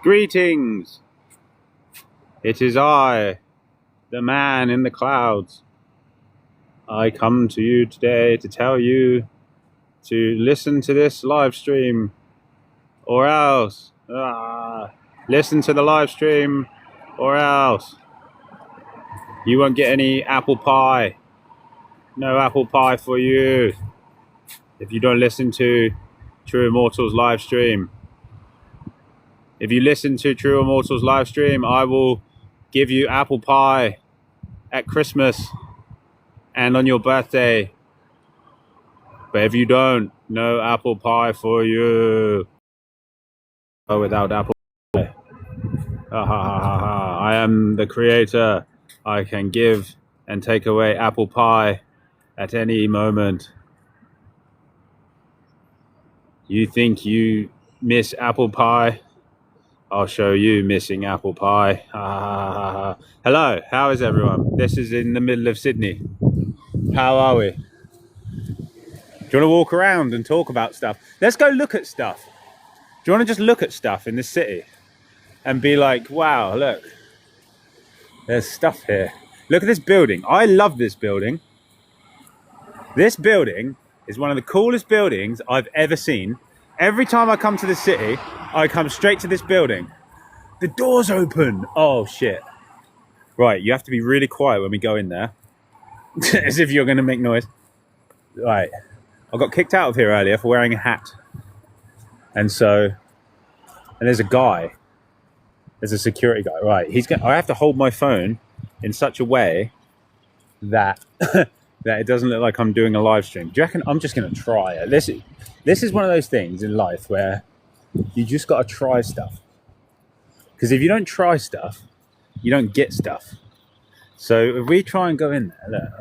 Greetings! It is I, the man in the clouds. I come to you today to tell you to listen to this live stream, or else. Listen to the live stream, or else. You won't get any apple pie. No apple pie for you if you don't listen to True Immortals live stream. If you listen to True Immortals live stream, I will give you apple pie at Christmas and on your birthday. But if you don't, no apple pie for you. Oh, without apple pie. I am the creator. I can give and take away apple pie at any moment. You think you miss apple pie? I'll show you missing apple pie. Hello, how is everyone? This is in the middle of Sydney. How are we? Do you want to walk around and talk about stuff? Let's go look at stuff. Do you want to just look at stuff in the city and be like, wow, look, there's stuff here. Look at this building. I love this building. This building is one of the coolest buildings I've ever seen. Every time I come to the city, I come straight to this building. The door's open. Oh, shit. Right, you have to be really quiet when we go in there. As if you're going to make noise. Right. I got kicked out of here earlier for wearing a hat. And there's a guy. There's a security guy. Right. I have to hold my phone in such a way that that it doesn't look like I'm doing a live stream. Do you reckon I'm just going to try it? This is one of those things in life where you just got to try stuff. Because if you don't try stuff, you don't get stuff. So if we try and go in there, look,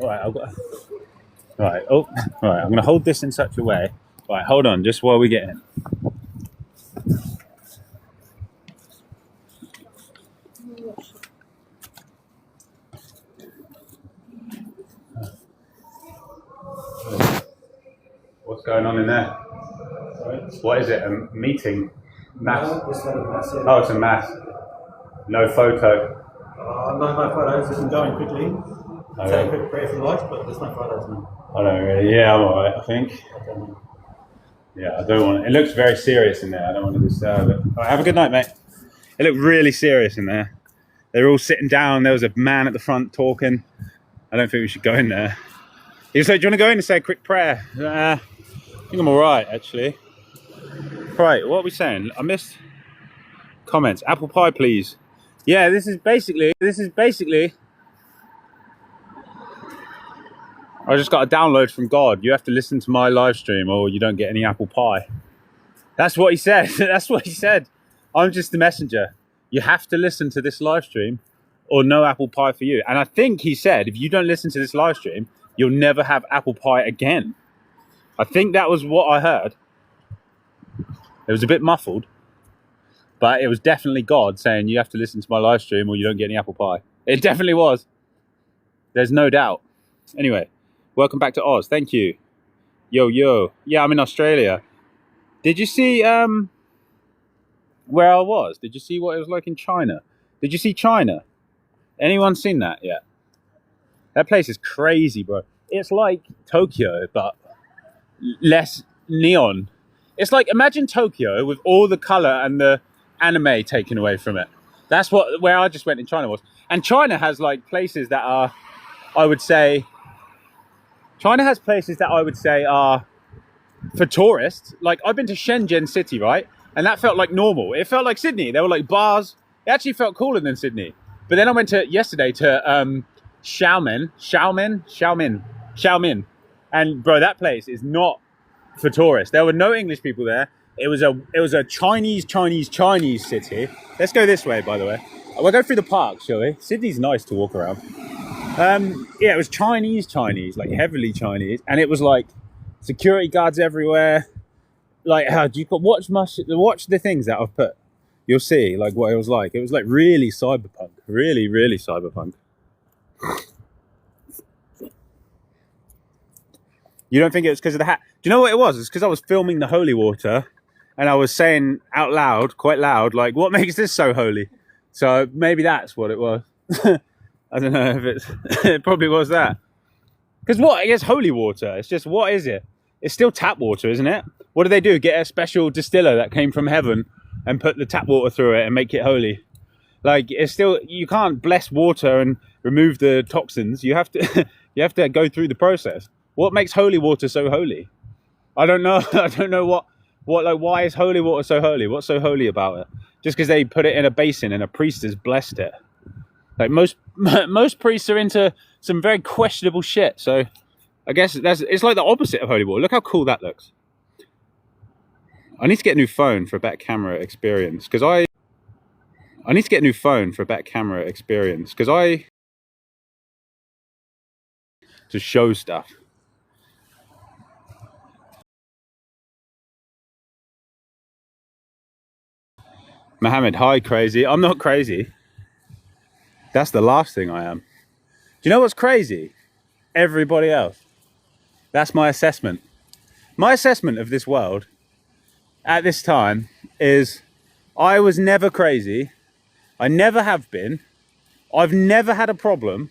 I'm going to hold this in such a way. Right, hold on, just while we get in. What's going on in there? Sorry? What is it? A meeting? Mass? No, it's not a mass. Yeah. Oh, it's a mass. No photo. No photos. You can go in quickly. Say a quick prayer if you like, but there's no photos now. I don't really. Yeah, I'm alright, I think. Yeah, I don't want it. It looks very serious in there. I don't want to disturb it. All right, have a good night, mate. It looked really serious in there. They were all sitting down. There was a man at the front talking. I don't think we should go in there. He was like, do you want to go in and say a quick prayer? I think I'm alright, actually. Right, what are we saying? I missed comments. Apple pie, please. Yeah, this is basically I just got a download from God. You have to listen to my live stream or you don't get any apple pie. That's what he said. That's what he said. I'm just the messenger. You have to listen to this live stream or no apple pie for you. And I think he said, if you don't listen to this live stream, you'll never have apple pie again. I think that was what I heard. It was a bit muffled, but it was definitely God saying you have to listen to my live stream or you don't get any apple pie. It definitely was. There's no doubt. Anyway, welcome back to Oz. Thank you. Yo. Yeah, I'm in Australia. Did you see where I was? Did you see what it was like in China? Did you see China? Anyone seen that yet? That place is crazy, bro. It's like Tokyo, but less neon. It's like, imagine Tokyo with all the color and the anime taken away from it. That's where I just went in China was. And China has like places that are, I would say, are for tourists. Like I've been to Shenzhen City, right? And that felt like normal. It felt like Sydney. There were like bars. It actually felt cooler than Sydney. But then I went yesterday to Xiaomin. And bro, that place is not for tourists. There were no English people there. It was a Chinese city. Let's go this way, by the way. We'll go through the park, shall we? Sydney's nice to walk around. Yeah, it was Chinese, like heavily Chinese, and it was like security guards everywhere. Like, how do you watch the things that I've put? You'll see like what it was like. It was like really cyberpunk, really cyberpunk. You don't think it was because of the hat? Do you know what it was? It's because I was filming the holy water and I was saying out loud, quite loud, like, what makes this so holy? So maybe that's what it was. I don't know if it's, it probably was that. Because what? I guess holy water. It's just, what is it? It's still tap water, isn't it? What do they do? Get a special distiller that came from heaven and put the tap water through it and make it holy? Like, it's still, you can't bless water and remove the toxins. You have to, you have to go through the process. What makes holy water so holy? I don't know. I don't know what, like, why is holy water so holy? What's so holy about it? Just because they put it in a basin and a priest has blessed it. Like, most priests are into some very questionable shit. So I guess it's like the opposite of holy water. Look how cool that looks. I need to get a new phone for a better camera experience, because I need to get a new phone for a better camera experience, because to show stuff. Mohammed, hi, crazy. I'm not crazy. That's the last thing I am. Do you know what's crazy? Everybody else. That's my assessment. My assessment of this world at this time is I was never crazy. I never have been. I've never had a problem,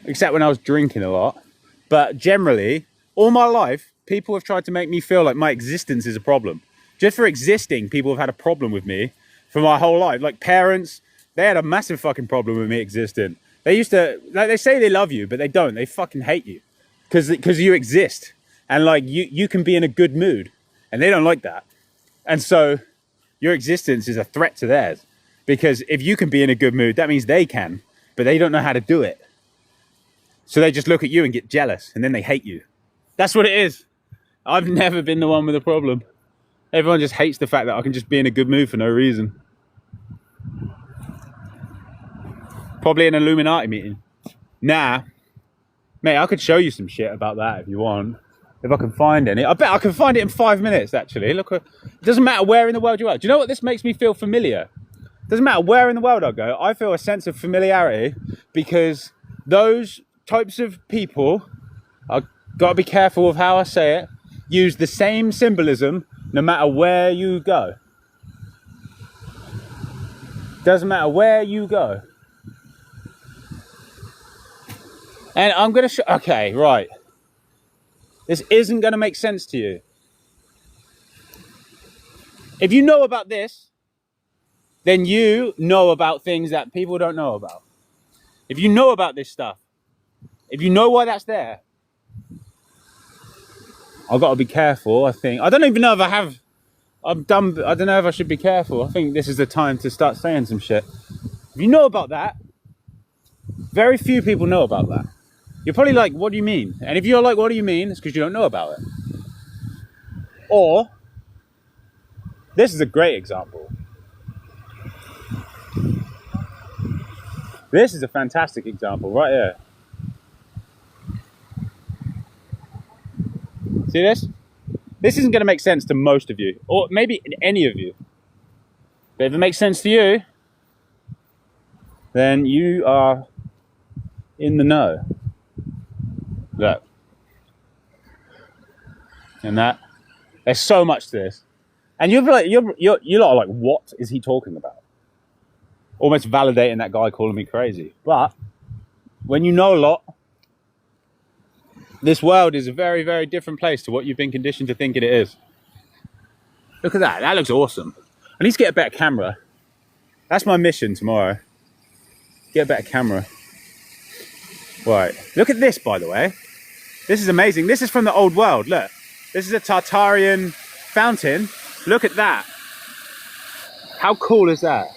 except when I was drinking a lot. But generally, all my life, people have tried to make me feel like my existence is a problem. Just for existing, people have had a problem with me for my whole life. Like parents, they had a massive fucking problem with me existing. They used to, like, they say they love you, but they don't. They fucking hate you because you exist. And like you can be in a good mood, and they don't like that. And so your existence is a threat to theirs, because if you can be in a good mood, that means they can, but they don't know how to do it. So they just look at you and get jealous, and then they hate you. That's what it is. I've never been the one with a problem. Everyone just hates the fact that I can just be in a good mood for no reason. Probably an Illuminati meeting. Nah. Mate, I could show you some shit about that if you want. If I can find any. I bet I can find it in 5 minutes, actually. Look, it doesn't matter where in the world you are. Do you know what this makes me feel familiar? Doesn't matter where in the world I go. I feel a sense of familiarity, because those types of people, I've got to be careful of how I say it, use the same symbolism no matter where you go. Doesn't matter where you go. And I'm going to show, okay, right. This isn't going to make sense to you. If you know about this, then you know about things that people don't know about. If you know about this stuff, if you know why that's there, I've got to be careful, I think. I don't even know if I have. I don't know if I should be careful. I think this is the time to start saying some shit. If you know about that, very few people know about that. You're probably like, what do you mean? And if you're like, what do you mean? It's because you don't know about it. Or, this is a great example. This is a fantastic example right here. See this? This isn't going to make sense to most of you, or maybe any of you. But if it makes sense to you, then you are in the know. Look. And that. There's so much to this. And you're like, you're lot are like, what is he talking about? Almost validating that guy calling me crazy. But when you know a lot, this world is a very, very different place to what you've been conditioned to think it is. Look at that. That looks awesome. I need to get a better camera. That's my mission tomorrow. Get a better camera. Right. Look at this, by the way. This is amazing. This is from the old world. Look. This is a Tartarian fountain. Look at that. How cool is that?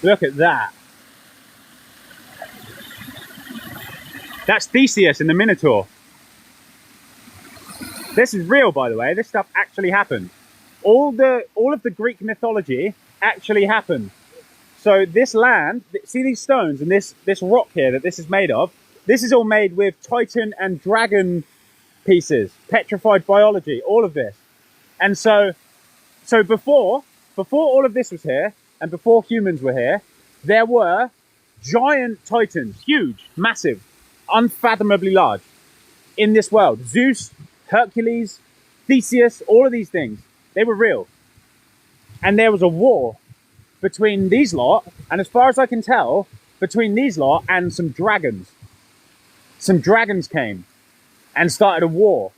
Look at that. That's Theseus in the Minotaur. This is real, by the way. This stuff actually happened. All of the Greek mythology actually happened. So this land, see these stones and this rock here that this is made of, this is all made with Titan and dragon pieces, petrified biology, all of this. And so before all of this was here, and before humans were here, there were giant titans, huge, massive, unfathomably large in this world. Zeus, Hercules, Theseus, all of these things, they were real. And there was a war between these lot, and as far as I can tell, between these lot and some dragons. Some dragons came and started a war.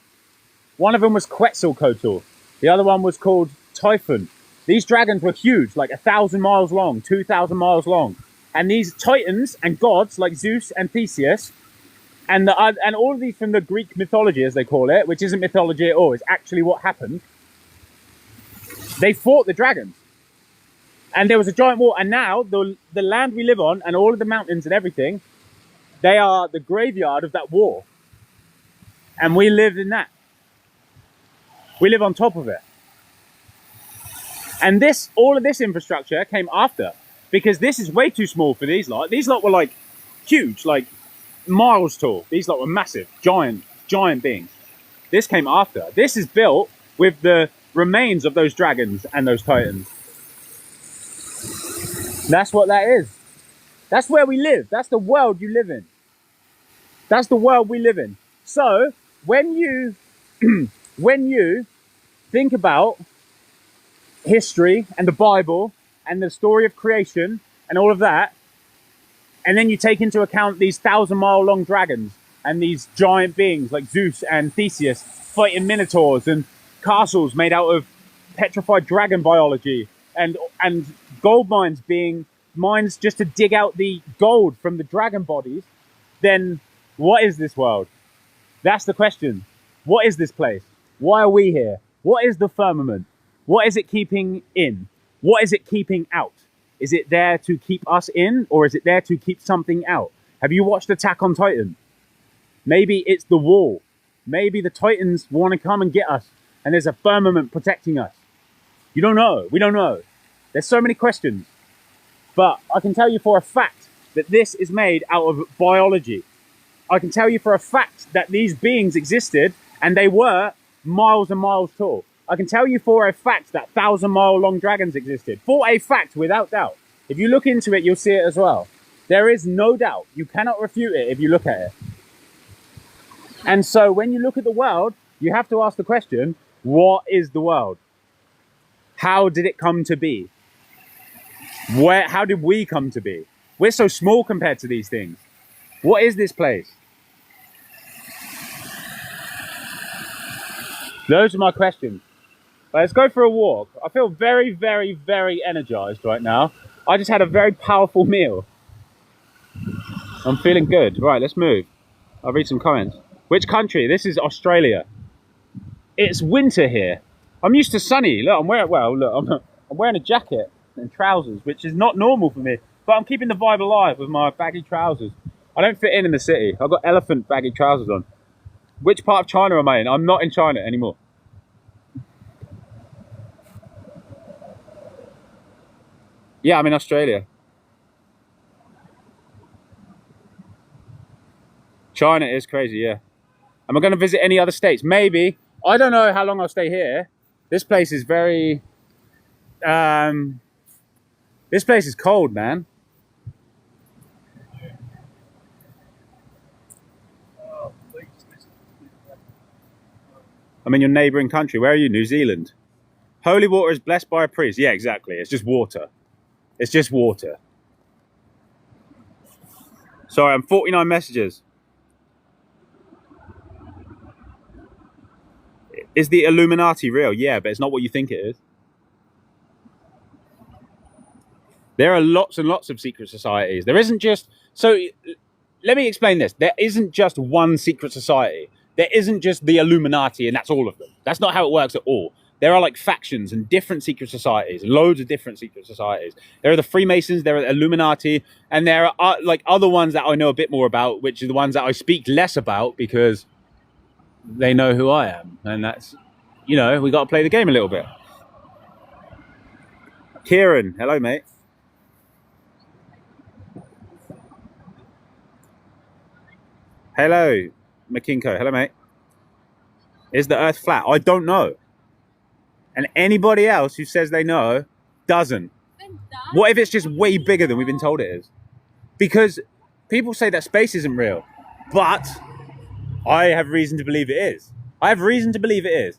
One of them was Quetzalcoatl. The other one was called Typhon. These dragons were huge, like 1,000 miles long, 2,000 miles long. And these titans and gods like Zeus and Theseus, and all of these from the Greek mythology, as they call it, which isn't mythology at all, it's actually what happened. They fought the dragons. And there was a giant war. And now the land we live on and all of the mountains and everything, they are the graveyard of that war. And we live in that. We live on top of it. And all of this infrastructure came after, because this is way too small for these lot. These lot were like huge, like miles tall. These lot were massive, giant beings. This came after. This is built with the remains of those dragons and those titans. That's what that is. That's where we live. That's the world you live in. That's the world we live in. So when you think about history and the Bible and the story of creation and all of that, and then you take into account these 1,000-mile long dragons and these giant beings like Zeus and Theseus fighting minotaurs and castles made out of petrified dragon biology, and gold mines being mines just to dig out the gold from the dragon bodies, then what is this world? That's the question. What is this place? Why are we here? What is the firmament? What is it keeping in? What is it keeping out? Is it there to keep us in, or is it there to keep something out? Have you watched Attack on Titan? Maybe it's the wall. Maybe the Titans want to come and get us, and there's a firmament protecting us. You don't know. We don't know. There's so many questions. But I can tell you for a fact that this is made out of biology. I can tell you for a fact that these beings existed, and they were miles and miles tall. I can tell you for a fact that 1,000-mile long dragons existed. For a fact, without doubt. If you look into it, you'll see it as well. There is no doubt. You cannot refute it if you look at it. And so when you look at the world, you have to ask the question, what is the world? How did it come to be? How did we come to be? We're so small compared to these things. What is this place? Those are my questions. Let's go for a walk. I feel very, very, very energized right now. I just had a very powerful meal. I'm feeling good. Right, let's move. I'll read some comments. Which country? This is Australia. It's winter here. I'm used to sunny. Look, I'm wearing a jacket and trousers, which is not normal for me. But I'm keeping the vibe alive with my baggy trousers. I don't fit in the city. I've got elephant baggy trousers on. Which part of China am I in? I'm not in China anymore. Yeah, I'm in Australia. China is crazy, yeah. Am I going to visit any other states? Maybe. I don't know how long I'll stay here. This place is very... this place is cold, man. I'm in your neighbouring country. Where are you? New Zealand. Holy water is blessed by a priest. Yeah, exactly. It's just water. It's just water. Sorry, I'm 49 messages. Is the Illuminati real? Yeah, but it's not what you think it is. There are lots and lots of secret societies. There isn't just... So, let me explain this. There isn't just one secret society. There isn't just the Illuminati and that's all of them. That's not how it works at all. There are like factions and different secret societies, loads of different secret societies. There are the Freemasons, there are the Illuminati, and there are like other ones that I know a bit more about, which are the ones that I speak less about because they know who I am. And that's, you know, we got to play the game a little bit. Kieran, hello, mate. Hello, Makinko. Hello, mate. Is the Earth flat? I don't know. And anybody else who says they know doesn't. What if it's just way bigger than we've been told it is? because people say that space isn't real, but I have reason to believe it is. I have reason to believe it is.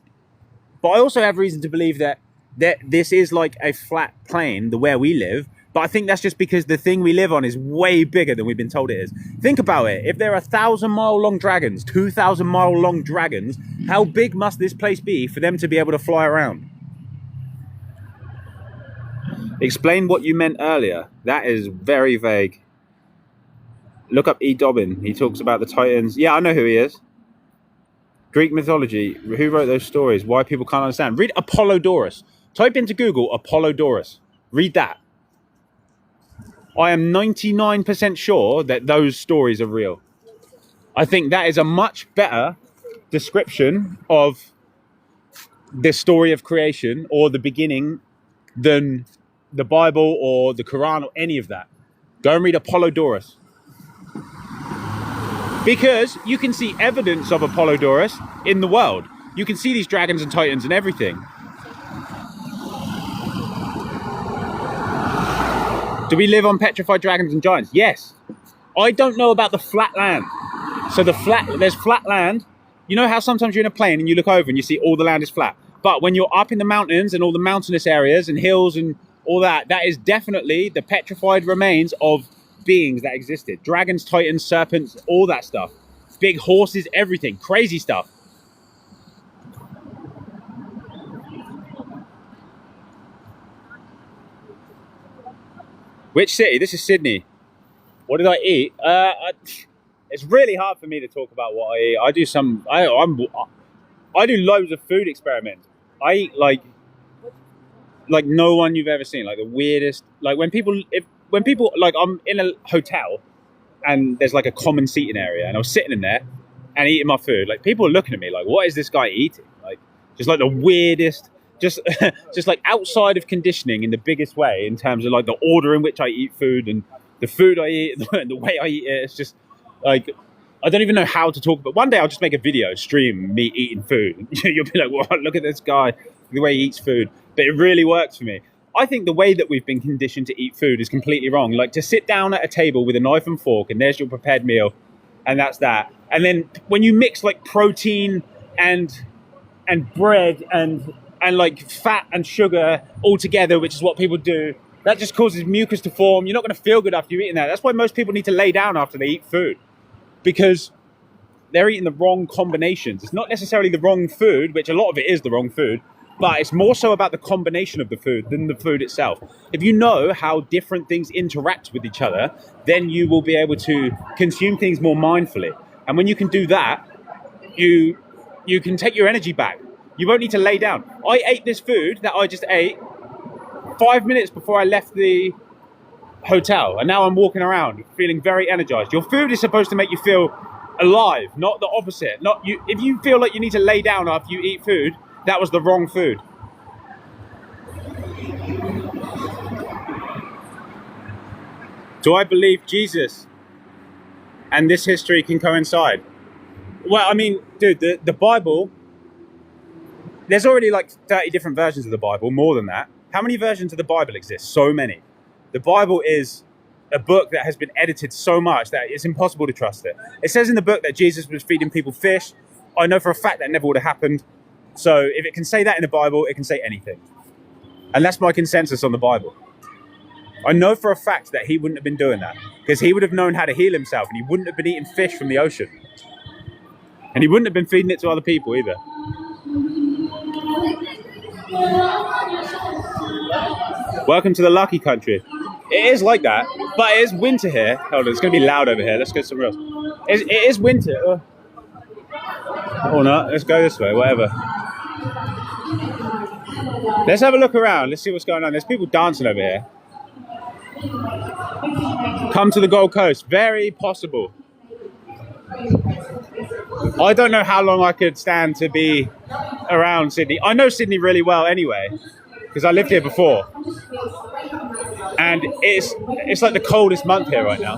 But I also have reason to believe that this is like a flat plane, the where we live. But I think that's just because the thing we live on is way bigger than we've been told it is. Think about it. If there are 1,000-mile long dragons, 2,000-mile long dragons, how big must this place be for them to be able to fly around? Explain what you meant earlier. That is very vague. Look up E. Dobbin. He talks about the Titans. Yeah, I know who he is. Greek mythology. Who wrote those stories? Why people can't understand. Read Apollodorus. Type into Google Apollodorus. Read that. I am 99% sure that those stories are real. I think that is a much better description of the story of creation or the beginning than the Bible or the Quran or any of that. Go and read Apollodorus. Because you can see evidence of Apollodorus in the world. You can see these dragons and titans and everything. Do we live on petrified dragons and giants? Yes. I don't know about the flat land. So there's flat land. You know how sometimes you're in a plane and you look over and you see all the land is flat. But when you're up in the mountains and all the mountainous areas and hills and all that, that is definitely the petrified remains of beings that existed. Dragons, titans, serpents, all that stuff. Big horses, everything. Crazy stuff. Which city? This is Sydney. What did I eat? It's really hard for me to talk about what I eat. I do loads of food experiments. I eat like no one you've ever seen. Like the weirdest. Like when people like I'm in a hotel and there's like a common seating area and I was sitting in there and eating my food. Like people are looking at me like, what is this guy eating? Like just like the weirdest. Just like outside of conditioning in the biggest way in terms of like the order in which I eat food and the food I eat and the way I eat it. It's just like, I don't even know how to talk. But one day I'll just make a video, stream me eating food. You'll be like, well, look at this guy, the way he eats food. But it really works for me. I think the way that we've been conditioned to eat food is completely wrong. Like to sit down at a table with a knife and fork and there's your prepared meal and that's that. And then when you mix like protein and bread and like fat and sugar all together, which is what people do, that just causes mucus to form. You're not going to feel good after you're eating that. That's why most people need to lay down after they eat food, because they're eating the wrong combinations. It's not necessarily the wrong food, which a lot of it is the wrong food, but it's more so about the combination of the food than the food itself. If you know how different things interact with each other, then you will be able to consume things more mindfully. And when you can do that, you can take your energy back. You won't need to lay down. I ate this food that I just ate 5 minutes before I left the hotel, and now I'm walking around feeling very energized. Your food is supposed to make you feel alive, not the opposite. Not you. If you feel like you need to lay down after you eat food, that was the wrong food. Do I believe Jesus and this history can coincide? Well, I mean, dude, the Bible, there's already like 30 different versions of the Bible, more than that. How many versions of the Bible exist? So many. The Bible is a book that has been edited so much that it's impossible to trust it. It says in the book that Jesus was feeding people fish. I know for a fact that never would have happened. So if it can say that in the Bible, it can say anything. And that's my consensus on the Bible. I know for a fact that he wouldn't have been doing that, because he would have known how to heal himself, and he wouldn't have been eating fish from the ocean. And he wouldn't have been feeding it to other people either. Welcome to the lucky country. It is like that, but it is winter here. Hold on, it's going to be loud over here. Let's go somewhere else. It is winter. Or not. Let's go this way, whatever. Let's have a look around. Let's see what's going on. There's people dancing over here. Come to the Gold Coast. Very possible. I don't know how long I could stand to be around Sydney. I know Sydney really well anyway, because I lived here before. And it's like the coldest month here right now.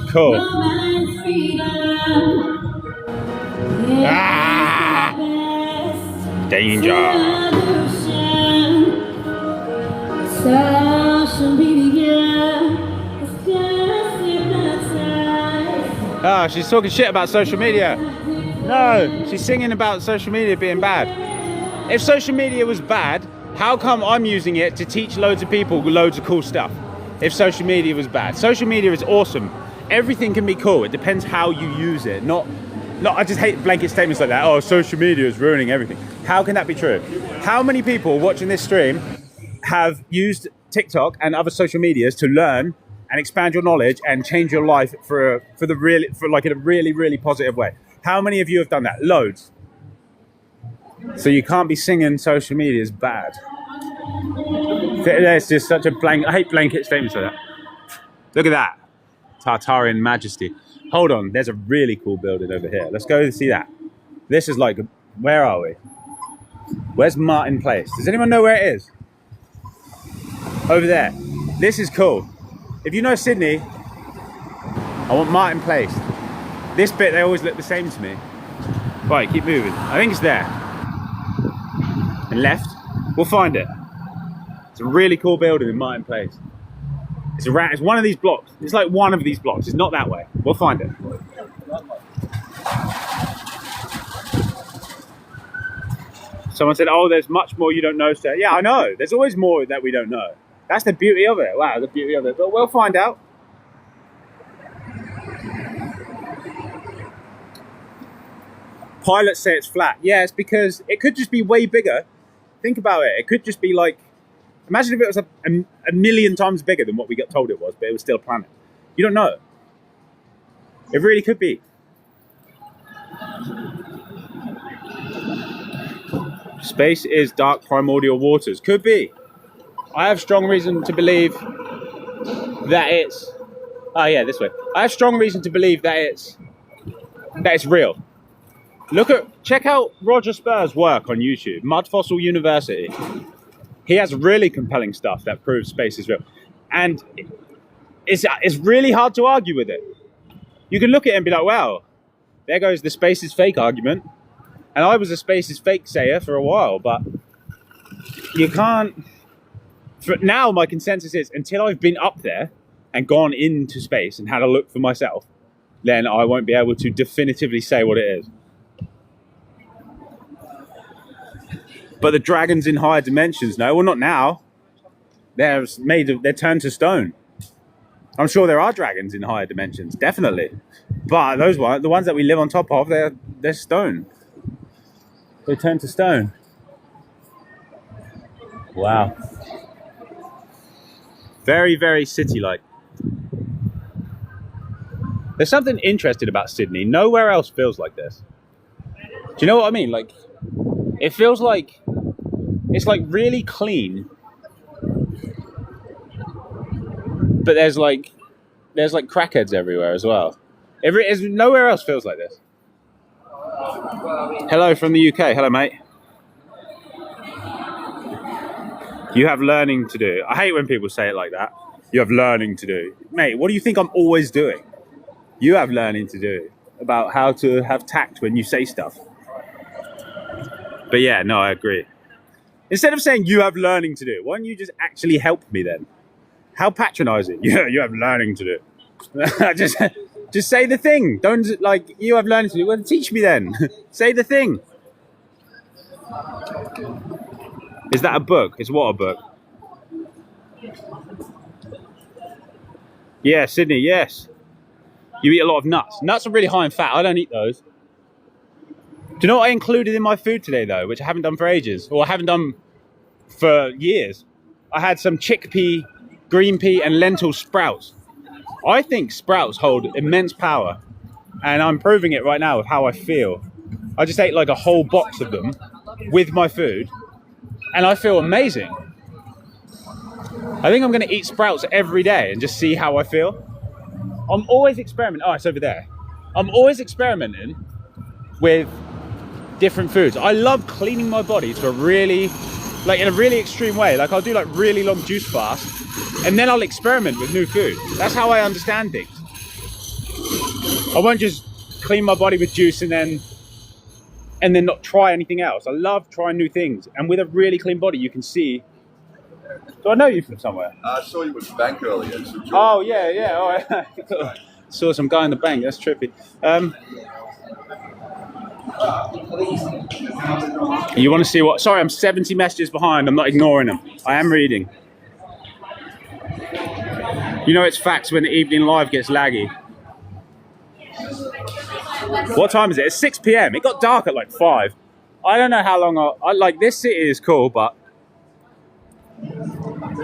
Cool. Ah! Danger. Social media is just hypnotized. Oh, she's talking shit about social media. No, she's singing about social media being bad. If social media was bad, how come I'm using it to teach loads of people loads of cool stuff? If social media was bad. Social media is awesome. Everything can be cool. It depends how you use it. Not, I just hate blanket statements like that. Oh, social media is ruining everything. How can that be true? How many people watching this stream have used TikTok and other social medias to learn and expand your knowledge and change your life for like in a really, really positive way? How many of you have done that? Loads. So you can't be singing social media is bad. There's just such a I hate blanket statements like that. Look at that. Tartarian Majesty. Hold on, there's a really cool building over here. Let's go and see that. This is like, where are we? Where's Martin Place? Does anyone know where it is? Over there. This is cool. If you know Sydney, I want Martin Place. This bit, they always look the same to me. Right, keep moving. I think it's there. And left. We'll find it. It's a really cool building in Martin Place. It's one of these blocks. It's like one of these blocks. It's not that way. We'll find it. Someone said, oh, there's much more you don't know, sir. Yeah, I know. There's always more that we don't know. That's the beauty of it. Wow, the beauty of it. But we'll find out. Pilots say it's flat. Yeah, it's because it could just be way bigger. Think about it. It could just be like, imagine if it was a million times bigger than what we got told it was, but it was still a planet. You don't know. It really could be. Space is dark primordial waters. Could be. I have strong reason to believe that it's... Oh yeah, this way. I have strong reason to believe that it's real. Check out Roger Spur's work on YouTube, Mud Fossil University. He has really compelling stuff that proves space is real. And it's really hard to argue with it. You can look at it and be like, wow, there goes the space is fake argument. And I was a space is fake sayer for a while, but you can't... Now my consensus is, until I've been up there and gone into space and had a look for myself, then I won't be able to definitively say what it is. But the dragons in higher dimensions, no, well, not now. They're turned to stone. I'm sure there are dragons in higher dimensions, definitely. But the ones that we live on top of, they're stone. They turn to stone. Wow. Very, very city-like. There's something interesting about Sydney. Nowhere else feels like this. Do you know what I mean? Like, it feels like it's like really clean, but there's like crackheads everywhere as well. Nowhere else feels like this. Hello from the UK. Hello, mate. You have learning to do. I hate when people say it like that. You have learning to do. Mate, what do you think I'm always doing? You have learning to do about how to have tact when you say stuff. But yeah, no, I agree. Instead of saying you have learning to do, why don't you just actually help me then? How patronizing. Yeah, you have learning to do. Just say the thing. Don't like, you have learning to do. Well, teach me then. Say the thing. Is that a book? It's what a book? Yeah, Sydney, yes. You eat a lot of nuts. Nuts are really high in fat. I don't eat those. Do you know what I included in my food today, though, which I haven't done for ages, or I haven't done for years? I had some chickpea, green pea, and lentil sprouts. I think sprouts hold immense power, and I'm proving it right now with how I feel. I just ate like a whole box of them with my food, and I feel amazing. I think I'm going to eat sprouts every day and just see how I feel. I'm always experimenting. Oh, it's over there. I'm always experimenting with different foods. I love cleaning my body to in a really extreme way. Like, I'll do like really long juice fast, and then I'll experiment with new food. That's how I understand things. I won't just clean my body with juice and then not try anything else. I love trying new things. And with a really clean body, you can see Do I know you from somewhere? I saw you with the bank earlier. So Oh, yeah, yeah. All right. Saw some guy in the bank. That's trippy. You want to see what? Sorry, I'm 70 messages behind. I'm not ignoring them. I am reading. You know it's facts when the evening live gets laggy. What time is it? It's 6 p.m. It got dark at like 5. I don't know how long I like this city is cool, but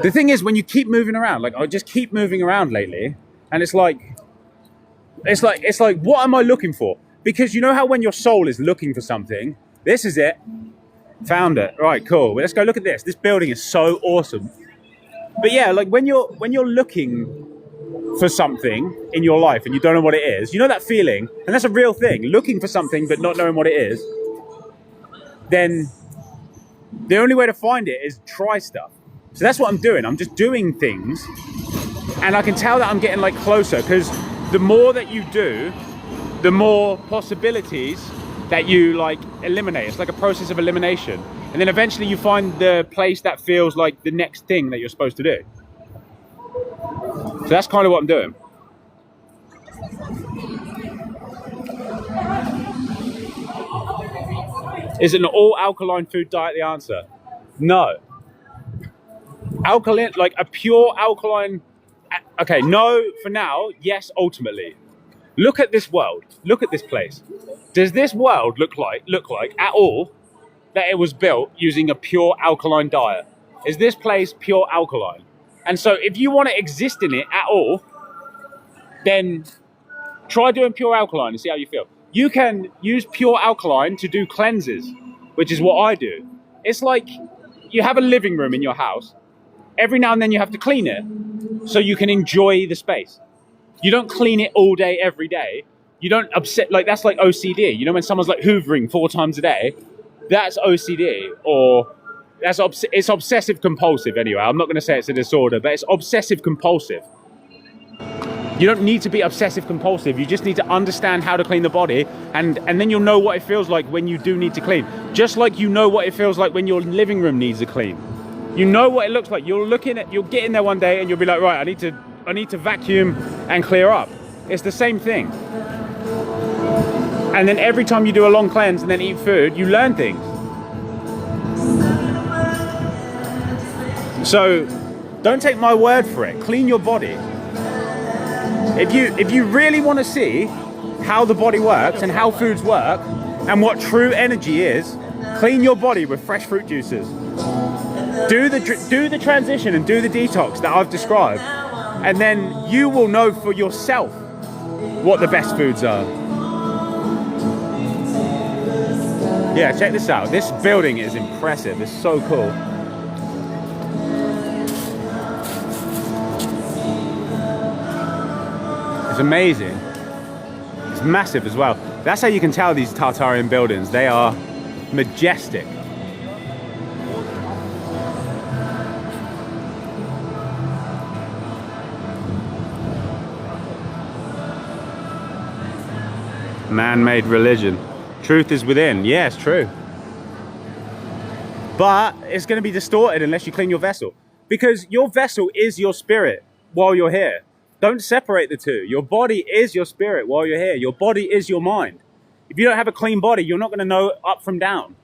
the thing is when you keep moving around, like I just keep moving around lately, and it's like what am I looking for? Because you know how when your soul is looking for something, this is it. Found it. Right, cool. Well, let's go look at this. This building is so awesome. But yeah, like when you're looking for something in your life and you don't know what it is, you know that feeling, and that's a real thing, looking for something but not knowing what it is, then the only way to find it is try stuff. So that's what I'm doing. I'm just doing things, and I can tell that I'm getting like closer, because the more that you do, the more possibilities that you like eliminate. It's like a process of elimination, and then eventually you find the place that feels like the next thing that you're supposed to do. So that's kind of what I'm doing. Is an all alkaline food diet the answer? No. Alkaline, like a pure alkaline. Okay, no for now. Yes, ultimately. Look at this world. Look at this place. Does this world look like at all that it was built using a pure alkaline diet? Is this place pure alkaline? And so if you want to exist in it at all, then try doing pure alkaline and see how you feel. You can use pure alkaline to do cleanses, which is what I do. It's like you have a living room in your house. Every now and then you have to clean it so you can enjoy the space. You don't clean it all day, every day. You don't upset, like that's like OCD. You know when someone's like hoovering 4 times a day, that's OCD, or it's obsessive compulsive anyway. I'm not going to say it's a disorder, but it's obsessive compulsive. You don't need to be obsessive compulsive. You just need to understand how to clean the body, and then you'll know what it feels like when you do need to clean. Just like you know what it feels like when your living room needs a clean. You know what it looks like. You'll get in there one day and you'll be like, right, I need to vacuum and clear up. It's the same thing. And then every time you do a long cleanse and then eat food, you learn things. So don't take my word for it. Clean your body. If you really want to see how the body works and how foods work and what true energy is, clean your body with fresh fruit juices. Do the transition and do the detox that I've described, and then you will know for yourself what the best foods are. Yeah, check this out. This building is impressive. It's so cool. It's amazing. It's massive as well. That's how you can tell these Tartarian buildings. They are majestic. Man-made religion. Truth is within. Yeah, it's true. But it's going to be distorted unless you clean your vessel. Because your vessel is your spirit while you're here. Don't separate the two. Your body is your spirit while you're here. Your body is your mind. If you don't have a clean body, you're not going to know up from down.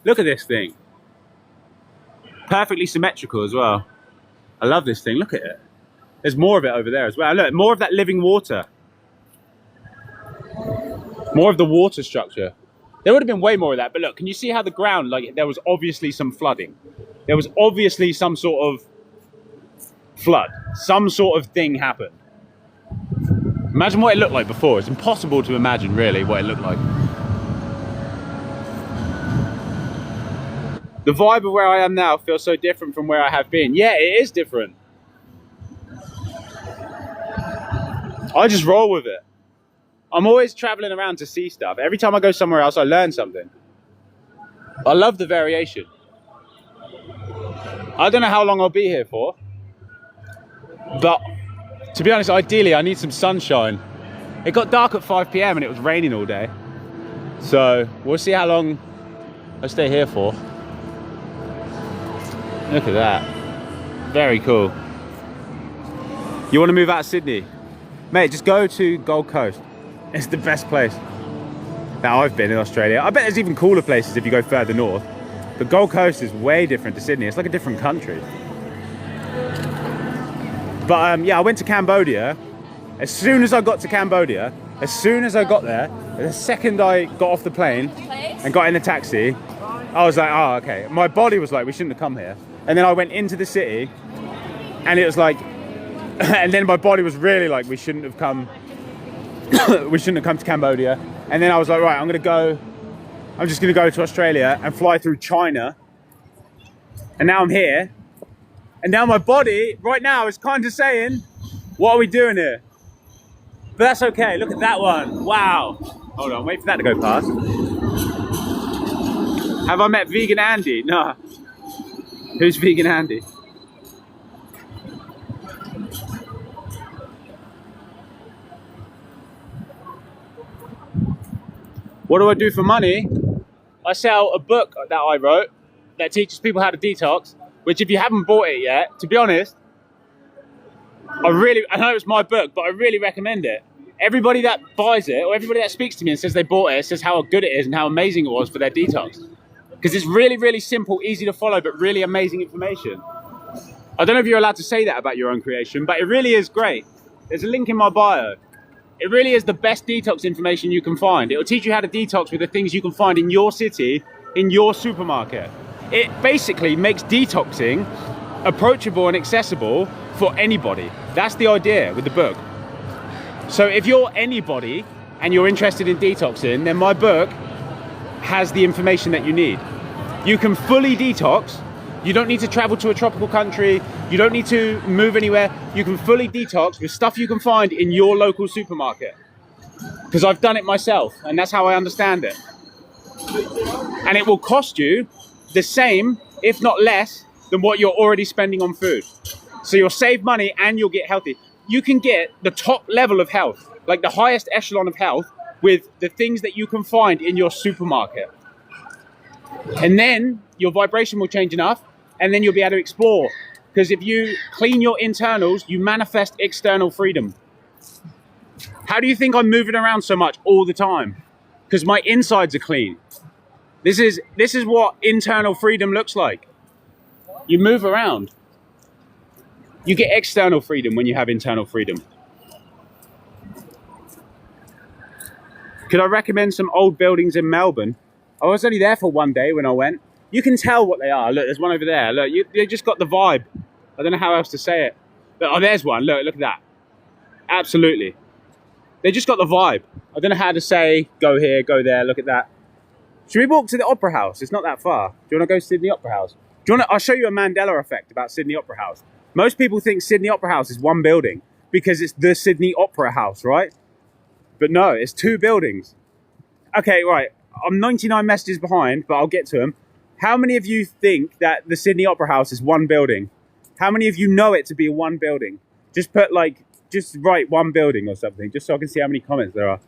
Look at this thing. Perfectly symmetrical as well. I love this thing. Look at it. There's more of it over there as well. Look, more of that living water. More of the water structure. There would have been way more of that, but look, can you see how the ground, like there was obviously some flooding. There was obviously some sort of flood. Some sort of thing happened. Imagine what it looked like before. It's impossible to imagine really what it looked like. The vibe of where I am now feels so different from where I have been. Yeah, it is different. I just roll with it. I'm always traveling around to see stuff. Every time I go somewhere else, I learn something. I love the variation. I don't know how long I'll be here for, but to be honest, ideally, I need some sunshine. It got dark at 5 p.m. and it was raining all day. So we'll see how long I stay here for. Look at that. Very cool. You want to move out of Sydney? Mate, just go to Gold Coast. It's the best place that I've been in Australia. I bet there's even cooler places if you go further north. But Gold Coast is way different to Sydney. It's like a different country. But yeah, I went to Cambodia. As soon as I got to Cambodia, as soon as I got there, the second I got off the plane and got in the taxi, I was like, oh, okay. My body was like, we shouldn't have come here. And then I went into the city and it was like, and then my body was really like, we shouldn't have come to Cambodia. And then I was like, right, I'm just gonna go to Australia and fly through China. And now I'm here. And now my body right now is kind of saying, what are we doing here? But that's okay, look at that one. Wow. Hold on, wait for that to go past. Have I met Vegan Andy? No. Who's Vegan Andy? What do I do for money? I sell a book that I wrote that teaches people how to detox, which if you haven't bought it yet, to be honest, I know it's my book, but I really recommend it. Everybody that buys it, or everybody that speaks to me and says they bought it, says how good it is and how amazing it was for their detox. Because it's really, really simple, easy to follow, but really amazing information. I don't know if you're allowed to say that about your own creation, but it really is great. There's a link in my bio. It really is the best detox information you can find. It will teach you how to detox with the things you can find in your city, in your supermarket. It basically makes detoxing approachable and accessible for anybody. That's the idea with the book. So if you're anybody and you're interested in detoxing, then my book has the information that you need. You can fully detox. You don't need to travel to a tropical country. You don't need to move anywhere. You can fully detox with stuff you can find in your local supermarket. Because I've done it myself, and that's how I understand it. And it will cost you the same, if not less, than what you're already spending on food. So you'll save money and you'll get healthy. You can get the top level of health, like the highest echelon of health, with the things that you can find in your supermarket. And then your vibration will change enough, and then you'll be able to explore. Because if you clean your internals, you manifest external freedom. How do you think I'm moving around so much all the time? Because my insides are clean. This is what internal freedom looks like. You move around. You get external freedom when you have internal freedom. Could I recommend some old buildings in Melbourne? I was only there for one day when I went. You can tell what they are. Look, there's one over there. Look, they just got the vibe. I don't know how else to say it. But, oh, there's one. Look at that. Absolutely. They just got the vibe. I don't know how to say, go here, go there, look at that. Should we walk to the Opera House? It's not that far. Do you want to go to Sydney Opera House? I'll show you a Mandela effect about Sydney Opera House. Most people think Sydney Opera House is one building because it's the Sydney Opera House, right? But no, it's two buildings. Okay, right. I'm 99 messages behind, but I'll get to them. How many of you think that the Sydney Opera House is one building? How many of you know it to be one building? Just write one building or something, just so I can see how many comments there are.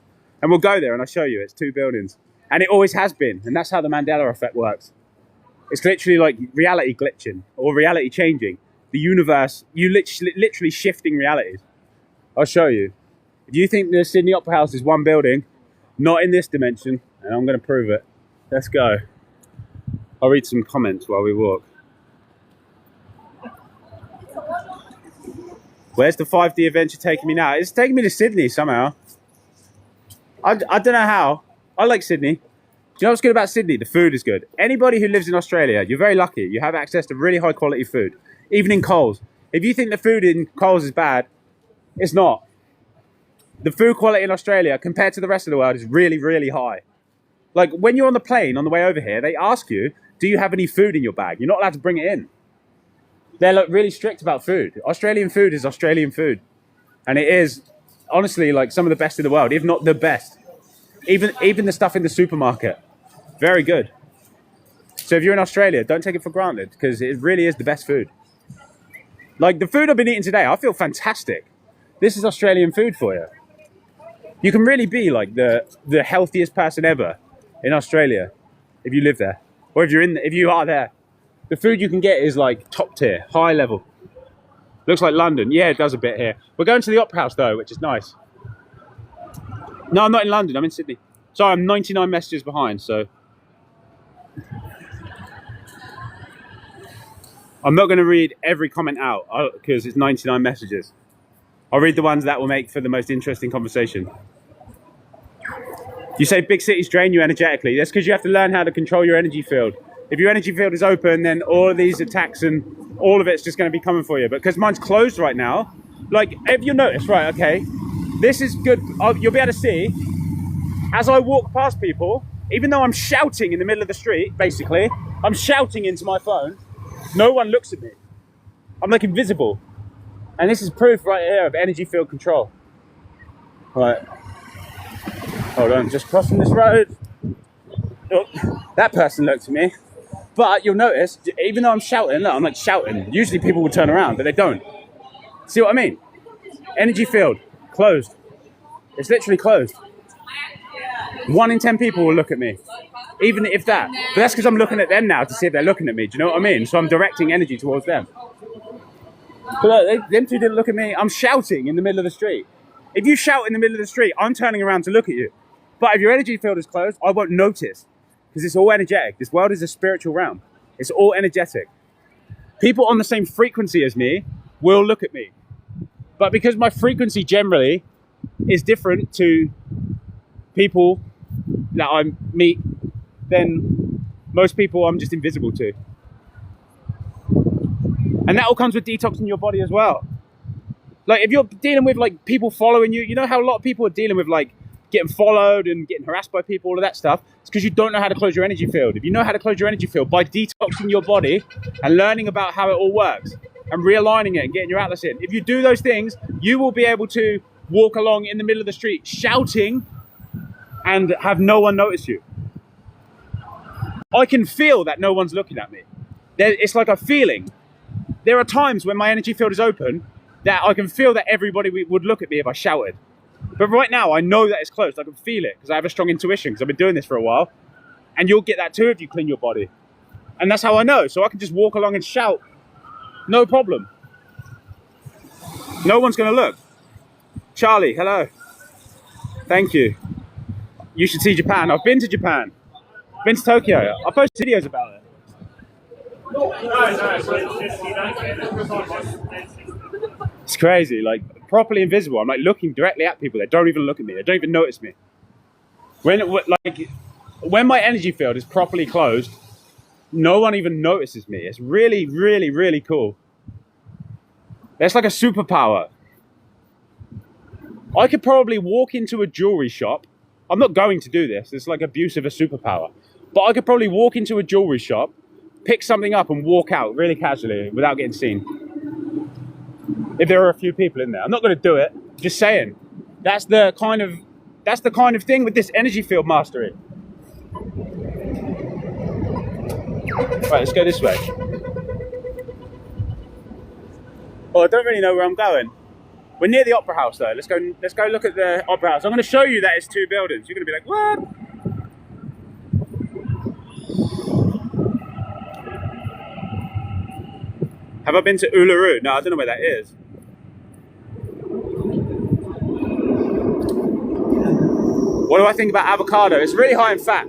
And we'll go there and I'll show you it's two buildings. And it always has been. And that's how the Mandela effect works. It's literally like reality glitching or reality changing. The universe, you literally shifting realities. I'll show you. If you think the Sydney Opera House is one building, not in this dimension, and I'm going to prove it. Let's go. I'll read some comments while we walk. Where's the 5D adventure taking me now? It's taking me to Sydney somehow. I don't know how. I like Sydney. Do you know what's good about Sydney? The food is good. Anybody who lives in Australia, you're very lucky. You have access to really high quality food. Even in Coles. If you think the food in Coles is bad, it's not. The food quality in Australia compared to the rest of the world is really, really high. Like when you're on the plane on the way over here, they ask you, do you have any food in your bag? You're not allowed to bring it in. They're like really strict about food. Australian food is Australian food. And it is honestly like some of the best in the world, if not the best. Even the stuff in the supermarket. Very good. So if you're in Australia, don't take it for granted because it really is the best food. Like the food I've been eating today, I feel fantastic. This is Australian food for you. You can really be like the healthiest person ever in Australia if you live there. Or if you are there. The food you can get is like top tier, high level. Looks like London. Yeah, it does a bit here. We're going to the Opera House though, which is nice. No, I'm not in London. I'm in Sydney. Sorry, I'm 99 messages behind, so I'm not going to read every comment out because it's 99 messages. I'll read the ones that will make for the most interesting conversation. You say big cities drain you energetically. That's because you have to learn how to control your energy field. If your energy field is open, then all of these attacks and all of it's just going to be coming for you. But because mine's closed right now, like if you notice, right, okay, this is good. You'll be able to see as I walk past people, even though I'm shouting in the middle of the street, basically, I'm shouting into my phone, no one looks at me. I'm like invisible. And this is proof right here of energy field control. Right. Hold on, just crossing this road. Oh, that person looked at me. But you'll notice, even though I'm shouting, look, I'm like shouting. Usually people will turn around, but they don't. See what I mean? Energy field, closed. It's literally closed. 1 in 10 people will look at me, even if that. But that's because I'm looking at them now to see if they're looking at me. Do you know what I mean? So I'm directing energy towards them. But look, them two didn't look at me. I'm shouting in the middle of the street. If you shout in the middle of the street, I'm turning around to look at you. But if your energy field is closed, I won't notice because it's all energetic. This world is a spiritual realm. It's all energetic. People on the same frequency as me will look at me. But because my frequency generally is different to people that I meet, then most people I'm just invisible to. And that all comes with detoxing your body as well. Like if you're dealing with like people following you, you know how a lot of people are dealing with like getting followed and getting harassed by people, all of that stuff. It's because you don't know how to close your energy field. If you know how to close your energy field by detoxing your body and learning about how it all works and realigning it and getting your atlas in, if you do those things, you will be able to walk along in the middle of the street shouting and have no one notice you. I can feel that no one's looking at me. It's like a feeling. There are times when my energy field is open that I can feel that everybody would look at me if I shouted. But right now, I know that it's closed. I can feel it because I have a strong intuition because I've been doing this for a while. And you'll get that too if you clean your body. And that's how I know. So I can just walk along and shout. No problem. No one's going to look. Charlie, hello. Thank you. You should see Japan. I've been to Japan. I've been to Tokyo. I post videos about it. It's crazy, like properly invisible. I'm like looking directly at people. They don't even look at me. They don't even notice me. When my energy field is properly closed, no one even notices me. It's really, really, really cool. It's like a superpower. I could probably walk into a jewelry shop. I'm not going to do this. It's like abuse of a superpower. But I could probably walk into a jewelry shop, pick something up and walk out really casually without getting seen. If there are a few people in there. I'm not going to do it. Just saying. That's the kind of thing with this energy field mastery. Right, let's go this way. Oh, I don't really know where I'm going. We're near the Opera House though. Let's go look at the Opera House. I'm going to show you that it's 2 buildings. You're going to be like, what? Have I been to Uluru? No, I don't know where that is. What do I think about avocado? It's really high in fat.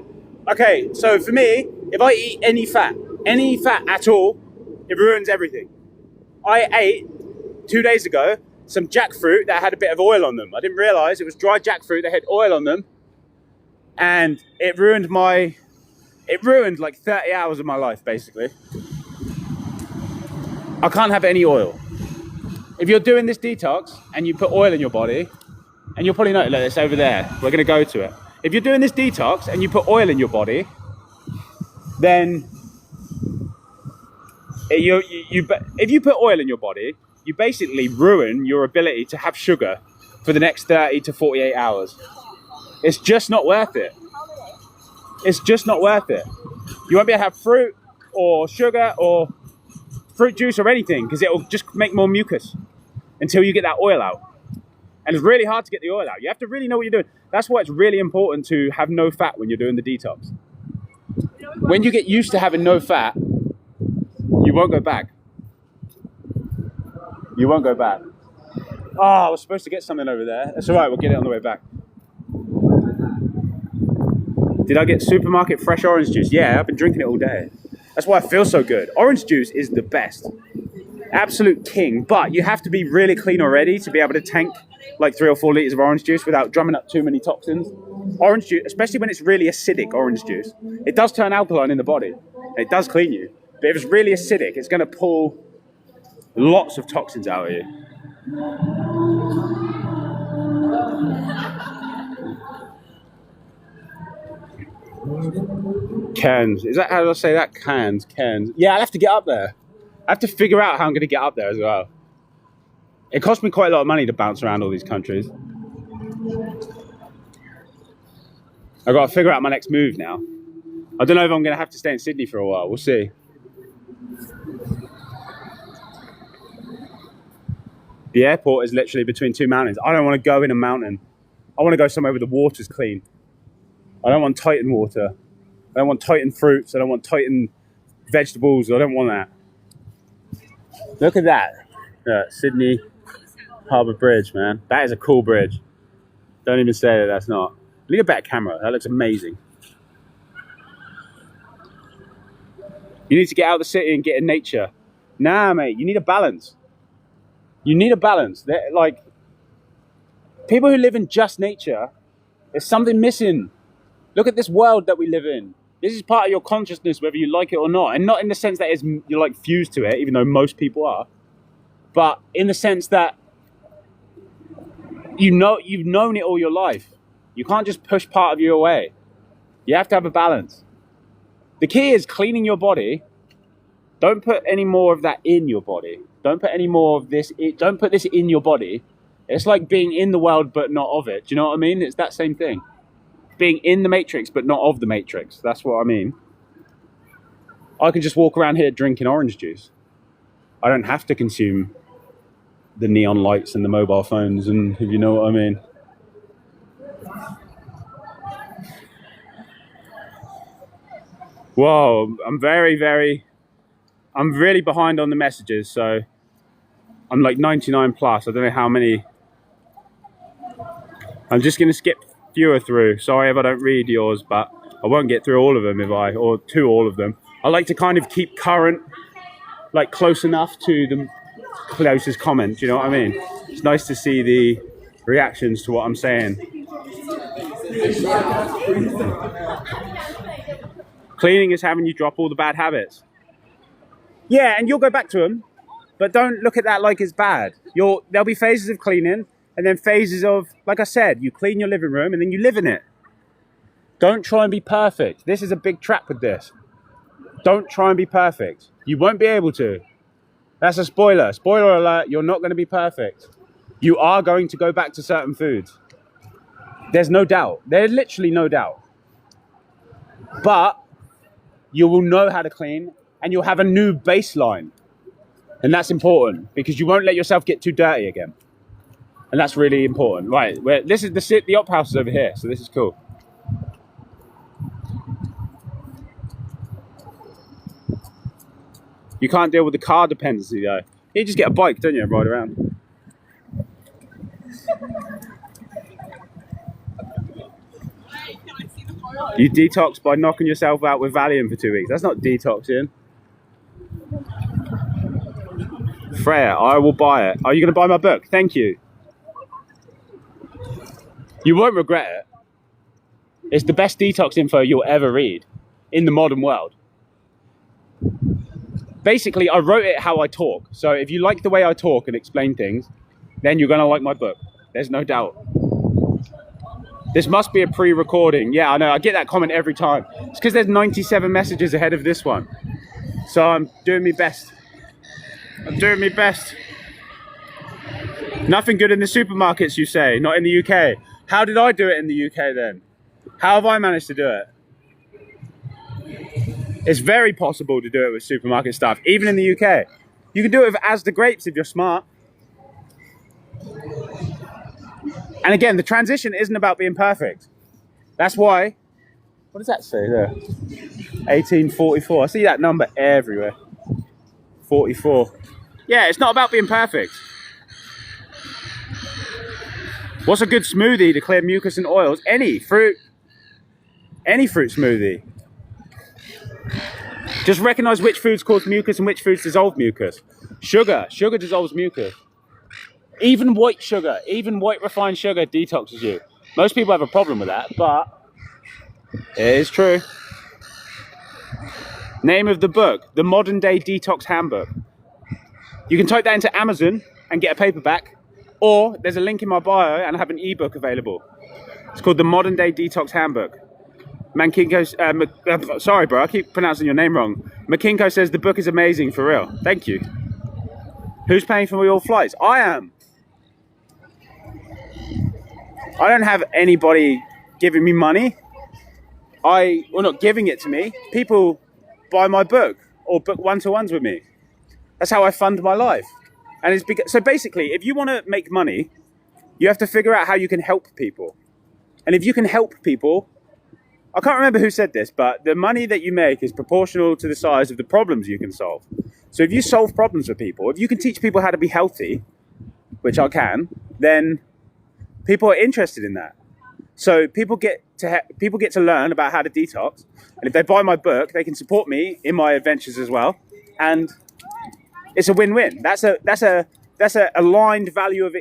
Okay, so for me, if I eat any fat at all, it ruins everything. I ate 2 days ago some jackfruit that had a bit of oil on them. I didn't realize it was dry jackfruit that had oil on them. And it ruined like 30 hours of my life, basically. I can't have any oil. If you're doing this detox and you put oil in your body, and you'll probably notice, look, it's over there. We're going to go to it. If you're doing this detox and you put oil in your body, then if you put oil in your body, you basically ruin your ability to have sugar for the next 30 to 48 hours. It's just not worth it. It's just not worth it. You won't be able to have fruit or sugar or fruit juice or anything because it will just make more mucus until you get that oil out. And it's really hard to get the oil out. You have to really know what you're doing. That's why it's really important to have no fat when you're doing the detox. When you get used to having no fat, you won't go back. You won't go back. Oh, I was supposed to get something over there. That's all right, we'll get it on the way back. Did I get supermarket fresh orange juice? Yeah, I've been drinking it all day. That's why I feel so good. Orange juice is the best. Absolute king, but you have to be really clean already to be able to tank like 3 or 4 liters of orange juice without drumming up too many toxins. Orange juice, especially when it's really acidic orange juice, it does turn alkaline in the body. It does clean you. But if it's really acidic, it's going to pull lots of toxins out of you. Cairns. Is that how do I say that? Cairns. Yeah, I'll have to get up there. I have to figure out how I'm going to get up there as well. It cost me quite a lot of money to bounce around all these countries. I've got to figure out my next move now. I don't know if I'm going to have to stay in Sydney for a while. We'll see. The airport is literally between 2 mountains. I don't want to go in a mountain. I want to go somewhere where the water's clean. I don't want Titan water. I don't want Titan fruits. I don't want Titan vegetables. I don't want that. Look at that. Sydney Harbour Bridge, man. That is a cool bridge. Don't even say that that's not. Look at that camera. That looks amazing. You need to get out of the city and get in nature. Nah, mate. You need a balance. You need a balance. Like, people who live in just nature, there's something missing. Look at this world that we live in. This is part of your consciousness, whether you like it or not. And not in the sense that you're like fused to it, even though most people are. But in the sense that you've known it all your life. You can't just push part of you away. You have to have a balance. The key is cleaning your body. Don't put any more of that in your body. Don't put any more of this. Don't put this in your body. It's like being in the world but not of it. Do you know what I mean? It's that same thing. Being in the Matrix but not of the Matrix. That's what I mean. I can just walk around here drinking orange juice. I don't have to consume the neon lights and the mobile phones, and if you know what I mean. Whoa, I'm really behind on the messages, so I'm like 99 plus. I don't know how many. I'm just going to skip fewer through. Sorry if I don't read yours, but I won't get through all of them or to all of them. I like to kind of keep current, like close enough to the closest comment. You know what I mean? It's nice to see the reactions to what I'm saying. Cleaning is having you drop all the bad habits. Yeah, and you'll go back to them, but don't look at that like it's bad. There'll be phases of cleaning, and then phases of, like I said, you clean your living room and then you live in it. Don't try and be perfect. This is a big trap with this. Don't try and be perfect. You won't be able to. That's a spoiler. Spoiler alert, you're not going to be perfect. You are going to go back to certain foods. There's no doubt. There's literally no doubt. But you will know how to clean and you'll have a new baseline. And that's important because you won't let yourself get too dirty again. And that's really important. Right, this is the op house is over here, so this is cool. You can't deal with the car dependency though. You just get a bike, don't you, and ride around. You detox by knocking yourself out with Valium for 2 weeks. That's not detoxing. Freya, I will buy it. Are you going to buy my book? Thank you. You won't regret it. It's the best detox info you'll ever read in the modern world. Basically, I wrote it how I talk. So if you like the way I talk and explain things, then you're going to like my book. There's no doubt. This must be a pre-recording. Yeah, I know. I get that comment every time. It's because there's 97 messages ahead of this one. So I'm doing my best. I'm doing my best. Nothing good in the supermarkets, you say. Not in the UK. How did I do it in the UK then? How have I managed to do it? It's very possible to do it with supermarket stuff, even in the UK. You can do it with Asda grapes if you're smart. And again, the transition isn't about being perfect. That's why, what does that say there? 1844. I see that number everywhere. 44. Yeah, it's not about being perfect. What's a good smoothie to clear mucus and oils? Any fruit smoothie. Just recognize which foods cause mucus and which foods dissolve mucus. Sugar dissolves mucus. Even white refined sugar detoxes you. Most people have a problem with that, but it is true. Name of the book, The Modern Day Detox Handbook. You can type that into Amazon and get a paperback, or there's a link in my bio and I have an ebook available. It's called The Modern Day Detox Handbook. Mankinko, sorry bro, I keep pronouncing your name wrong. Makinko says the book is amazing, for real. Thank you. Who's paying for your flights? I am. I don't have anybody giving me money. Well, not giving it to me. People buy my book or book one-to-ones with me. That's how I fund my life. And it's because, so basically, if you want to make money, you have to figure out how you can help people. And if you can help people, I can't remember who said this, but the money that you make is proportional to the size of the problems you can solve. So if you solve problems for people, if you can teach people how to be healthy, which I can, then people are interested in that. So people get to learn about how to detox, and if they buy my book, they can support me in my adventures as well, and it's a win-win. That's a aligned value of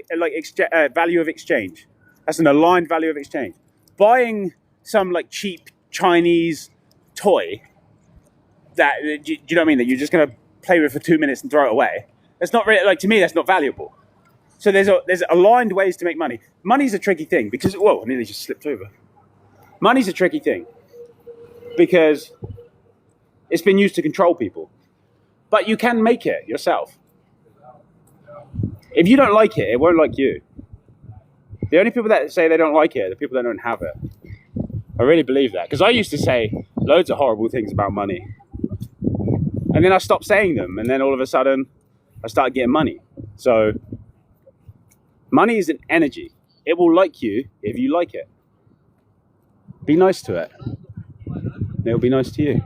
value of exchange. That's an aligned value of exchange. Buying some like cheap Chinese toy that, do you know what I mean, that you're just gonna play with for 2 minutes and throw it away. That's not really, like, to me, that's not valuable. So there's aligned ways to make money. Money's a tricky thing because, whoa, I nearly just slipped over. Money's a tricky thing because it's been used to control people. But you can make it yourself. If you don't like it, it won't like you. The only people that say they don't like it are the people that don't have it. I really believe that. Because I used to say loads of horrible things about money. And then I stopped saying them. And then all of a sudden, I started getting money. So money is an energy. It will like you if you like it. Be nice to it. It'll be nice to you.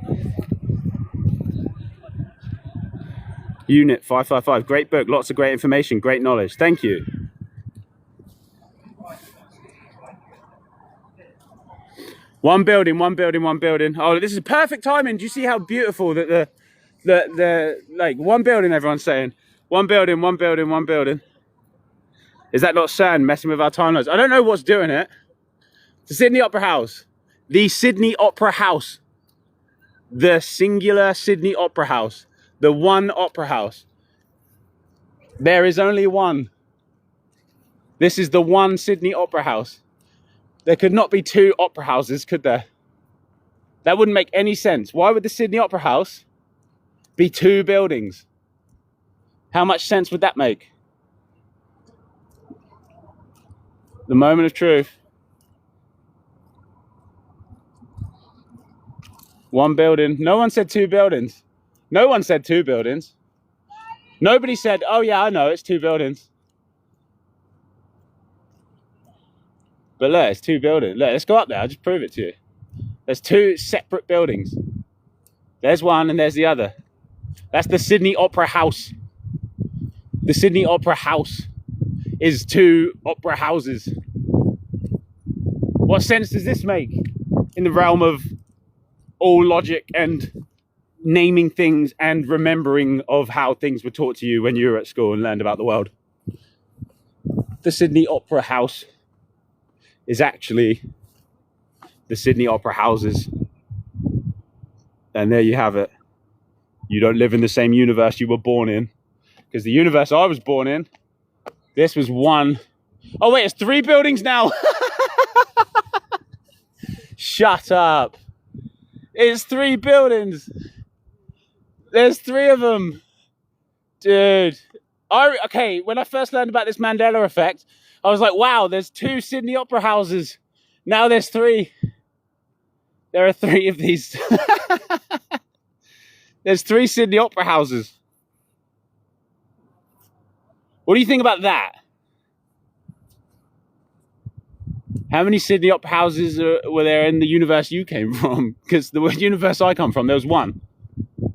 Unit 555. Great book. Lots of great information. Great knowledge. Thank you. One building. Oh, this is perfect timing. Do you see how beautiful that the like one building, everyone's saying? One building. Is that not CERN messing with our timelines? I don't know what's doing it. The Sydney Opera House. The Sydney Opera House. The singular Sydney Opera House. The one opera house. There is only one. This is the one Sydney Opera House. There could not be two opera houses, could there? That wouldn't make any sense. Why would the Sydney Opera House be two buildings? How much sense would that make? The moment of truth. One building. No one said two buildings. No one said two buildings. Nobody said, oh yeah, I know, it's two buildings. But look, it's two buildings. Look, let's go up there. I'll just prove it to you. There's two separate buildings. There's one and there's the other. That's the Sydney Opera House. The Sydney Opera House is two opera houses. What sense does this make in the realm of all logic and naming things and remembering of how things were taught to you when you were at school and learned about the world? The Sydney Opera House is actually the Sydney Opera Houses. And there you have it. You don't live in the same universe you were born in. Because the universe I was born in, this was one. Oh wait, it's three buildings now. Shut up. It's three buildings. There's three of them. Dude. Okay, when I first learned about this Mandela effect, I was like, wow, there's two Sydney Opera Houses. Now there's three. There are three of these. There's three Sydney Opera Houses. What do you think about that? How many Sydney Opera Houses were there in the universe you came from? Because the universe I come from, there was one.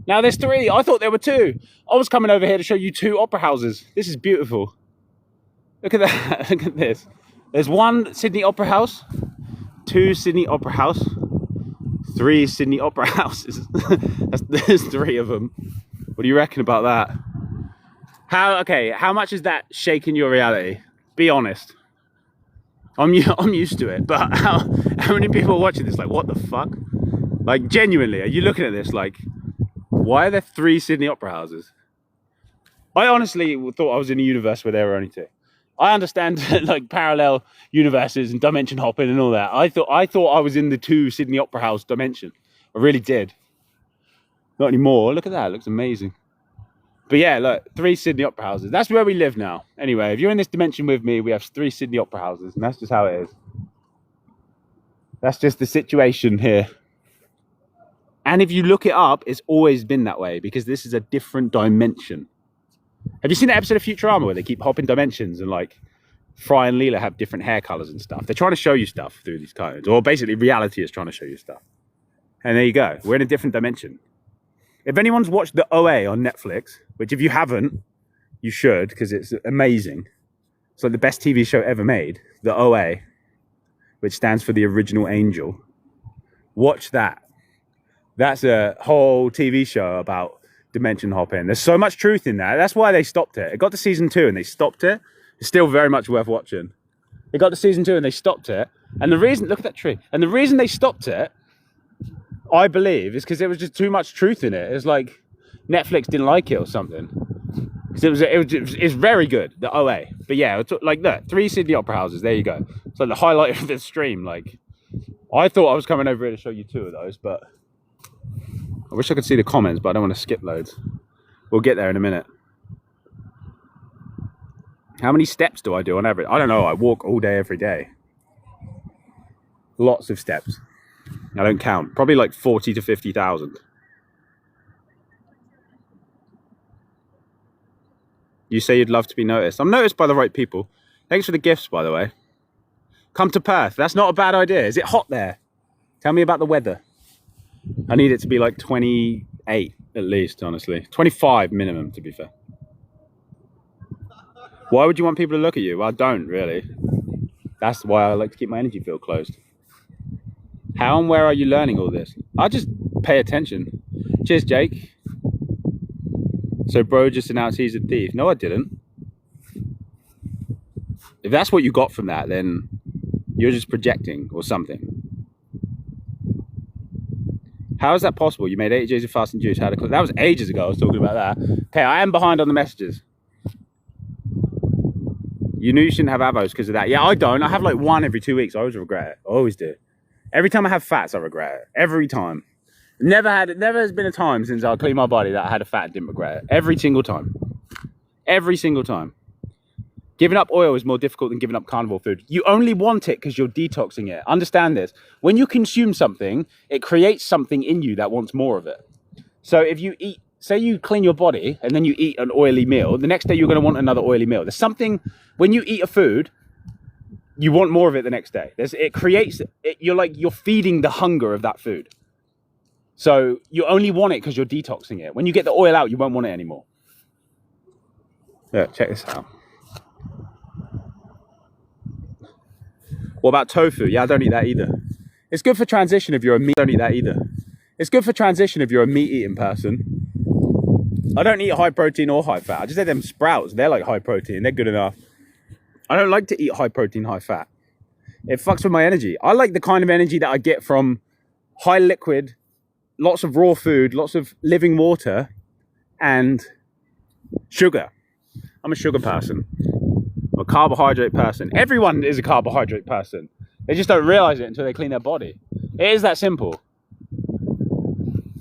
Now there's 3. I thought there were 2. I was coming over here to show you 2 opera houses. This is beautiful. Look at that. Look at this. There's 1 Sydney Opera House, 2 Sydney Opera House, 3 Sydney Opera Houses. There's 3 of them. What do you reckon about that? How much is that shaking your reality? Be honest. I'm used to it, but how many people are watching this like, what the fuck? Like, genuinely, are you looking at this like, why are there 3 Sydney Opera Houses? I honestly thought I was in a universe where there were only 2. I understand like parallel universes and dimension hopping and all that. I thought I was in the 2 Sydney Opera House dimension. I really did. Not anymore. Look at that. It looks amazing. But yeah, look, 3 Sydney Opera Houses. That's where we live now. Anyway, if you're in this dimension with me, we have 3 Sydney Opera Houses, and that's just how it is. That's just the situation here. And if you look it up, it's always been that way, because this is a different dimension. Have you seen that episode of Futurama where they keep hopping dimensions and like Fry and Leela have different hair colors and stuff? They're trying to show you stuff through these codes, or basically reality is trying to show you stuff. And there you go. We're in a different dimension. If anyone's watched The OA on Netflix, which if you haven't, you should, because it's amazing. It's like the best TV show ever made, The OA, which stands for The Original Angel. Watch that. That's a whole TV show about dimension hopping. There's so much truth in that. That's why they stopped it. It got to season 2 and they stopped it. It's still very much worth watching. It got to season 2 and they stopped it. And the reason, look at that tree. And the reason they stopped it, I believe, is because there was just too much truth in it. It's like Netflix didn't like it or something. Because it's very good, The OA. But yeah, it's like look, 3 Sydney Opera Houses. There you go. It's like the highlight of the stream. Like, I thought I was coming over here to show you 2 of those, but I wish I could see the comments, but I don't want to skip loads. We'll get there in a minute. How many steps do I do on average? I don't know. I walk all day, every day. Lots of steps. I don't count. Probably like 40 to 50,000. You say you'd love to be noticed. I'm noticed by the right people. Thanks for the gifts, by the way. Come to Perth. That's not a bad idea. Is it hot there? Tell me about the weather. I need it to be like 28 at least, honestly. 25 minimum, to be fair. Why would you want people to look at you? Well, I don't, really. That's why I like to keep my energy field closed. How and where are you learning all this? I just pay attention. Cheers, Jake. So bro just announced he's a thief. No, I didn't. If that's what you got from that, then you're just projecting or something. How is that possible? You made 8 days of fasting juice. That was ages ago. I was talking about that. Okay, I am behind on the messages. You knew you shouldn't have avos because of that. Yeah, I don't. I have like 1 every 2 weeks. I always regret it. I always do. Every time I have fats, I regret it. Every time. Never has been a time since I cleaned my body that I had a fat and didn't regret it. Every single time. Every single time. Giving up oil is more difficult than giving up carnivore food. You only want it because you're detoxing it. Understand this. When you consume something, it creates something in you that wants more of it. So if you eat, say you clean your body and then you eat an oily meal, the next day you're going to want another oily meal. There's something, when you eat a food, you want more of it the next day. It creates, you're feeding the hunger of that food. So you only want it because you're detoxing it. When you get the oil out, you won't want it anymore. Yeah, check this out. What about tofu? Yeah, I don't eat that either. It's good for transition if you're a meat. I don't eat that either. It's good for transition if you're a meat eating person. I don't eat high protein or high fat. I just eat them sprouts. They're like high protein. They're good enough. I don't like to eat high protein, high fat. It fucks with my energy. I like the kind of energy that I get from high liquid, lots of raw food, lots of living water, and sugar. I'm a sugar person. I'm a carbohydrate person. Everyone is a carbohydrate person. They just don't realize it until they clean their body. It is that simple.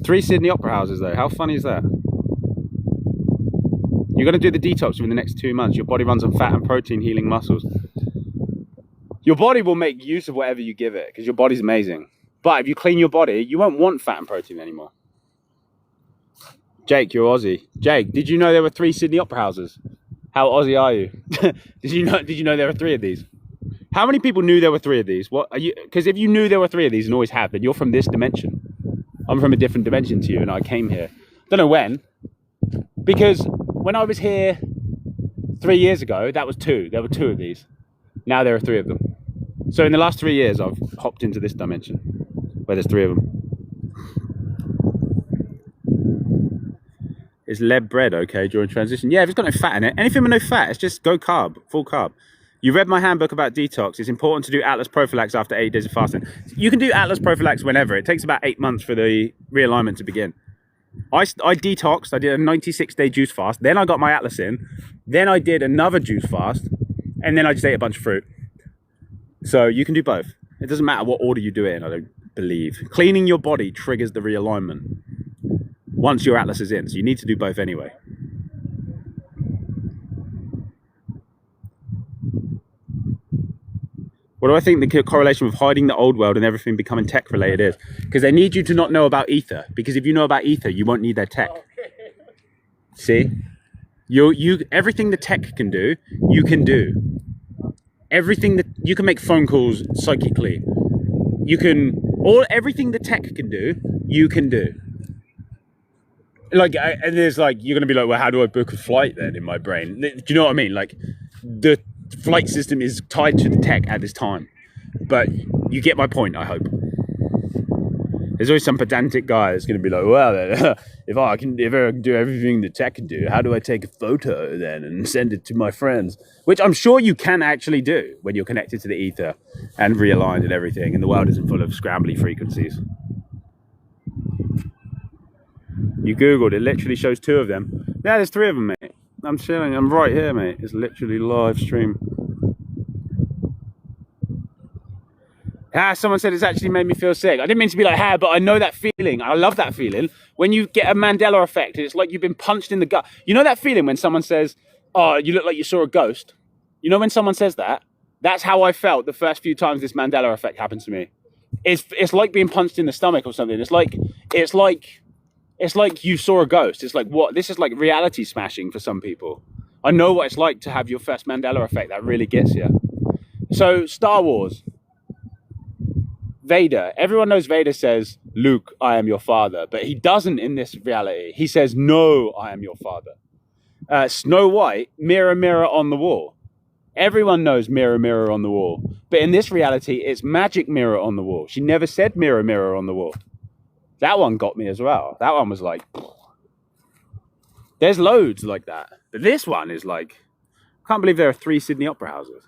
3 Sydney Opera Houses though. How funny is that? You're going to do the detox within the next 2 months. Your body runs on fat and protein, healing muscles. Your body will make use of whatever you give it because your body's amazing. But if you clean your body, you won't want fat and protein anymore. Jake, you're Aussie. Jake, did you know there were 3 Sydney Opera Houses? How Aussie are you? Did you know there were 3 of these? How many people knew there were 3 of these? What are you? Because if you knew there were 3 of these and always have, then you're from this dimension. I'm from a different dimension to you, and I came here. Don't know when, because when I was here 3 years ago, that was 2. There were 2 of these. Now there are 3 of them. So in the last 3 years, I've hopped into this dimension where there's 3 of them. Is lead bread okay during transition? Yeah, if it's got no fat in it. Anything with no fat, it's just go carb, full carb. You read my handbook about detox. It's important to do Atlas Prophylax after 8 days of fasting. You can do Atlas Prophylax whenever. It takes about 8 months for the realignment to begin. I detoxed. I did a 96-day juice fast. Then I got my Atlas in. Then I did another juice fast. And then I just ate a bunch of fruit. So you can do both. It doesn't matter what order you do it in, I don't believe. Cleaning your body triggers the realignment once your Atlas is in. So you need to do both anyway. What do I think the correlation with hiding the old world and everything becoming tech related is? Because they need you to not know about ether. Because if you know about ether, you won't need their tech. See? Everything the tech can do, you can do. Everything that you can make phone calls psychically. Everything the tech can do, you can do. Like, and there's like, you're gonna be like, well, how do I book a flight then in my brain? Do you know what I mean? Like, the flight system is tied to the tech at this time. But you get my point, I hope. There's always some pedantic guy that's going to be like, well, if I can do everything the tech can do, how do I take a photo then and send it to my friends? Which I'm sure you can actually do when you're connected to the ether and realigned and everything, and the world isn't full of scrambly frequencies. You Googled, it literally shows 2 of them. Yeah, there's 3 of them, mate. I'm chilling, I'm right here, mate. It's literally live stream. Someone said it's actually made me feel sick. I didn't mean to be like, but I know that feeling. I love that feeling. When you get a Mandela effect, it's like you've been punched in the gut. You know that feeling when someone says, oh, you look like you saw a ghost? You know when someone says that? That's how I felt the first few times this Mandela effect happened to me. It's like being punched in the stomach or something. It's like you saw a ghost. It's like, what? This is like reality smashing for some people. I know what it's like to have your first Mandela effect. That really gets you. So Star Wars. Vader, everyone knows Vader says, Luke, I am your father, but he doesn't in this reality. He says, no, I am your father. Snow White, mirror, mirror on the wall. Everyone knows mirror, mirror on the wall. But in this reality, it's magic mirror on the wall. She never said mirror, mirror on the wall. That one got me as well. That one was like, there's loads like that. But this one is like, I can't believe there are 3 Sydney Opera Houses.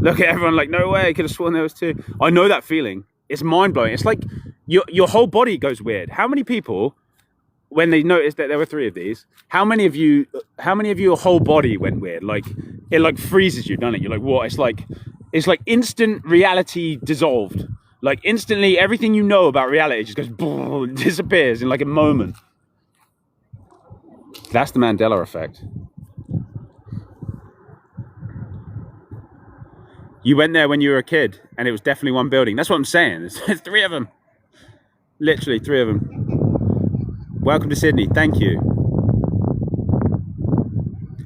Look at everyone like, no way, I could have sworn there was 2. I know that feeling. It's mind-blowing. It's like your whole body goes weird. How many people, when they noticed that there were 3 of these, how many of you, your whole body went weird? Like, it like freezes you, doesn't it? You're like, what? It's like instant reality dissolved. Like instantly, everything you know about reality just goes, boom, disappears in like a moment. That's the Mandela effect. You went there when you were a kid, and it was definitely one building. That's what I'm saying. There's 3 of them. Literally 3 of them. Welcome to Sydney. Thank you.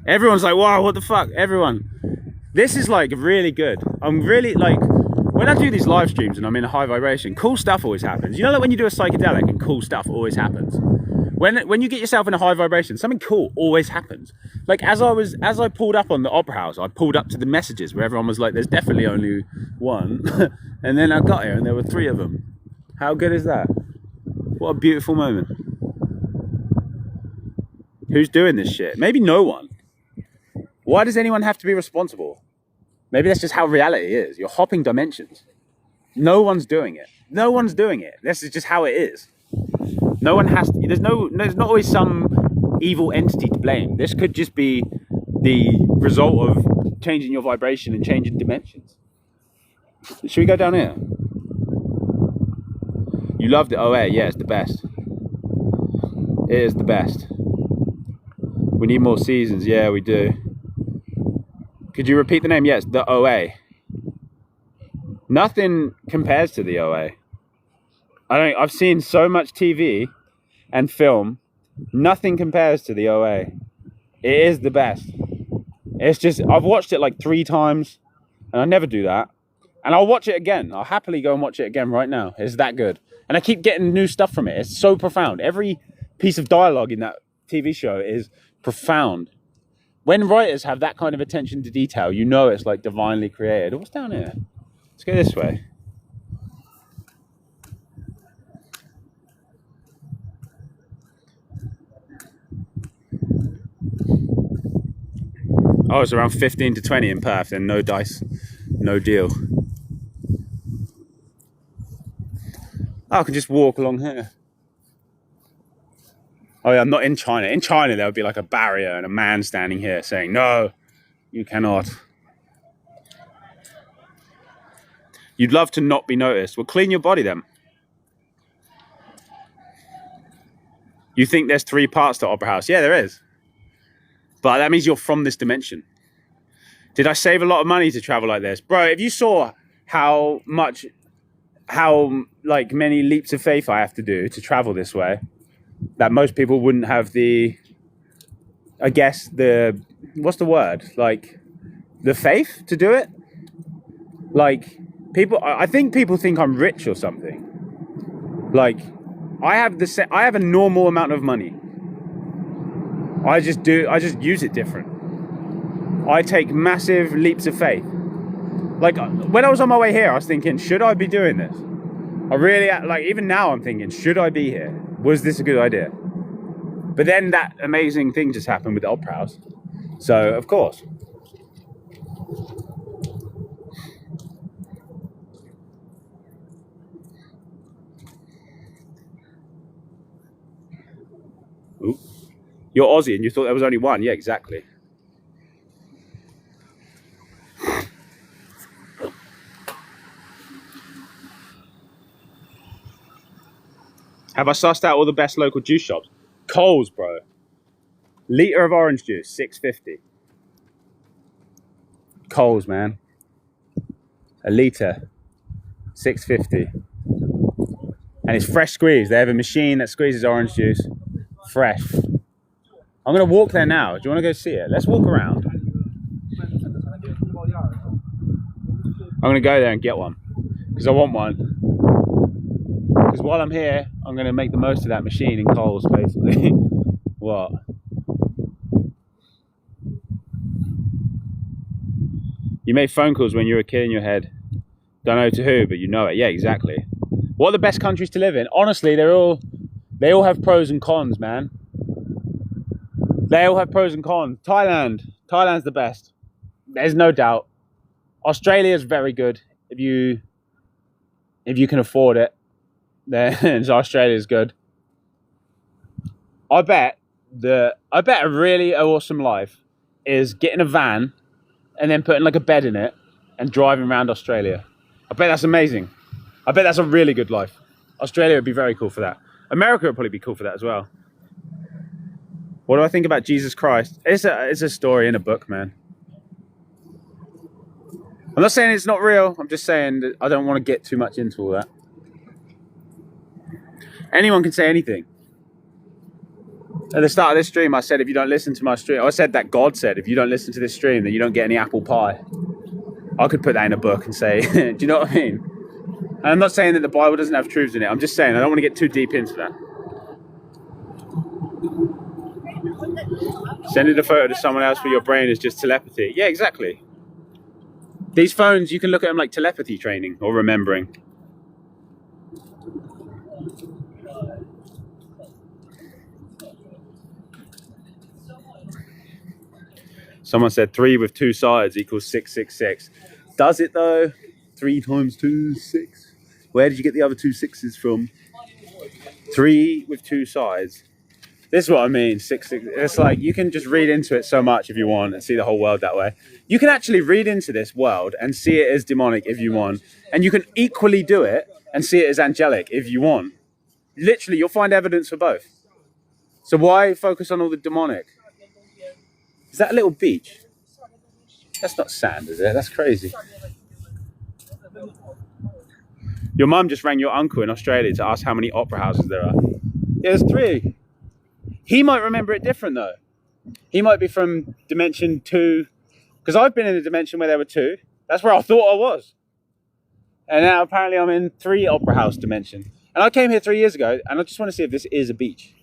Everyone's like, wow, what the fuck? Everyone. This is like really good. I'm really like, when I do these live streams and I'm in a high vibration, cool stuff always happens. You know, like when you do a psychedelic and cool stuff always happens. When you get yourself in a high vibration, something cool always happens. Like as I pulled up on the Opera House, I pulled up to the messages where everyone was like, there's definitely only 1. And then I got here and there were 3 of them. How good is that? What a beautiful moment. Who's doing this shit? Maybe no one. Why does anyone have to be responsible? Maybe that's just how reality is. You're hopping dimensions. No one's doing it. No one's doing it. This is just how it is. No one has to, there's not always some evil entity to blame. This could just be the result of changing your vibration and changing dimensions. Should we go down here? You loved it. Oh, yeah, it's the best. It is the best. We need more seasons. Yeah, we do. Could you repeat the name? Yes, the OA. Nothing compares to the OA. I've seen so much TV and film. Nothing compares to the OA. It is the best. It's just, I've watched it like 3 times and I never do that. And I'll watch it again. I'll happily go and watch it again right now. It's that good. And I keep getting new stuff from it. It's so profound. Every piece of dialogue in that TV show is profound. When writers have that kind of attention to detail, you know it's like divinely created. What's down here? Let's go this way. Oh, it's around 15 to 20 in Perth and no dice, no deal. Oh, I can just walk along here. Oh yeah, I'm not in China. In China, there would be like a barrier and a man standing here saying, no, you cannot. You'd love to not be noticed. Well, clean your body then. You think there's 3 parts to Opera House? Yeah, there is. But that means you're from this dimension. Did I save a lot of money to travel like this? Bro, if you saw how like many leaps of faith I have to do to travel this way, that most people wouldn't have I guess what's the word? Like the faith to do it? Like I think people think I'm rich or something. Like I have a normal amount of money. I just use it different. I take massive leaps of faith. Like when I was on my way here, I was thinking, should I be doing this? I really, like even now I'm thinking, should I be here? Was this a good idea? But then that amazing thing just happened with the Opera House. So, of course. Ooh. You're Aussie and you thought there was only one. Yeah, exactly. Have I sussed out all the best local juice shops? Coles, bro. Litre of orange juice, $6.50. Coles, man. A litre, $6.50. And it's fresh squeeze. They have a machine that squeezes orange juice. Fresh. I'm going to walk there now. Do you want to go see it? Let's walk around. I'm going to go there and get one. Because I want one. Because while I'm here, I'm going to make the most of that machine in Coles, basically. What? You made phone calls when you were a kid in your head. Don't know to who, but you know it. Yeah, exactly. What are the best countries to live in? Honestly, they all have pros and cons, man. They all have pros and cons. Thailand's the best. There's no doubt. Australia's very good if you can afford it. Then Australia's good. I bet a really awesome life is getting a van and then putting like a bed in it and driving around Australia. I bet that's amazing. I bet that's a really good life. Australia would be very cool for that. America would probably be cool for that as well. What do I think about Jesus Christ? It's a story in a book, man. I'm not saying it's not real. I'm just saying that I don't want to get too much into all that. Anyone can say anything. At the start of this stream, I said if you don't listen to my stream, I said that God said if you don't listen to this stream, then you don't get any apple pie. I could put that in a book and say, do you know what I mean? And I'm not saying that the Bible doesn't have truths in it. I'm just saying I don't want to get too deep into that. Sending a photo to someone else for your brain is just telepathy. Yeah, exactly. These phones, you can look at them like telepathy training or remembering. Someone said 3 with 2 sides equals 666. Does it though? 3 times 2 is 6. Where did you get the other 2 6s from? 3 with 2 sides. This is what I mean, 6. It's like you can just read into it so much if you want and see the whole world that way. You can actually read into this world and see it as demonic if you want. And you can equally do it and see it as angelic if you want. Literally, you'll find evidence for both. So why focus on all the demonic? Is that a little beach? That's not sand, is it? That's crazy. Your mum just rang your uncle in Australia to ask how many opera houses there are. Yeah, there's 3. He might remember it different though. He might be from dimension 2. Because I've been in a dimension where there were 2. That's where I thought I was. And now apparently I'm in 3 opera house dimension. And I came here 3 years ago and I just want to see if this is a beach.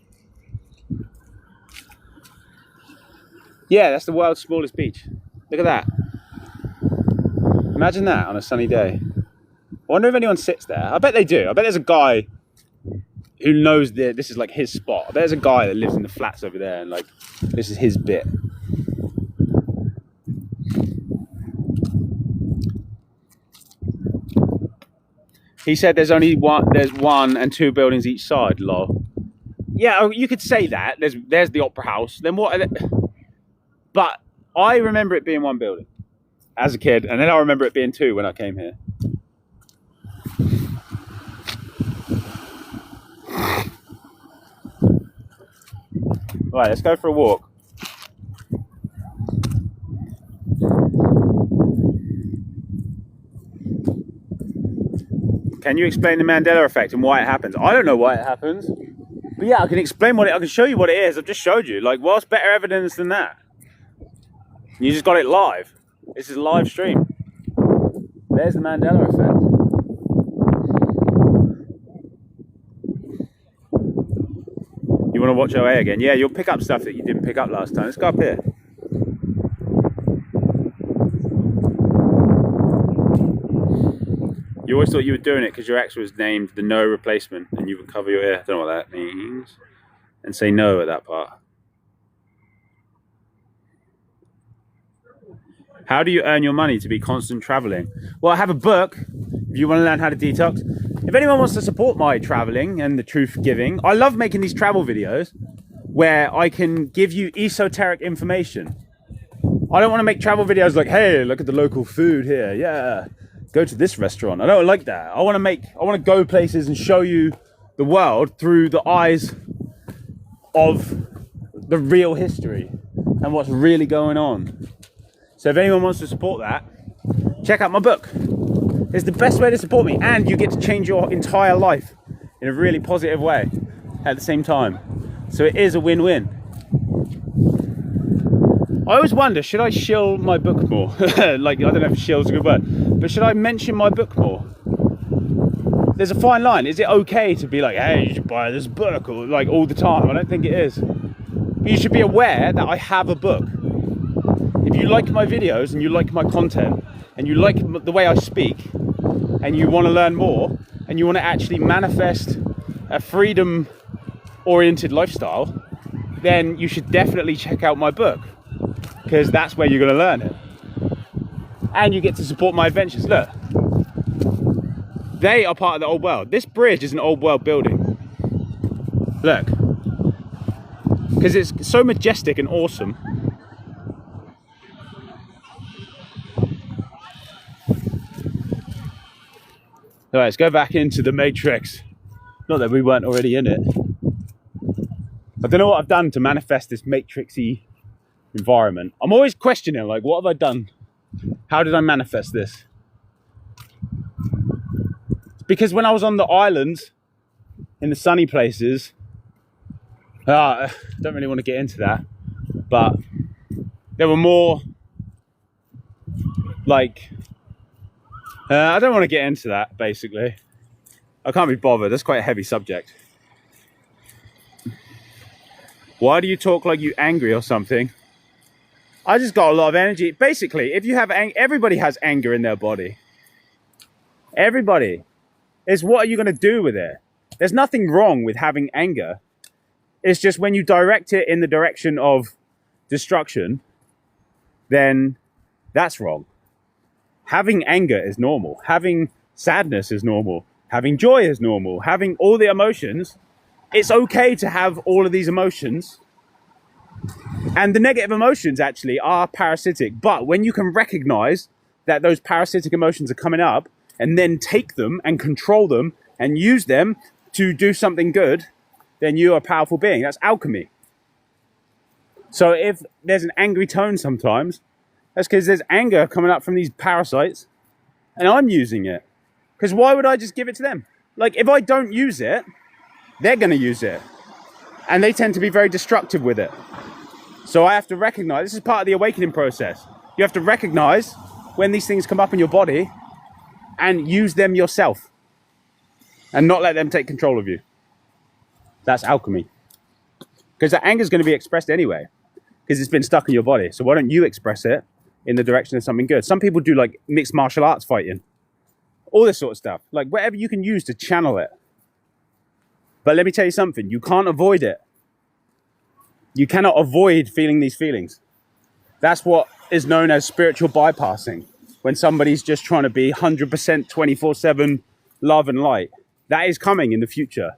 Yeah, that's the world's smallest beach. Look at that. Imagine that on a sunny day. I wonder if anyone sits there. I bet they do. I bet there's a guy who knows that this is like his spot. I bet there's a guy that lives in the flats over there and like this is his bit. He said there's one and two buildings each side, lol. Yeah, you could say that. There's the Opera House. Then what? But I remember it being one building as a kid, and then I remember it being two when I came here. Right, let's go for a walk. Can you explain the Mandela effect and why it happens? I don't know why it happens. But yeah, I can explain I can show you what it is. I've just showed you. Like, what's better evidence than that? You just got it live. This is a live stream. There's the Mandela effect. You want to watch OA again? Yeah, you'll pick up stuff that you didn't pick up last time. Let's go up here. You always thought you were doing it because your ex was named the no replacement and you would cover your ear. I don't know what that means. And say no at that part. How do you earn your money to be constant traveling? Well, I have a book if you want to learn how to detox. If anyone wants to support my traveling and the truth giving, I love making these travel videos where I can give you esoteric information. I don't want to make travel videos like, hey, look at the local food here. Yeah, go to this restaurant. I don't like that. I want to go places and show you the world through the eyes of the real history and what's really going on. So if anyone wants to support that, check out my book. It's the best way to support me, and you get to change your entire life in a really positive way at the same time. So it is a win-win. I always wonder, should I shill my book more? Like, I don't know if shill's a good word, but should I mention my book more? There's a fine line. Is it okay to be like, hey, you should buy this book, or like all the time? I don't think it is. But you should be aware that I have a book. If you like my videos and you like my content and you like the way I speak and you want to learn more and you want to actually manifest a freedom-oriented lifestyle, then you should definitely check out my book, because that's where you're going to learn it. And you get to support my adventures. Look, they are part of the old world. This bridge is an old world building. Look, because it's so majestic and awesome. All right, let's go back into the Matrix. Not that we weren't already in it. I don't know what I've done to manifest this matrixy environment. I'm always questioning, like, what have I done? How did I manifest this? Because when I was on the islands, in the sunny places, I don't really want to get into that, but there were more, like, I don't want to get into that, basically. I can't be bothered. That's quite a heavy subject. Why do you talk like you angry or something? I just got a lot of energy. Basically, if you have everybody has anger in their body. Everybody. It's what are you going to do with it? There's nothing wrong with having anger. It's just when you direct it in the direction of destruction, then that's wrong. Having anger is normal. Having sadness is normal. Having joy is normal. Having all the emotions, it's okay to have all of these emotions. And the negative emotions actually are parasitic. But when you can recognize that those parasitic emotions are coming up and then take them and control them and use them to do something good, then you are a powerful being. That's alchemy. So if there's an angry tone sometimes, that's because there's anger coming up from these parasites and I'm using it. Because why would I just give it to them? Like, if I don't use it, they're going to use it. And they tend to be very destructive with it. So I have to recognize, this is part of the awakening process. You have to recognize when these things come up in your body and use them yourself. And not let them take control of you. That's alchemy. Because that anger is going to be expressed anyway. because it's been stuck in your body. So why don't you express it in the direction of something good? Some people do like mixed martial arts fighting, all this sort of stuff, like whatever you can use to channel it. But let me tell you something, you can't avoid it. You cannot avoid feeling these feelings. That's what is known as spiritual bypassing. When somebody's just trying to be 100% 24/7 love and light. That is coming in the future.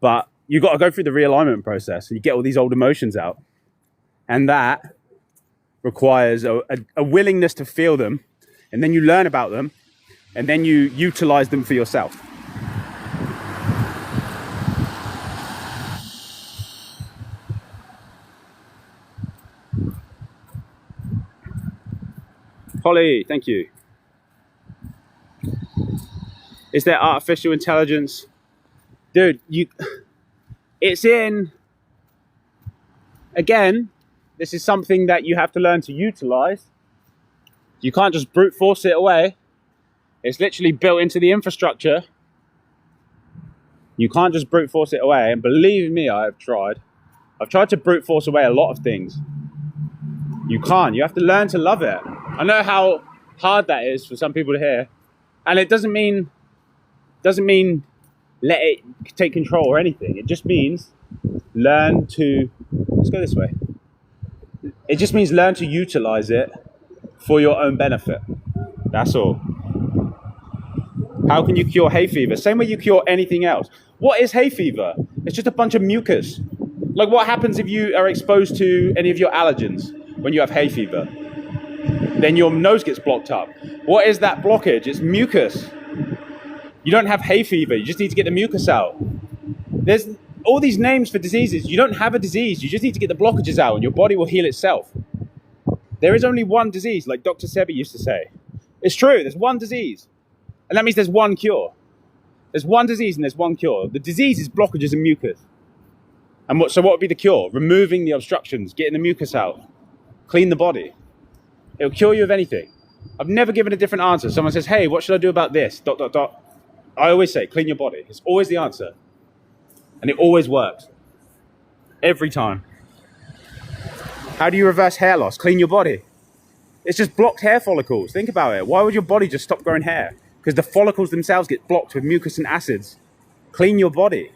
But you got to go through the realignment process and you get all these old emotions out. And that requires a willingness to feel them, and then you learn about them, and then you utilize them for yourself. Holly, thank you. Is there artificial intelligence? Dude, it's in, again, this is something that you have to learn to utilize. You can't just brute force it away. It's literally built into the infrastructure. You can't just brute force it away. And believe me, I've tried. I've tried to brute force away a lot of things. You can't. You have to learn to love it. I know how hard that is for some people to hear. And it doesn't mean let it take control or anything. It just means learn to, let's go this way. It just means learn to utilize it for your own benefit. That's all. How can you cure hay fever? Same way you cure anything else. What is hay fever? It's just a bunch of mucus. Like what happens if you are exposed to any of your allergens when you have hay fever? Then your nose gets blocked up. What is that blockage? It's mucus. You don't have hay fever. You just need to get the mucus out. There's all these names for diseases. You don't have a disease. You just need to get the blockages out and your body will heal itself. There is only one disease, like Dr. Sebi used to say. It's true. There's one disease. And that means there's one cure. There's one disease and there's one cure. The disease is blockages and mucus. And so what would be the cure? Removing the obstructions, getting the mucus out, clean the body. It'll cure you of anything. I've never given a different answer. Someone says, hey, what should I do about this? ... I always say, clean your body. It's always the answer. And it always works. Every time. How do you reverse hair loss? Clean your body. It's just blocked hair follicles. Think about it. Why would your body just stop growing hair? Because the follicles themselves get blocked with mucus and acids. Clean your body.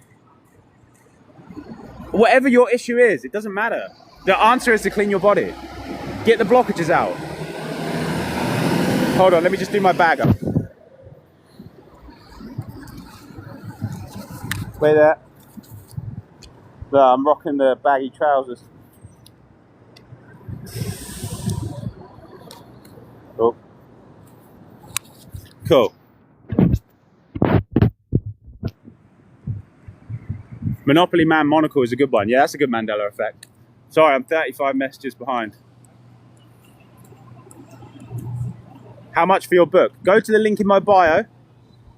Whatever your issue is, it doesn't matter. The answer is to clean your body. Get the blockages out. Hold on, let me just do my bag up. Wait there. I'm rocking the baggy trousers. Oh. Cool. Monopoly Man Monocle is a good one. Yeah, that's a good Mandela effect. Sorry, I'm 35 messages behind. How much for your book? Go to the link in my bio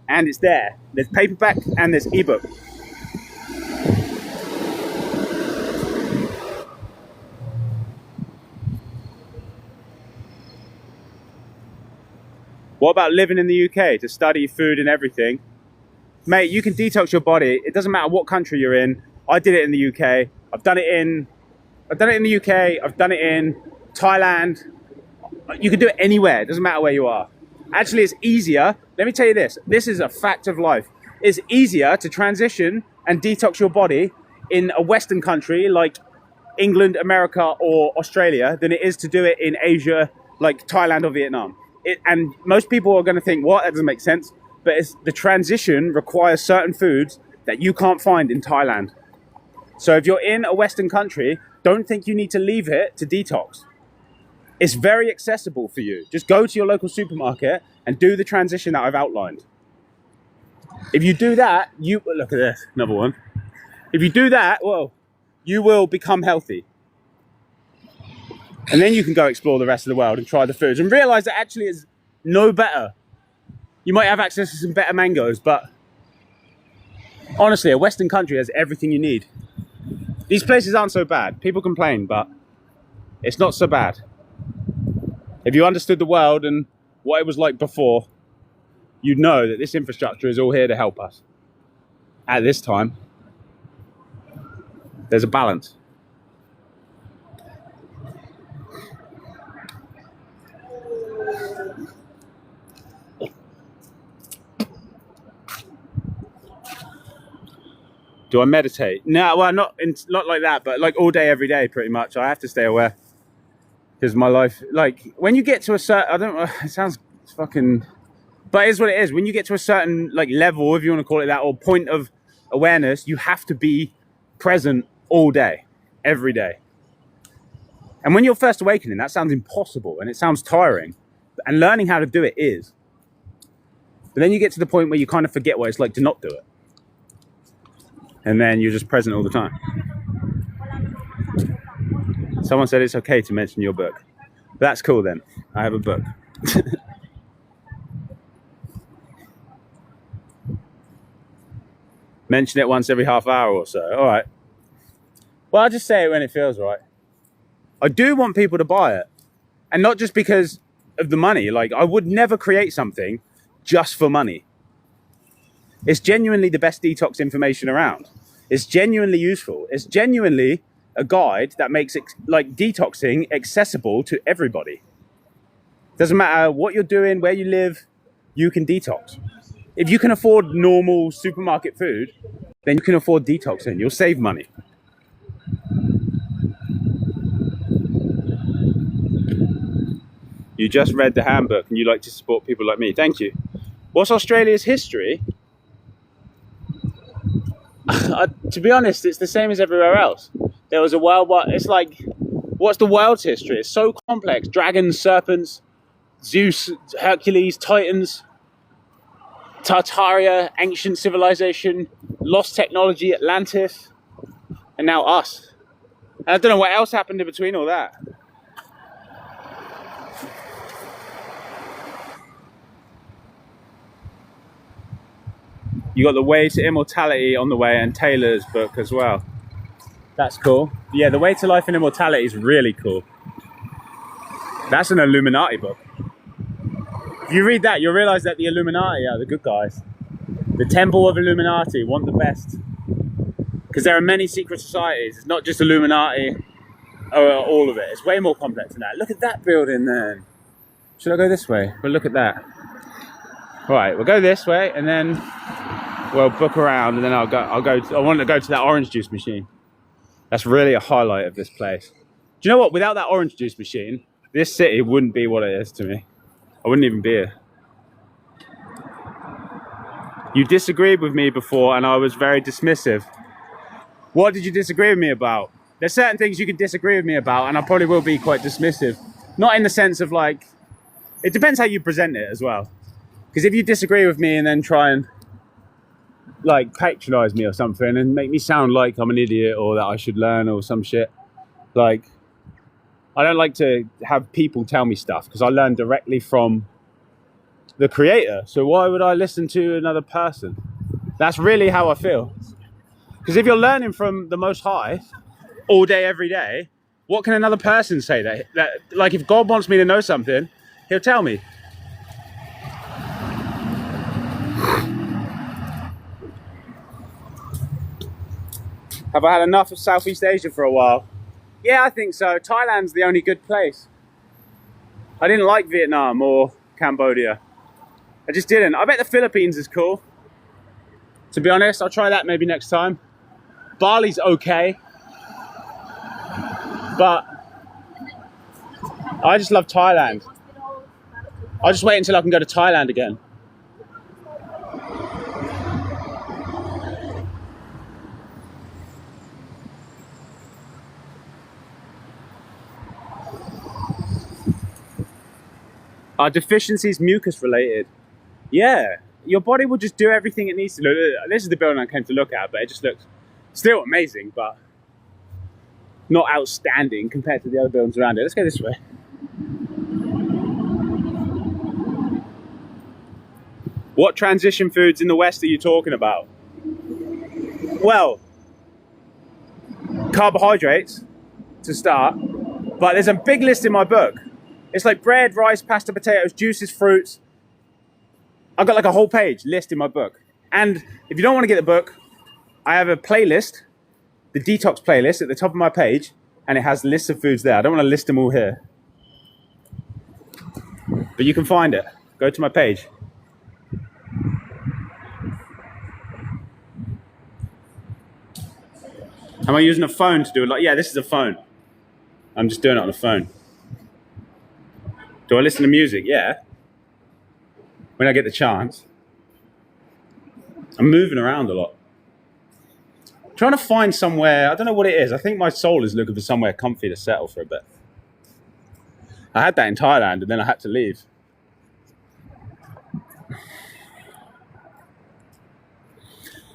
and it's there. There's paperback and there's ebook. What about living in the UK to study food and everything? Mate, you can detox your body. It doesn't matter what country you're in. I did it in the UK. I've done it in the UK. I've done it in Thailand. You can do it anywhere. It doesn't matter where you are. Actually, it's easier. Let me tell you this. This is a fact of life. It's easier to transition and detox your body in a Western country like England, America, or Australia than it is to do it in Asia like Thailand or Vietnam. And most people are going to think, what? That doesn't make sense. But the transition requires certain foods that you can't find in Thailand. So if you're in a Western country, don't think you need to leave it to detox. It's very accessible for you. Just go to your local supermarket and do the transition that I've outlined. If you do that, look at this, another one. If you do that, well, you will become healthy. And then you can go explore the rest of the world and try the foods and realize that actually it's no better. You might have access to some better mangoes, but honestly, a Western country has everything you need. These places aren't so bad. People complain, but it's not so bad. If you understood the world and what it was like before, you'd know that this infrastructure is all here to help us. At this time, there's a balance. Do I meditate? No, well, not like that, but like all day, every day, pretty much. I have to stay aware because my life, like when you get to a certain, I don't know, it sounds fucking, but it is what it is. When you get to a certain like level, if you want to call it that, or point of awareness, you have to be present all day, every day. And when you're first awakening, that sounds impossible and it sounds tiring. And learning how to do it is. But then you get to the point where you kind of forget what it's like to not do it. And then you're just present all the time. Someone said it's okay to mention your book. That's cool then. I have a book. Mention it once every half hour or so. All right. Well, I'll just say it when it feels right. I do want people to buy it. And not just because of the money. Like, I would never create something just for money. It's genuinely the best detox information around. It's genuinely useful. It's genuinely a guide that makes it, like, detoxing accessible to everybody. Doesn't matter what you're doing, where you live, you can detox. If you can afford normal supermarket food, then you can afford detoxing. You'll save money. You just read the handbook and you like to support people like me. Thank you. What's Australia's history? To be honest, it's the same as everywhere else. There was a world, it's like, what's the world's history? It's so complex. Dragons, serpents, Zeus, Hercules, Titans, Tartaria, ancient civilization, lost technology, Atlantis, and now us. And I don't know what else happened in between all that. You got The Way to Immortality on the way and Taylor's book as well. That's cool. Yeah, The Way to Life and Immortality is really cool. That's an Illuminati book. If you read that, you'll realize that the Illuminati are the good guys. The Temple of Illuminati want the best. Because there are many secret societies. It's not just Illuminati or all of it. It's way more complex than that. Look at that building then. Should I go this way? Well, look at that. Right, we'll go this way and then we'll book around and then I want to go to that orange juice machine. That's really a highlight of this place. Do you know what? Without that orange juice machine, this city wouldn't be what it is to me. I wouldn't even be here. You disagreed with me before and I was very dismissive. What did you disagree with me about? There's certain things you can disagree with me about and I probably will be quite dismissive. Not in the sense of like, it depends how you present it as well. Because if you disagree with me and then try and like patronize me or something and make me sound like I'm an idiot or that I should learn or some shit, like, I don't like to have people tell me stuff because I learn directly from the creator. So why would I listen to another person? That's really how I feel. Because if you're learning from the Most High all day, every day, what can another person say? That like, if God wants me to know something, he'll tell me. Have I had enough of Southeast Asia for a while? Yeah, I think so. Thailand's the only good place. I didn't like Vietnam or Cambodia. I just didn't. I bet the Philippines is cool. To be honest, I'll try that maybe next time. Bali's okay. But I just love Thailand. I'll just wait until I can go to Thailand again. Are deficiencies mucus related? Yeah, your body will just do everything it needs to do. This is the building I came to look at, but it just looks still amazing, but not outstanding compared to the other buildings around it. Let's go this way. What transition foods in the West are you talking about? Well, carbohydrates to start, but there's a big list in my book. It's like bread, rice, pasta, potatoes, juices, fruits. I've got like a whole page list in my book. And if you don't want to get the book, I have a playlist, the detox playlist at the top of my page, and it has lists of foods there. I don't want to list them all here. But you can find it. Go to my page. Am I using a phone to do it? Like, yeah, this is a phone. I'm just doing it on a phone. Do I listen to music? Yeah. When I get the chance. I'm moving around a lot. I'm trying to find somewhere, I don't know what it is. I think my soul is looking for somewhere comfy to settle for a bit. I had that in Thailand and then I had to leave.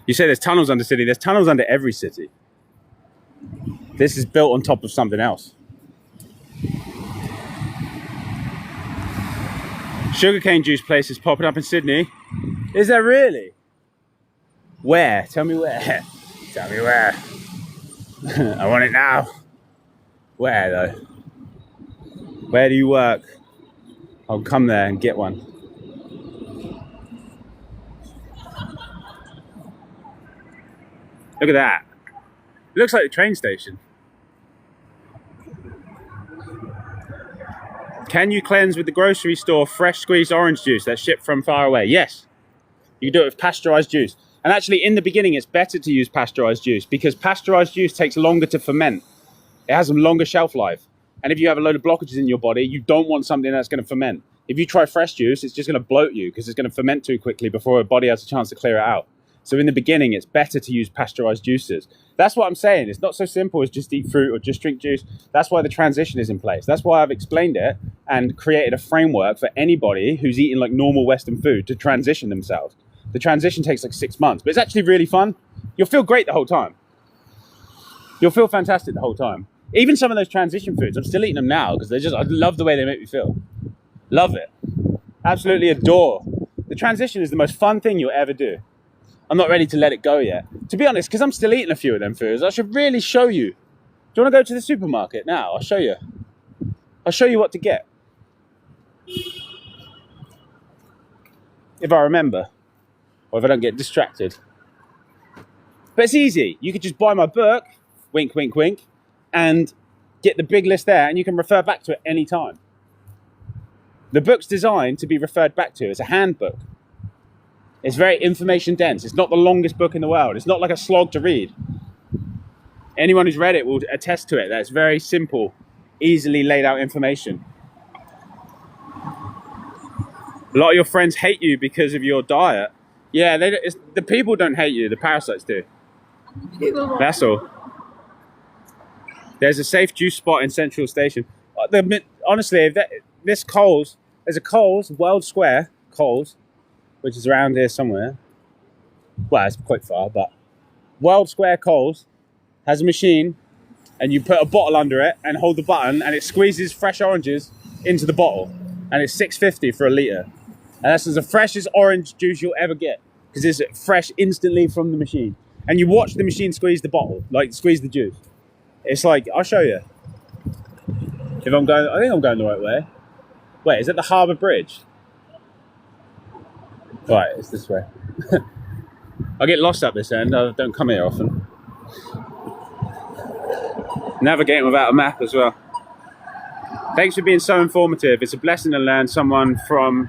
You say there's tunnels under Sydney. There's tunnels under every city. This is built on top of something else. Sugarcane juice places popping up in Sydney. Is there really? Where? Tell me where. Tell me where. I want it now. Where though? Where do you work? I'll come there and get one. Look at that. It looks like a train station. Can you cleanse with the grocery store fresh squeezed orange juice that's shipped from far away? Yes. You can do it with pasteurized juice. And actually, in the beginning, it's better to use pasteurized juice because pasteurized juice takes longer to ferment. It has a longer shelf life. And if you have a load of blockages in your body, you don't want something that's going to ferment. If you try fresh juice, it's just going to bloat you because it's going to ferment too quickly before your body has a chance to clear it out. So in the beginning, it's better to use pasteurized juices. That's what I'm saying. It's not so simple as just eat fruit or just drink juice. That's why the transition is in place. That's why I've explained it and created a framework for anybody who's eating like normal Western food to transition themselves. The transition takes like 6 months, but it's actually really fun. You'll feel great the whole time. You'll feel fantastic the whole time. Even some of those transition foods, I'm still eating them now because I love the way they make me feel. Love it. Absolutely adore. The transition is the most fun thing you'll ever do. I'm not ready to let it go yet. To be honest, because I'm still eating a few of them foods, I should really show you. Do you want to go to the supermarket now? I'll show you. I'll show you what to get. If I remember. Or if I don't get distracted. But it's easy. You could just buy my book, wink, wink, wink, and get the big list there, and you can refer back to it any time. The book's designed to be referred back to. It's a handbook. It's very information dense. It's not the longest book in the world. It's not like a slog to read. Anyone who's read it will attest to it. That's very simple, easily laid out information. A lot of your friends hate you because of your diet. Yeah, the people don't hate you. The parasites do. That's all. There's a safe juice spot in Central Station. Honestly, there's a Coles, World Square, Coles, which is around here somewhere. Well, it's quite far, but World Square Coles has a machine and you put a bottle under it and hold the button and it squeezes fresh oranges into the bottle. And it's $6.50 for a litre. And that's the freshest orange juice you'll ever get because it's fresh instantly from the machine. And you watch the machine squeeze the bottle, like squeeze the juice. It's like, I'll show you. I think I'm going the right way. Wait, is it the Harbour Bridge? Right, it's this way. I get lost up this end. I don't come here often. Navigating without a map as well. Thanks for being so informative. It's a blessing to learn someone from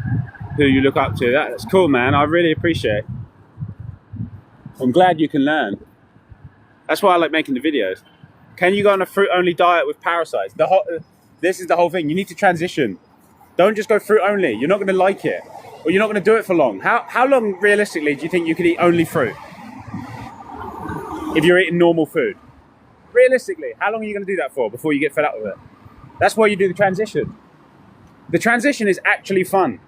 who you look up to. That's cool, man. I really appreciate it. I'm glad you can learn. That's why I like making the videos. Can you go on a fruit-only diet with parasites? This is the whole thing. You need to transition. Don't just go fruit-only. You're not going to like it. Or you're not going to do it for long. How long, realistically, do you think you could eat only fruit? If you're eating normal food. Realistically, how long are you going to do that for before you get fed up with it? That's why you do the transition. The transition is actually fun.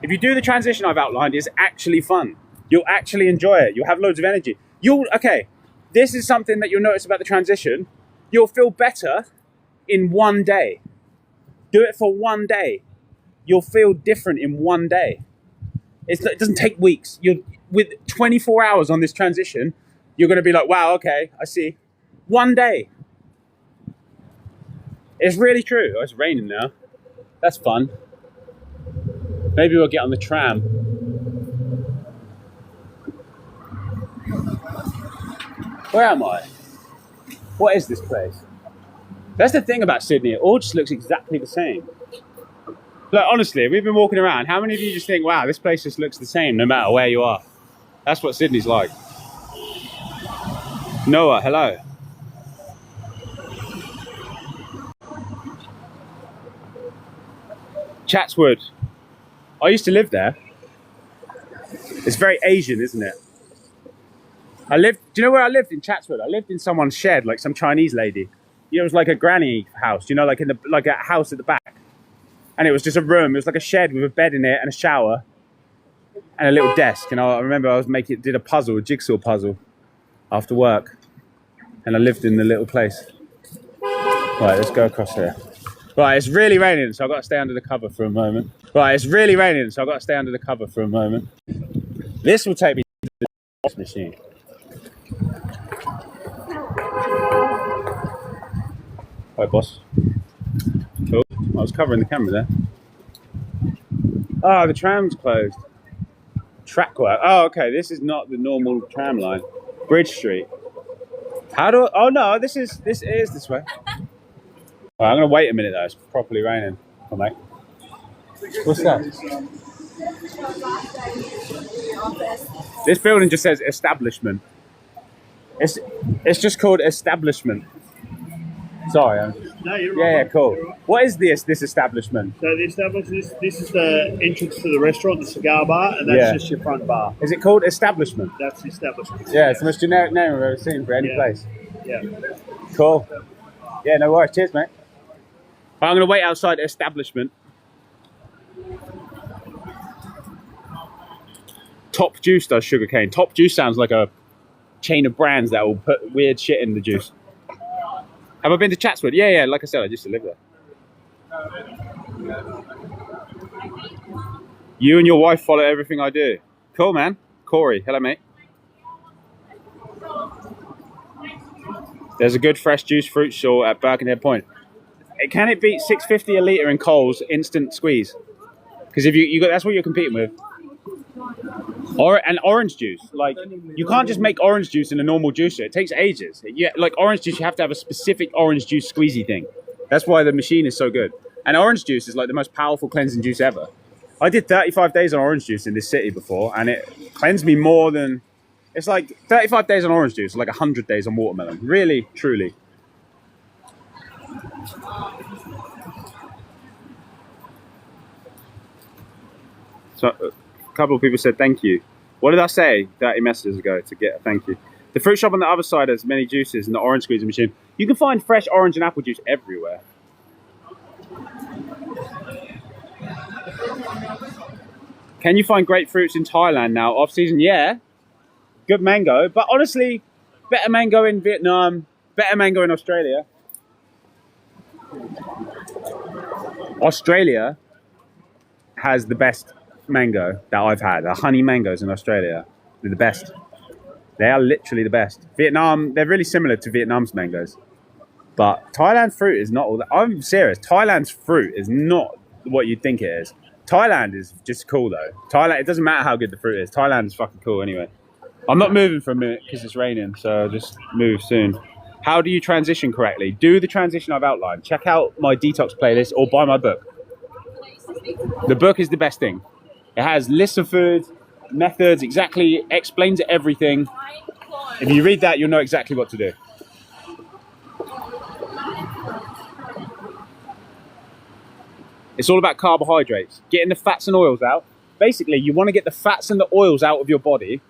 If you do the transition I've outlined, it's actually fun. You'll actually enjoy it. You'll have loads of energy. Okay, this is something that you'll notice about the transition. You'll feel better in one day. Do it for one day. You'll feel different in one day. It doesn't take weeks. With 24 hours on this transition, you're going to be like, wow, okay, I see. One day. It's really true. Oh, it's raining now. That's fun. Maybe we'll get on the tram. Where am I? What is this place? That's the thing about Sydney. It all just looks exactly the same. Like, honestly, we've been walking around. How many of you just think, wow, this place just looks the same no matter where you are? That's what Sydney's like. Noah, hello. Chatswood. I used to live there. It's very Asian, isn't it? Do you know where I lived in Chatswood? I lived in someone's shed, like some Chinese lady. You know, it was like a granny house, you know, like like a house at the back. And it was just a room. It was like a shed with a bed in it and a shower and a little desk. And I remember I did a jigsaw puzzle after work. And I lived in the little place. Right, let's go across here. Right, it's really raining, so I've got to stay under the cover for a moment. This will take me to the boss machine. Hi, boss. Cool. I was covering the camera there. Oh, the tram's closed. Track work. Oh, okay. This is not the normal tram line. Bridge Street. Oh no, this is this way. Right, I'm gonna wait a minute though. It's properly raining. Come on, mate. What's that? This building just says establishment. It's just called establishment. Sorry. No, you're Yeah, right. cool. What is this establishment? So the establishment, this is the entrance to the restaurant, the cigar bar, and that's just your front bar. Is it called establishment? That's the establishment. Yeah, it's the most generic name I've ever seen for any place. Yeah. Cool. Yeah, no worries. Cheers, mate. I'm going to wait outside the establishment. Top Juice does sugarcane. Top Juice sounds like a chain of brands that will put weird shit in the juice. Have I been to Chatswood? Yeah. Like I said, I used to live there. You and your wife follow everything I do. Cool, man. Corey. Hello, mate. There's a good fresh juice fruit store at Birkenhead Point. Can it beat $6.50 a litre in Coles instant squeeze? Because if you got, that's what you're competing with. And orange juice, like you can't just make orange juice in a normal juicer. It takes ages. Yeah, like orange juice, you have to have a specific orange juice squeezy thing. That's why the machine is so good. And orange juice is like the most powerful cleansing juice ever. I did 35 days on orange juice in this city before, and it cleansed me more than. It's like 35 days on orange juice, like 100 days on watermelon. Really, truly. So a couple of people said thank you. What did I say 30 messages ago to get a thank you? The fruit shop on the other side has many juices and the orange squeezing machine. You can find fresh orange and apple juice everywhere. Can you find grapefruits in Thailand now? Off season? Yeah. Good mango. But honestly, better mango in Vietnam, better mango in Australia. Australia has the best mango that I've had. The honey mangoes in Australia, they're the best. They are literally the best. Vietnam, they're really similar to Vietnam's mangoes. But Thailand's fruit is not all that. I'm serious. Thailand's fruit is not what you'd think it is. Thailand is just cool though. Thailand, it doesn't matter how good the fruit is. Thailand is fucking cool anyway. I'm not moving for a minute because it's raining, so I'll just move soon. How do you transition correctly? Do the transition I've outlined. Check out my detox playlist or buy my book. The book is the best thing. It has lists of foods, methods, exactly, explains everything. If you read that, you'll know exactly what to do. It's all about carbohydrates, getting the fats and oils out. Basically, you want to get the fats and the oils out of your body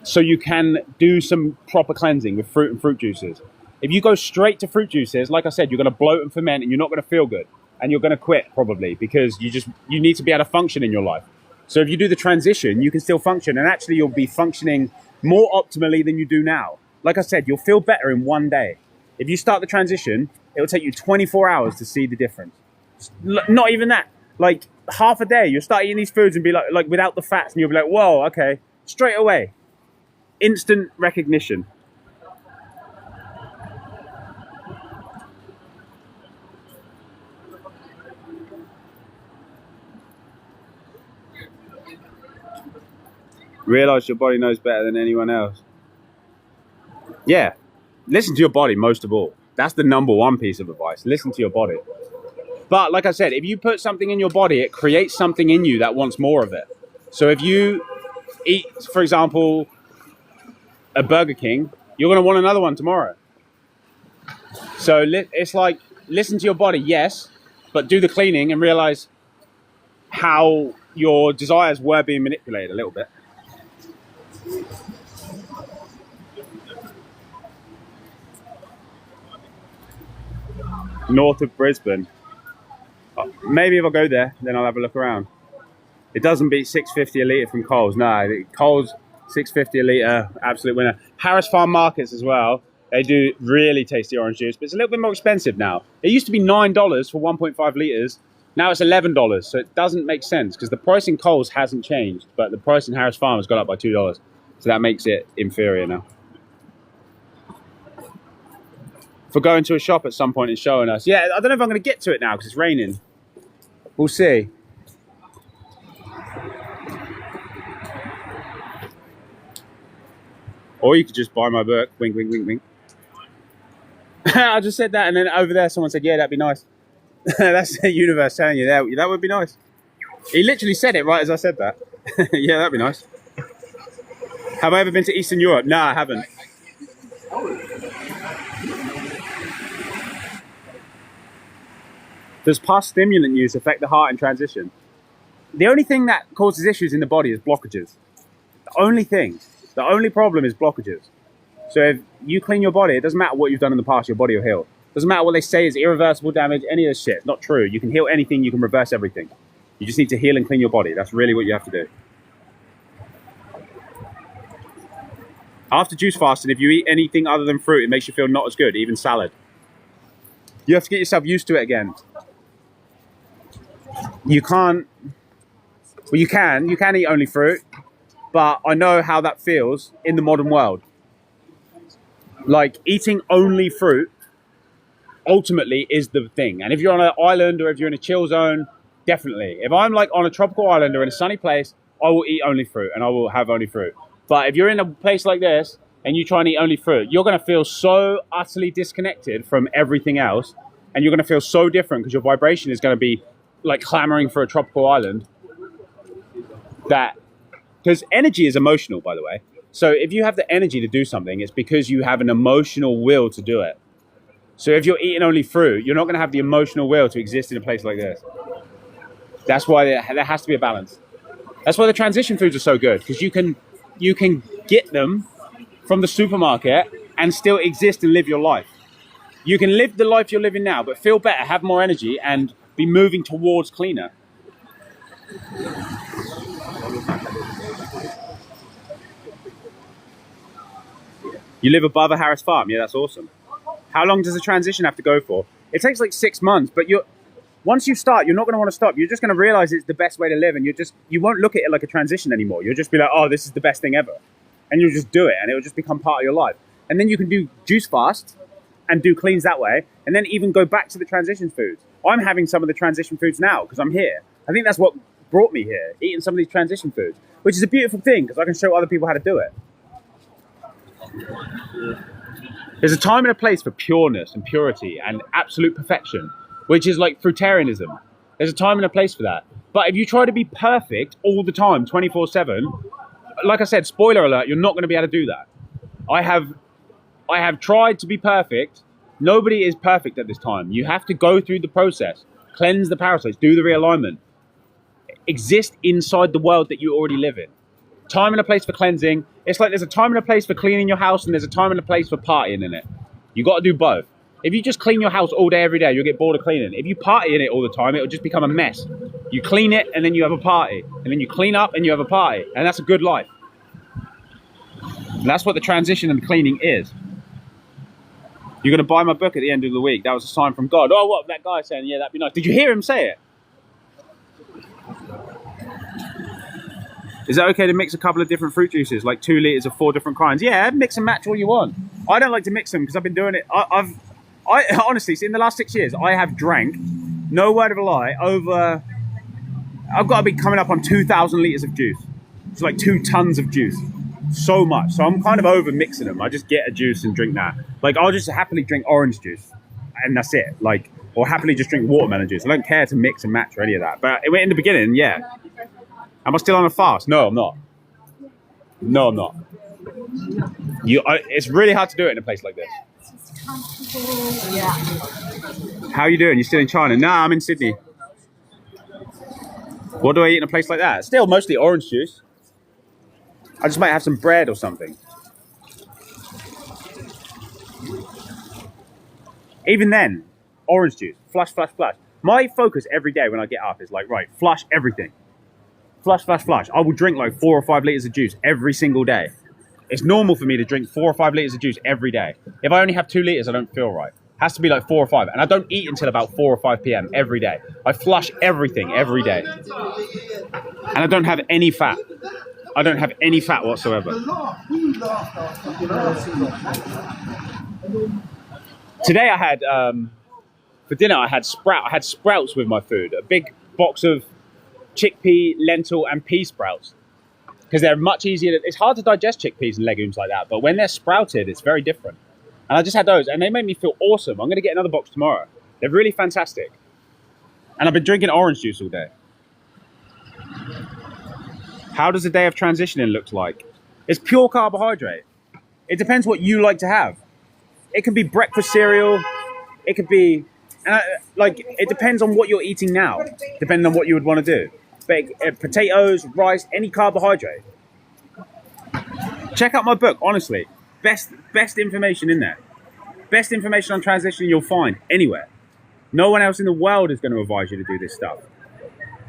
so you can do some proper cleansing with fruit and fruit juices. If you go straight to fruit juices, like I said, you're going to bloat and ferment and you're not going to feel good. And you're going to quit probably because you need to be able to function in your life. So if you do the transition, you can still function and actually you'll be functioning more optimally than you do now. Like I said, you'll feel better in one day. If you start the transition, it will take you 24 hours to see the difference. Not even that. Like half a day, you'll start eating these foods and be like without the fats and you'll be like, whoa, okay, straight away. Instant recognition. Realize your body knows better than anyone else. Yeah, listen to your body most of all. That's the number one piece of advice. Listen to your body. But like I said, if you put something in your body, it creates something in you that wants more of it. So if you eat, for example, a Burger King, you're going to want another one tomorrow. So it's like, listen to your body, yes, but do the cleaning and realize how your desires were being manipulated a little bit. North of Brisbane. Maybe if I go there, then I'll have a look around. It doesn't beat $6.50 a litre from Coles. No, Coles, $6.50 a litre, absolute winner. Harris Farm Markets as well. They do really tasty orange juice, but it's a little bit more expensive now. It used to be $9 for 1.5 litres. Now it's $11, so it doesn't make sense because the price in Coles hasn't changed, but the price in Harris Farm has gone up by $2. So that makes it inferior now. For going to a shop at some point and showing us. Yeah, I don't know if I'm going to get to it now because it's raining. We'll see. Or you could just buy my book. Wink, wink, wink, wink. I just said that, and then over there someone said, yeah, that'd be nice. That's the universe telling you that would be nice. He literally said it right as I said that. Yeah, that'd be nice. Have I ever been to Eastern Europe? No, I haven't. Does past stimulant use affect the heart in transition? The only thing that causes issues in the body is blockages. The only thing. The only problem is blockages. So if you clean your body, it doesn't matter what you've done in the past, your body will heal. Doesn't matter what they say is irreversible damage, any of this shit. It's not true. You can heal anything, you can reverse everything. You just need to heal and clean your body. That's really what you have to do. After juice fasting, if you eat anything other than fruit, it makes you feel not as good, even salad. You have to get yourself used to it again. You can't, well, you can eat only fruit, but I know how that feels in the modern world. Like, eating only fruit ultimately is the thing. And if you're on an island or if you're in a chill zone, definitely. If I'm like on a tropical island or in a sunny place, I will eat only fruit and I will have only fruit. But if you're in a place like this and you try and eat only fruit, you're going to feel so utterly disconnected from everything else, and you're going to feel so different because your vibration is going to be like clamoring for a tropical island. That, because energy is emotional, by the way. So if you have the energy to do something, it's because you have an emotional will to do it. So if you're eating only fruit, you're not going to have the emotional will to exist in a place like this. That's why there has to be a balance. That's why the transition foods are so good, because you can get them from the supermarket and still exist and live your life. You can live the life you're living now, but feel better, have more energy, and be moving towards cleaner. You live above a Harris Farm? Yeah, that's awesome. How long does the transition have to go for? It takes like 6 months, but once you start, you're not going to want to stop. You're just going to realize it's the best way to live, and you won't look at it like a transition anymore. You'll just be like, oh, this is the best thing ever. And you'll just do it, and it'll just become part of your life. And then you can do juice fast and do cleans that way, and then even go back to the transition foods. I'm having some of the transition foods now because I'm here. I think that's what brought me here, eating some of these transition foods, which is a beautiful thing because I can show other people how to do it. There's a time and a place for pureness and purity and absolute perfection, which is like fruitarianism. There's a time and a place for that. But if you try to be perfect all the time, 24/7, like I said, spoiler alert, you're not going to be able to do that. I have tried to be perfect. Nobody is perfect at this time. You have to go through the process, cleanse the parasites, do the realignment, exist inside the world that you already live in. Time and a place for cleansing. It's like there's a time and a place for cleaning your house, and there's a time and a place for partying in it. You got to do both. If you just clean your house all day, every day, you'll get bored of cleaning. If you party in it all the time, it'll just become a mess. You clean it, and then you have a party. And then you clean up, and you have a party. And that's a good life. And that's what the transition and cleaning is. You're going to buy my book at the end of the week. That was a sign from God. Oh, what? That guy saying, yeah, that'd be nice. Did you hear him say it? Is that okay to mix a couple of different fruit juices, like 2 litres of 4 different kinds? Yeah, mix and match all you want. I don't like to mix them because I've been doing it. I honestly, in the last 6 years, I have drank, no word of a lie, I've got to be coming up on 2,000 litres of juice. It's like 2 tons of juice. So much. So I'm kind of over mixing them. I just get a juice and drink that. Like, I'll just happily drink orange juice and that's it. Like, or happily just drink watermelon juice. I don't care to mix and match or any of that. But in the beginning, yeah. Am I still on a fast? No, I'm not. No, I'm not. It's really hard to do it in a place like this. Yeah. How are you doing? You still in China? No, I'm in Sydney. What do I eat in a place like that? Still mostly orange juice. I just might have some bread or something. Even then, orange juice, flush, flush, flush. My focus every day when I get up is like, right, flush everything. Flush, flush, flush. I will drink like 4 or 5 litres of juice every single day. It's normal for me to drink 4 or 5 litres of juice every day. If I only have 2 litres, I don't feel right. Has to be like 4 or 5. And I don't eat until about 4 or 5 p.m. every day. I flush everything every day. And I don't have any fat. I don't have any fat whatsoever. Today I had, for dinner, I had sprouts with my food. A big box of chickpea, lentil, and pea sprouts. Because they're much easier. It's hard to digest chickpeas and legumes like that. But when they're sprouted, it's very different. And I just had those, and they made me feel awesome. I'm going to get another box tomorrow. They're really fantastic. And I've been drinking orange juice all day. How does a day of transitioning look like? It's pure carbohydrate. It depends what you like to have. It can be breakfast cereal. It could be, it depends on what you're eating now, depending on what you would want to do. But potatoes, rice, any carbohydrate. Check out my book, honestly. Best information in there. Best information on transition you'll find anywhere. No one else in the world is going to advise you to do this stuff.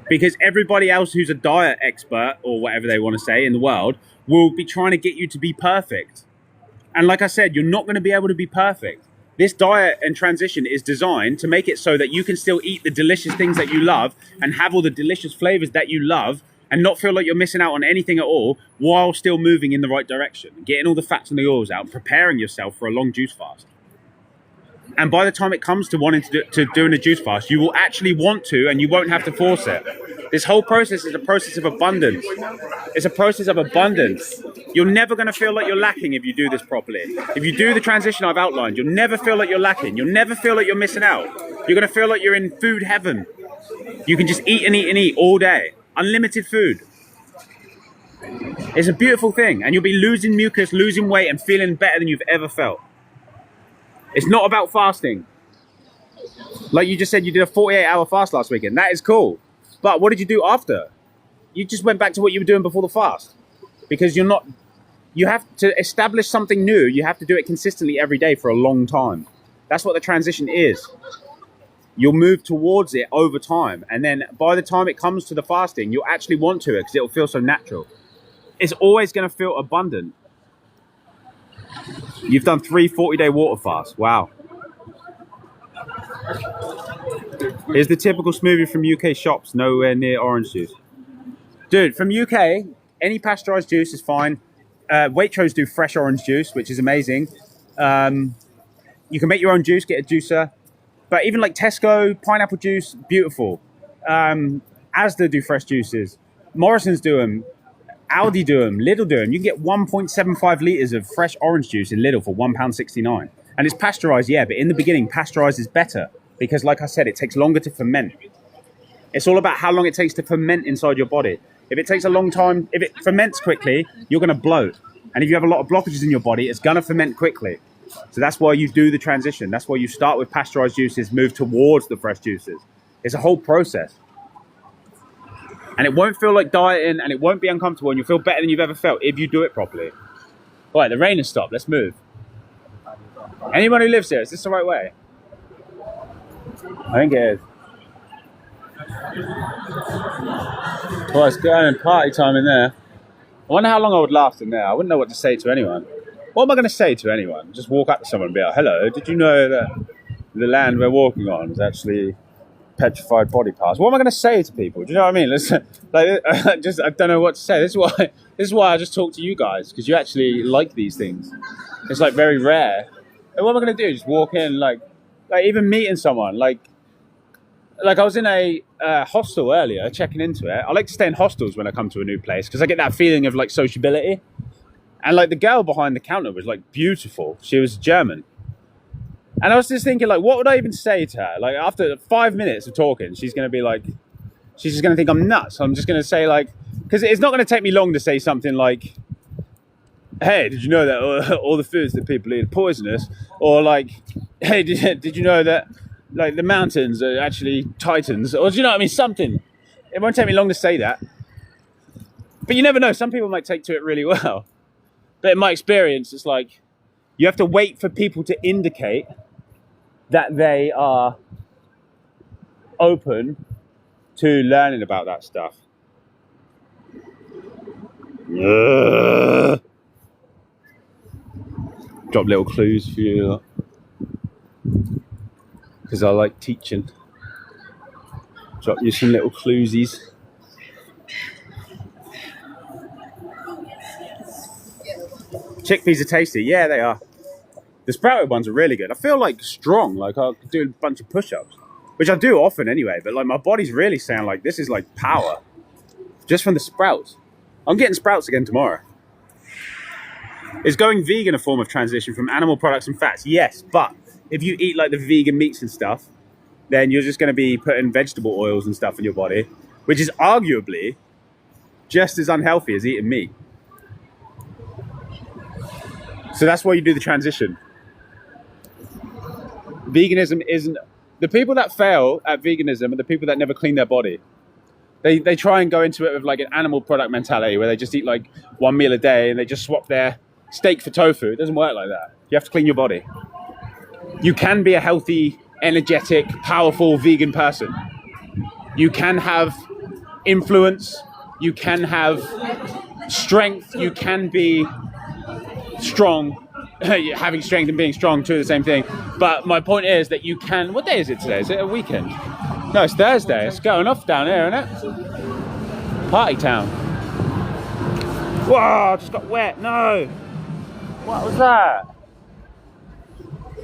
Because everybody else who's a diet expert, or whatever they want to say in the world, will be trying to get you to be perfect. And like I said, you're not going to be able to be perfect. This diet and transition is designed to make it so that you can still eat the delicious things that you love and have all the delicious flavors that you love and not feel like you're missing out on anything at all while still moving in the right direction, getting all the fats and the oils out, preparing yourself for a long juice fast. And by the time it comes to wanting to doing a juice fast, you will actually want to, and you won't have to force it. This whole process is a process of abundance. It's a process of abundance. You're never going to feel like you're lacking if you do this properly. If you do the transition I've outlined, you'll never feel like you're lacking. You'll never feel like you're missing out. You're going to feel like you're in food heaven. You can just eat and eat and eat all day. Unlimited food. It's a beautiful thing. And you'll be losing mucus, losing weight, and feeling better than you've ever felt. It's not about fasting. Like you just said, you did a 48-hour fast last weekend. That is cool. But what did you do after? You just went back to what you were doing before the fast. Because you have to establish something new. You have to do it consistently every day for a long time. That's what the transition is. You'll move towards it over time. And then by the time it comes to the fasting, you'll actually want to it because it'll feel so natural. It's always going to feel abundant. You've done 3 40-day water fasts. Wow. Here's the typical smoothie from UK shops, nowhere near orange juice. Dude, from UK, any pasteurized juice is fine. Waitrose do fresh orange juice, which is amazing. You can make your own juice, get a juicer. But even like Tesco, pineapple juice, beautiful. Asda do fresh juices. Morrison's do them. Aldi do them. Lidl do them. You can get 1.75 litres of fresh orange juice in Lidl for £1.69. And it's pasteurized, yeah, but in the beginning, pasteurized is better. Because like I said, it takes longer to ferment. It's all about how long it takes to ferment inside your body. If it takes a long time, if it ferments quickly, you're going to bloat. And if you have a lot of blockages in your body, it's going to ferment quickly. So that's why you do the transition. That's why you start with pasteurized juices, move towards the fresh juices. It's a whole process. And it won't feel like dieting, and it won't be uncomfortable, and you'll feel better than you've ever felt if you do it properly. All right, the rain has stopped. Let's move. Anyone who lives here, is this the right way? I think it is. Well, it's going party time in there. I wonder how long I would last in there. I wouldn't know what to say to anyone. What am I going to say to anyone? Just walk up to someone and be like, hello, did you know that the land we're walking on is actually petrified body parts? What am I going to say to people? Do you know what I mean? Listen, I don't know what to say. This is why I just talk to you guys, because you actually like these things. It's like very rare. And what am I going to do? Just walk in, like even meeting someone, like I was in a hostel earlier, checking into it. I like to stay in hostels when I come to a new place because I get that feeling of like sociability. And like the girl behind the counter was like beautiful. She was German. And I was just thinking, like, what would I even say to her? Like after 5 minutes of talking, she's going to be like, she's just going to think I'm nuts. I'm just going to say like, because it's not going to take me long to say something like, hey, did you know that all the foods that people eat are poisonous? Or like, hey, did you know that like the mountains are actually titans? Or do you know what I mean? Something. It won't take me long to say that. But you never know. Some people might take to it really well. But in my experience, it's like you have to wait for people to indicate that they are open to learning about that stuff. Drop little clues for you, because I like teaching. Drop you some little cluesies. Chickpeas are tasty. Yeah, they are. The sprouted ones are really good. I feel like strong, like I could do a bunch of push-ups, which I do often anyway, but like my body's really saying like this is like power just from the sprouts. I'm getting sprouts again tomorrow. Is going vegan a form of transition from animal products and fats? Yes, but if you eat like the vegan meats and stuff, then you're just going to be putting vegetable oils and stuff in your body, which is arguably just as unhealthy as eating meat. So that's why you do the transition. Veganism isn't... The people that fail at veganism are the people that never clean their body. They try and go into it with like an animal product mentality where they just eat like one meal a day and they just swap their steak for tofu. It doesn't work like that. You have to clean your body. You can be a healthy, energetic, powerful vegan person. You can have influence. You can have strength. You can be strong. Having strength and being strong, two are the same thing. But my point is that you can... What day is it today? Is it a weekend? No, it's Thursday. It's going off down here, isn't it? Party town. Whoa, I just got wet. No. What was that?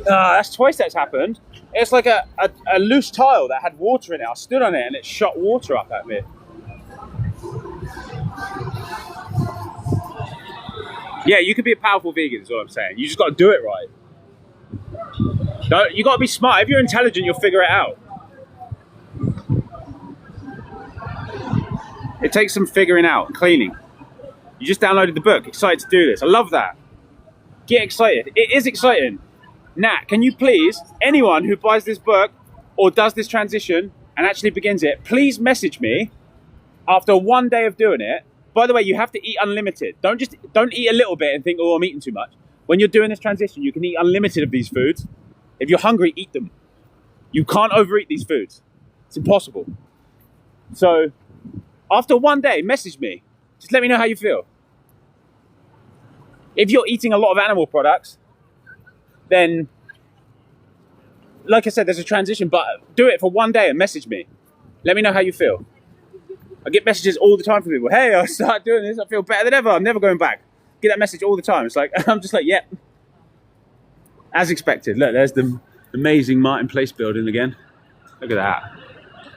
That's twice that's happened. It's like a loose tile that had water in it. I stood on it and it shot water up at me. Yeah, you can be a powerful vegan is what I'm saying. You just got to do it right. You got to be smart. If you're intelligent, you'll figure it out. It takes some figuring out and cleaning. You just downloaded the book. Excited to do this. I love that. Get excited. It is exciting. Nat, can you please, anyone who buys this book or does this transition and actually begins it, please message me after one day of doing it. By the way, you have to eat unlimited. Don't eat a little bit and think, oh, I'm eating too much. When you're doing this transition, you can eat unlimited of these foods. If you're hungry, eat them. You can't overeat these foods. It's impossible. So after one day, message me. Just let me know how you feel. If you're eating a lot of animal products, then, like I said, there's a transition, but do it for one day and message me. Let me know how you feel. I get messages all the time from people. Hey, I started doing this. I feel better than ever. I'm never going back. Get that message all the time. It's like, I'm just like, yep. As expected. Look, there's the amazing Martin Place building again. Look at that.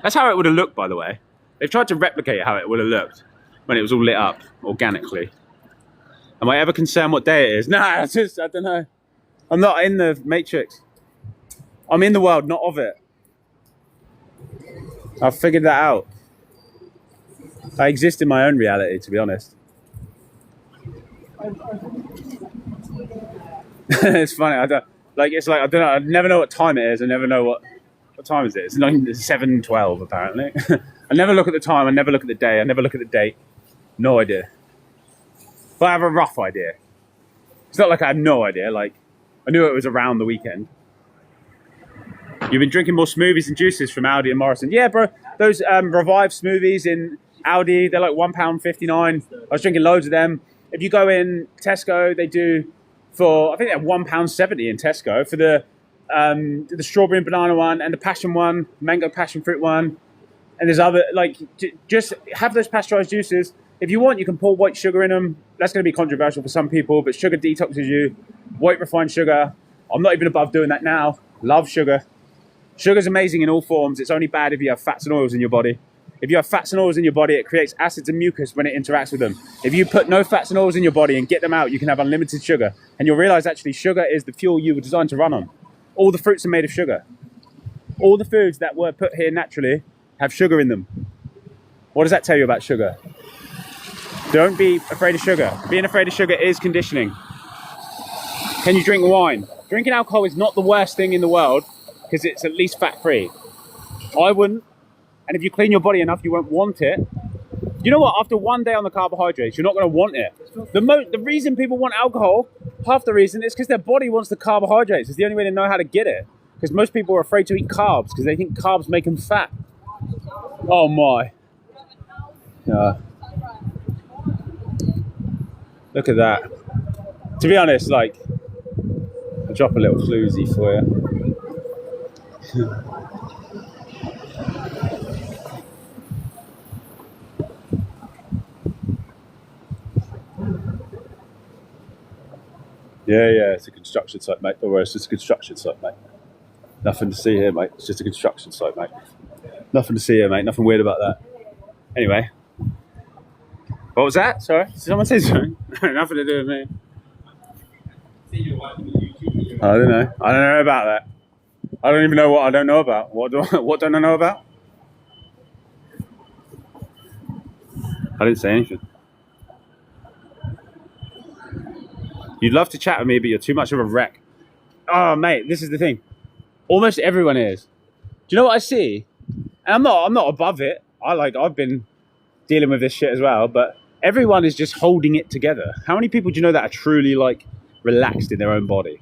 That's how it would have looked, by the way. They've tried to replicate how it would have looked when it was all lit up organically. Am I ever concerned what day it is? Nah, it's just, I don't know. I'm not in the Matrix. I'm in the world, not of it. I've figured that out. I exist in my own reality, to be honest. It's funny. I don't know. I never know what time it is. I never know what time is it. It's 7:12 apparently. I never look at the time. I never look at the day. I never look at the date. No idea. But I have a rough idea. It's not like I have no idea. Like I knew it was around the weekend. You've been drinking more smoothies and juices from Aldi and Morrison. Yeah, bro. Those Revive smoothies in Aldi, they're like £1.59. I was drinking loads of them. If you go in Tesco, they do for, I think they're £1.70 in Tesco for the strawberry and banana one and the passion one, mango passion fruit one. And there's other, like, just have those pasteurized juices. If you want, you can pour white sugar in them. That's going to be controversial for some people, but sugar detoxes you. White refined sugar. I'm not even above doing that now. Love sugar. Sugar's amazing in all forms. It's only bad if you have fats and oils in your body. If you have fats and oils in your body, it creates acids and mucus when it interacts with them. If you put no fats and oils in your body and get them out, you can have unlimited sugar. And you'll realize actually sugar is the fuel you were designed to run on. All the fruits are made of sugar. All the foods that were put here naturally have sugar in them. What does that tell you about sugar? Don't be afraid of sugar. Being afraid of sugar is conditioning. Can you drink wine? Drinking alcohol is not the worst thing in the world because it's at least fat-free. I wouldn't. And if you clean your body enough, you won't want it. You know what? After one day on the carbohydrates, you're not going to want it. The reason people want alcohol, half the reason, is because their body wants the carbohydrates. It's the only way they know how to get it. Because most people are afraid to eat carbs because they think carbs make them fat. Oh my. Look at that. To be honest, like, I'll drop a little floozy for you. Yeah, it's a construction site, mate. Don't worry, it's just a construction site, mate. Nothing to see here, mate. It's just a construction site, mate. Nothing to see here, mate. Nothing weird about that. Anyway. What was that? Sorry? Did someone say something? Nothing to do with me. I don't know. I don't know about that. I don't even know what I don't know about. What don't I know about? I didn't say anything. You'd love to chat with me, but you're too much of a wreck. Oh, mate, this is the thing. Almost everyone is. Do you know what I see? And I'm not above it. I've been dealing with this shit as well, but everyone is just holding it together. How many people do you know that are truly like relaxed in their own body?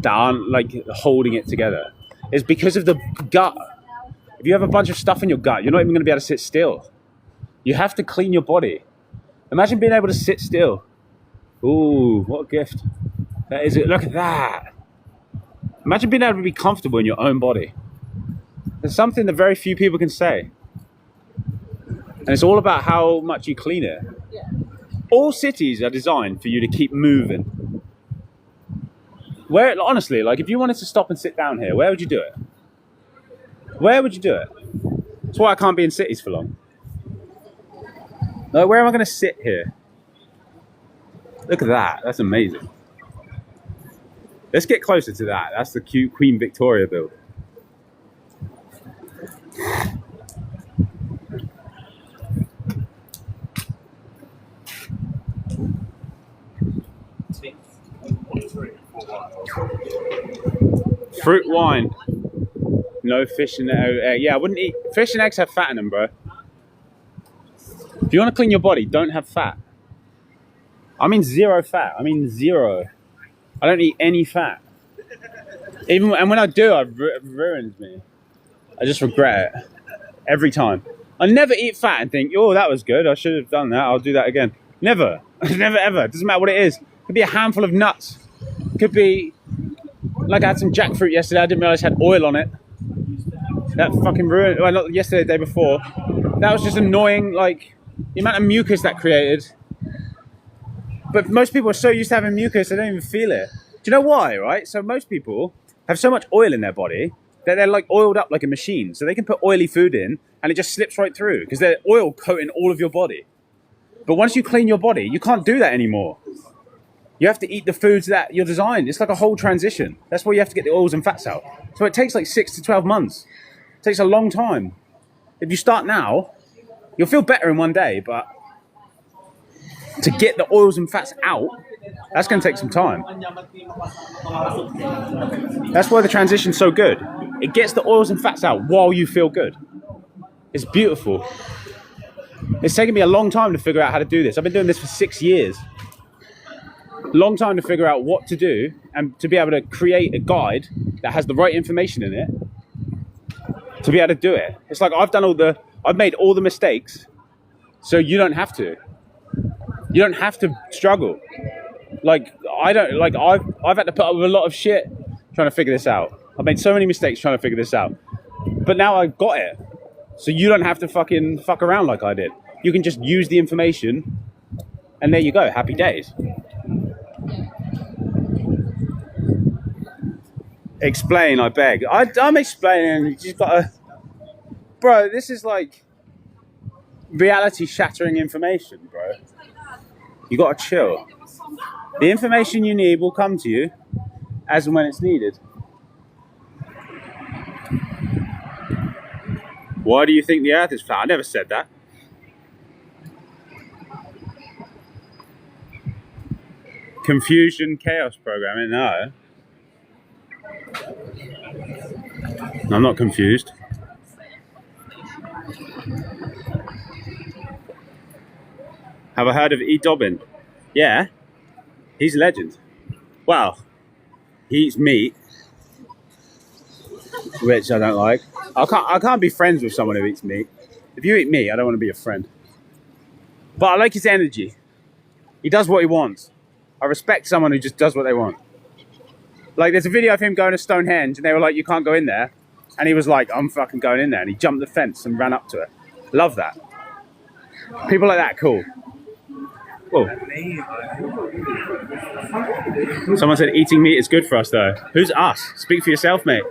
That aren't like holding it together? It's because of the gut. If you have a bunch of stuff in your gut, you're not even going to be able to sit still. You have to clean your body. Imagine being able to sit still. Ooh, what a gift. That is it. Look at that. Imagine being able to be comfortable in your own body. It's something that very few people can say. And it's all about how much you clean it. All cities are designed for you to keep moving. Where, honestly, like if you wanted to stop and sit down here, where would you do it? Where would you do it? That's why I can't be in cities for long. Like, where am I going to sit here? Look at that. That's amazing. Let's get closer to that. That's the cute Queen Victoria building. Fruit wine. No fish and egg. Yeah, I wouldn't eat. Fish and eggs have fat in them, bro. If you want to clean your body, don't have fat. I mean zero fat. I mean zero. I don't eat any fat. And when I do, it ruins me. I just regret it every time. I never eat fat and think, oh, that was good. I should have done that. I'll do that again. Never. Never, ever. It doesn't matter what it is. It could be a handful of nuts. It could be, like I had some jackfruit yesterday. I didn't realize it had oil on it. That fucking ruined, well, not yesterday, the day before. That was just annoying, like, the amount of mucus that created. But most people are so used to having mucus, they don't even feel it. Do you know why, right? So most people have so much oil in their body that they're like oiled up like a machine. So they can put oily food in and it just slips right through because they're oil coating all of your body. But once you clean your body, you can't do that anymore. You have to eat the foods that you're designed. It's like a whole transition. That's why you have to get the oils and fats out. So it takes like 6 to 12 months. It takes a long time. If you start now, you'll feel better in one day, but to get the oils and fats out, that's going to take some time. That's why the transition's so good. It gets the oils and fats out while you feel good. It's beautiful. It's taken me a long time to figure out how to do this. I've been doing this for 6 years. Long time to figure out what to do and to be able to create a guide that has the right information in it to be able to do it. It's like I've made all the mistakes so you don't have to. You don't have to struggle. Like I've had to put up with a lot of shit trying to figure this out. I've made so many mistakes trying to figure this out. But now I've got it. So you don't have to fucking fuck around like I did. You can just use the information and there you go. Happy days. Explain, I beg. I'm explaining. You just gotta, bro. This is like reality-shattering information, bro. You gotta chill. The information you need will come to you as and when it's needed. Why do you think the Earth is flat? I never said that. Confusion, chaos programming. No. I'm not confused. Have I heard of E. Dobbin? Yeah, he's a legend. Well, he eats meat, which I don't like. I can't be friends with someone who eats meat. If you eat meat, I don't want to be a friend. But I like his energy. He does what he wants. I respect someone who just does what they want. Like, there's a video of him going to Stonehenge, and they were like, you can't go in there. And he was like, I'm fucking going in there. And he jumped the fence and ran up to it. Love that. People like that, cool. Whoa. Someone said eating meat is good for us, though. Who's us? Speak for yourself, mate.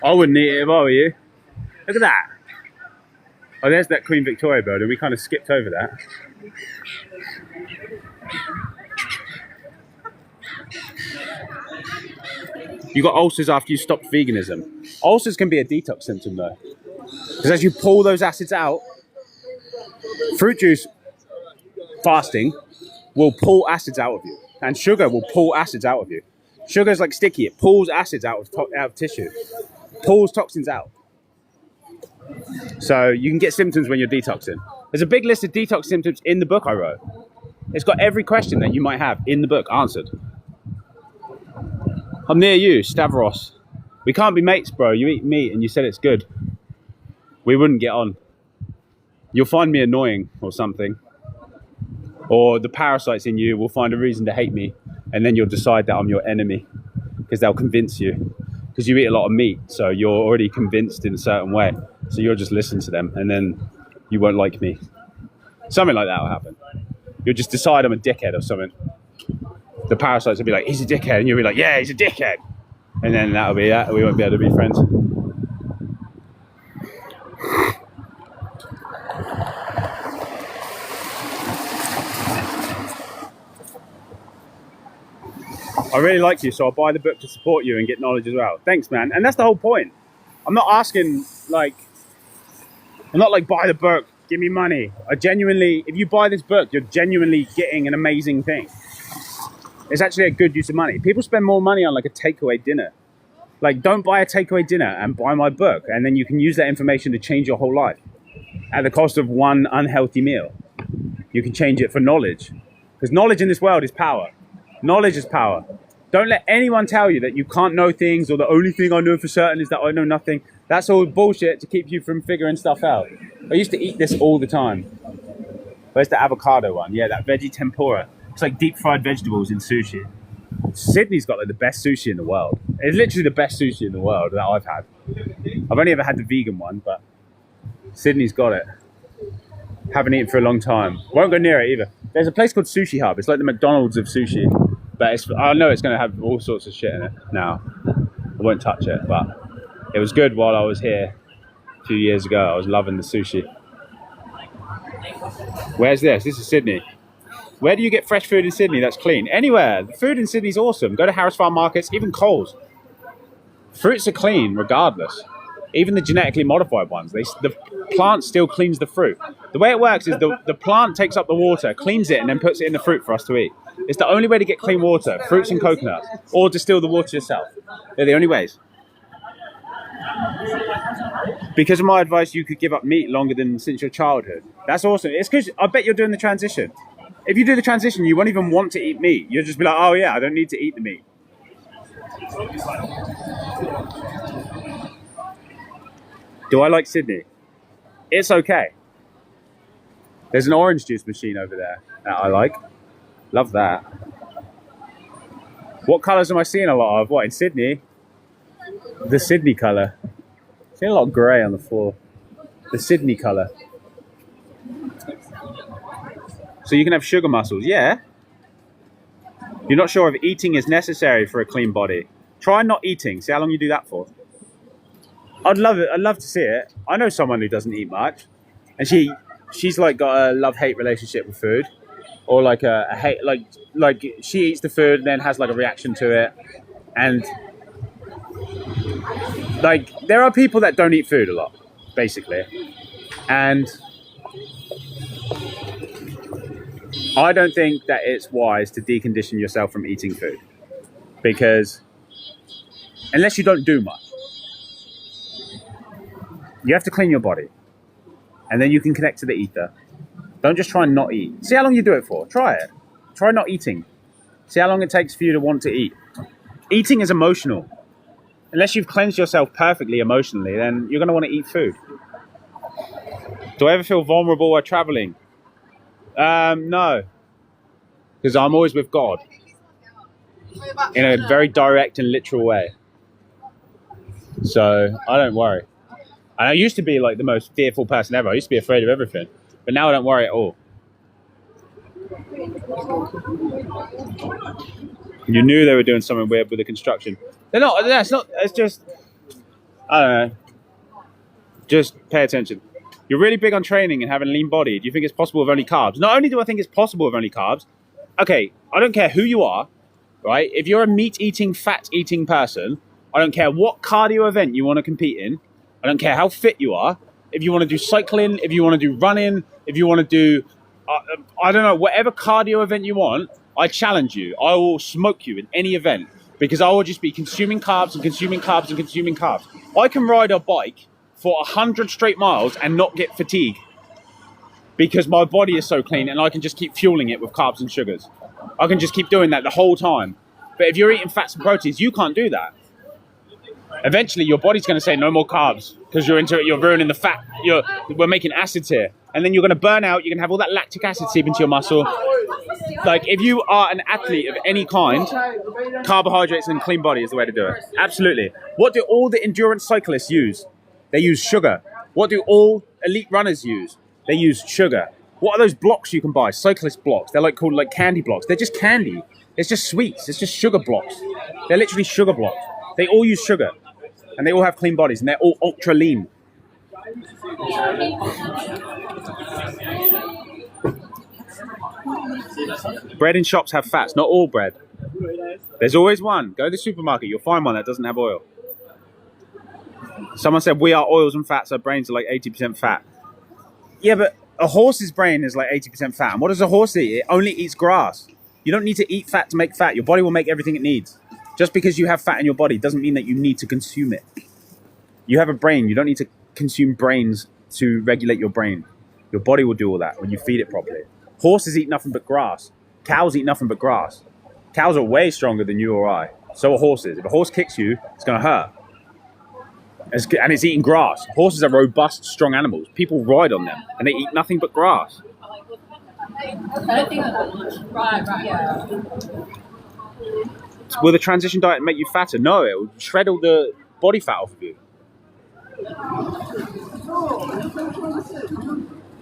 I wouldn't eat it if I were you. Look at that. Oh, there's that Queen Victoria building. We kind of skipped over that. You got ulcers after you stopped veganism. Ulcers can be a detox symptom, though. Because as you pull those acids out, fruit juice fasting will pull acids out of you. And sugar will pull acids out of you. Sugar is like sticky. It pulls acids out of tissue. Pulls toxins out. So you can get symptoms when you're detoxing. There's a big list of detox symptoms in the book I wrote. It's got every question that you might have in the book answered. I'm near you, Stavros. We can't be mates, bro. You eat meat and you said it's good. We wouldn't get on. You'll find me annoying or something. Or the parasites in you will find a reason to hate me, and then you'll decide that I'm your enemy because they'll convince you. Because you eat a lot of meat, so you're already convinced in a certain way. So you'll just listen to them, and then you won't like me. Something like that will happen. You'll just decide I'm a dickhead or something. The parasites will be like, he's a dickhead, and you'll be like, yeah, he's a dickhead. And then that'll be that. We won't be able to be friends. I really like you, so I'll buy the book to support you and get knowledge as well. Thanks, man. And that's the whole point. I'm not asking, like, I'm not like, buy the book, give me money. I genuinely, if you buy this book, you're genuinely getting an amazing thing. It's actually a good use of money. People spend more money on like a takeaway dinner. Like, don't buy a takeaway dinner and buy my book, and then you can use that information to change your whole life at the cost of one unhealthy meal. You can change it for knowledge, because knowledge in this world is power. Knowledge is power. Don't let anyone tell you that you can't know things, or the only thing I know for certain is that I know nothing. That's all bullshit to keep you from figuring stuff out. I used to eat this all the time. Where's the avocado one? Yeah, that veggie tempura. It's like deep fried vegetables in sushi. Sydney's got like the best sushi in the world. It's literally the best sushi in the world that I've had. I've only ever had the vegan one, but Sydney's got it. Haven't eaten for a long time. Won't go near it either. There's a place called Sushi Hub. It's like the McDonald's of sushi. But I know it's going to have all sorts of shit in it now. I won't touch it, but it was good while I was here a few years ago. I was loving the sushi. Where's this? This is Sydney. Where do you get fresh food in Sydney that's clean? Anywhere. The food in Sydney's awesome. Go to Harris Farm Markets, even Coles. Fruits are clean regardless. Even the genetically modified ones. The plant still cleans the fruit. The way it works is the plant takes up the water, cleans it, and then puts it in the fruit for us to eat. It's the only way to get clean water, fruits and coconuts, or distill the water yourself. They're the only ways. Because of my advice, you could give up meat longer than since your childhood. That's awesome. It's because I bet you're doing the transition. If you do the transition, you won't even want to eat meat. You'll just be like, oh yeah, I don't need to eat the meat. Do I like Sydney? It's okay. There's an orange juice machine over there that I like. Love that. What colours am I seeing a lot of? What, in Sydney? The Sydney colour. Seeing a lot of grey on the floor. The Sydney colour. So you can have sugar muscles, yeah? You're not sure if eating is necessary for a clean body. Try not eating. See how long you do that for. I'd love it. I'd love to see it. I know someone who doesn't eat much, and she's like got a love-hate relationship with food, or like a hate, like she eats the food and then has like a reaction to it, and like there are people that don't eat food a lot, basically, and I don't think that it's wise to decondition yourself from eating food, because unless you don't do much, you have to clean your body, and then you can connect to the ether, Don't just try and not eat. See how long you do it for. Try it. Try not eating. See how long it takes for you to want to eat. Eating is emotional. Unless you've cleansed yourself perfectly emotionally, then you're going to want to eat food. Do I ever feel vulnerable while traveling? No. Because I'm always with God. In a very direct and literal way. So I don't worry. And I used to be like the most fearful person ever. I used to be afraid of everything. But now I don't worry at all. You knew they were doing something weird with the construction. They're not. That's not. It's just. I don't know. Just pay attention. You're really big on training and having a lean body. Do you think it's possible with only carbs? Not only do I think it's possible with only carbs. Okay, I don't care who you are, right? If you're a meat-eating, fat-eating person, I don't care what cardio event you want to compete in. I don't care how fit you are. If you want to do cycling, if you want to do running, if you want to do, I don't know, whatever cardio event you want, I challenge you. I will smoke you in any event because I will just be consuming carbs and consuming carbs and consuming carbs. I can ride a bike for 100 straight miles and not get fatigue because my body is so clean and I can just keep fueling it with carbs and sugars. I can just keep doing that the whole time. But if you're eating fats and proteins, you can't do that. Eventually, your body's going to say no more carbs because you're ruining the fat. We're making acids here. And then you're going to burn out. You're going to have all that lactic acid seep into your muscle. Like, if you are an athlete of any kind, carbohydrates and clean body is the way to do it. Absolutely. What do all the endurance cyclists use? They use sugar. What do all elite runners use? They use sugar. What are those blocks you can buy? Cyclist blocks. They're called candy blocks. They're just candy. It's just sweets. It's just sugar blocks. They're literally sugar blocks. They all use sugar. And they all have clean bodies. And they're all ultra lean. Bread in shops have fats. Not all bread. There's always one. Go to the supermarket. You'll find one that doesn't have oil. Someone said we are oils and fats. Our brains are like 80% fat. Yeah, but a horse's brain is like 80% fat. And what does a horse eat? It only eats grass. You don't need to eat fat to make fat. Your body will make everything it needs. Just because you have fat in your body doesn't mean that you need to consume it. You have a brain. You don't need to consume brains to regulate your brain. Your body will do all that when you feed it properly. Horses eat nothing but grass. Cows eat nothing but grass. Cows are way stronger than you or I. So are horses. If a horse kicks you, it's going to hurt. And it's eating grass. Horses are robust, strong animals. People ride on them, and they eat nothing but grass. Will the transition diet make you fatter? No, it will shred all the body fat off of you.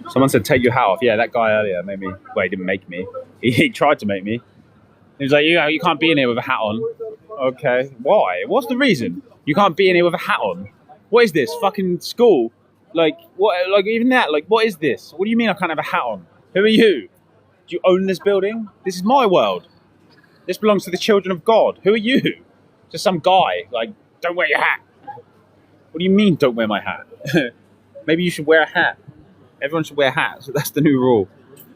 Someone said, take your hat off. Yeah, that guy earlier made me. Well, he didn't make me. He tried to make me. He was like, you can't be in here with a hat on. Okay, why? What's the reason? You can't be in here with a hat on. What is this? Fucking school? Like, what? Like, even that? Like, what is this? What do you mean I can't have a hat on? Who are you? Do you own this building? This is my world. This belongs to the children of God. Who are you? Just some guy. Like, don't wear your hat. What do you mean, don't wear my hat? Maybe you should wear a hat. Everyone should wear hats. That's the new rule.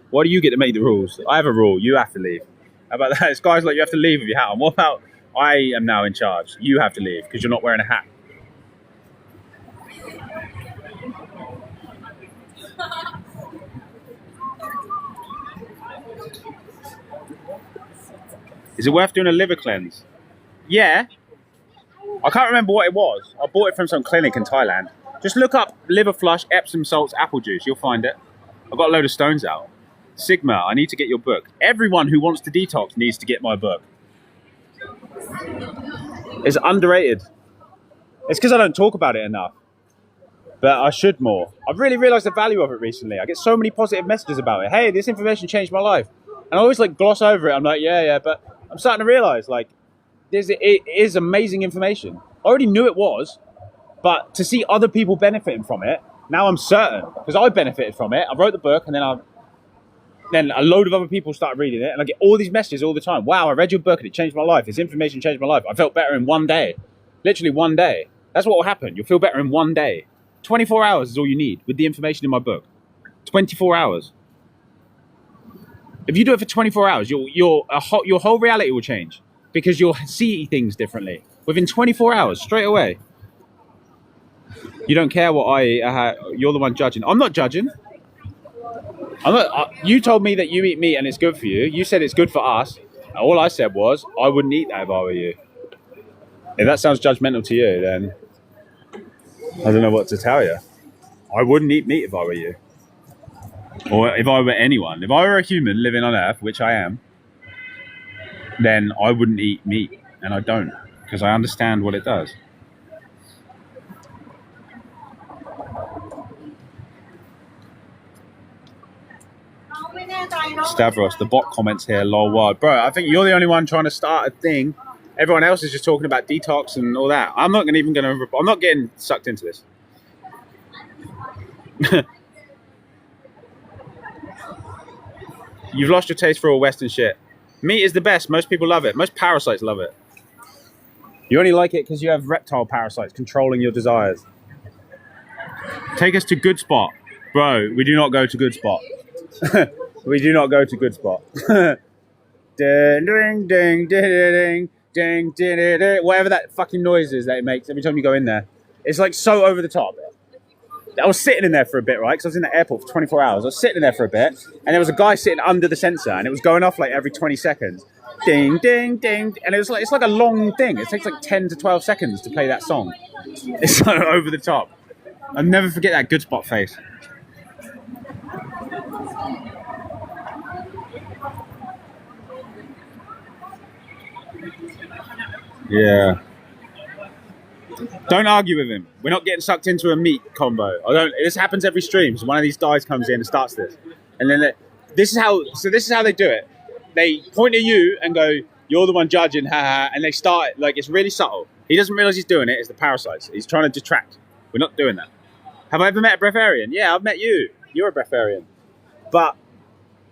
Why do you get to make the rules? I have a rule. You have to leave. How about that? It's guys like you have to leave with your hat on. What about I am now in charge? You have to leave because you're not wearing a hat. Is it worth doing a liver cleanse? Yeah. I can't remember what it was. I bought it from some clinic in Thailand. Just look up liver flush, Epsom salts, apple juice. You'll find it. I've got a load of stones out. Sigma, I need to get your book. Everyone who wants to detox needs to get my book. It's underrated. It's because I don't talk about it enough. But I should more. I've really realised the value of it recently. I get so many positive messages about it. Hey, this information changed my life. And I always gloss over it. I'm like, yeah, but I'm starting to realise it is amazing information. I already knew it was, but to see other people benefiting from it, now I'm certain because I benefited from it. I wrote the book, and then a load of other people started reading it, and I get all these messages all the time. Wow, I read your book and it changed my life. This information changed my life. I felt better in one day, literally one day. That's what will happen. You'll feel better in one day. 24 hours is all you need with the information in my book. 24 hours. If you do it for 24 hours, your whole reality will change because you'll see things differently within 24 hours, straight away. You don't care what you're the one judging. I'm not judging. I'm not, you told me that you eat meat and it's good for you. You said it's good for us. All I said was I wouldn't eat that if I were you. If that sounds judgmental to you, then I don't know what to tell you. I wouldn't eat meat if I were you. Or if I were anyone. If I were a human living on Earth, which I am, then I wouldn't eat meat. And I don't. Because I understand what it does. Stavros, the bot comments here, lol, wild. Bro, I think you're the only one trying to start a thing. Everyone else is just talking about detox and all that. I'm not I'm not getting sucked into this. You've lost your taste for all Western shit. Meat is the best. Most people love it. Most parasites love it. You only like it because you have reptile parasites controlling your desires. Take us to Good Spot. Bro, we do not go to Good Spot. We do not go to Good Spot. Ding, ding, ding, ding, ding, ding, ding, whatever that fucking noise is that it makes every time you go in there. It's like so over the top. I was sitting in there for a bit, right? Because I was in the airport for 24 hours. I was sitting in there for a bit, and there was a guy sitting under the sensor, and it was going off like every 20 seconds. Ding, ding, ding. And it's like a long thing. It takes like 10 to 12 seconds to play that song. It's so over the top. I'll never forget that Good Spot face. Yeah. Don't argue with him. We're not getting sucked into a meat combo. This happens every stream. So one of these guys comes in and starts this. And then this is how they do it. They point at you and go, you're the one judging, haha, and they start, like, it's really subtle. He doesn't realize he's doing it. It's the parasites. He's trying to detract. We're not doing that. Have I ever met a breatharian? Yeah, I've met you. You're a breatharian. But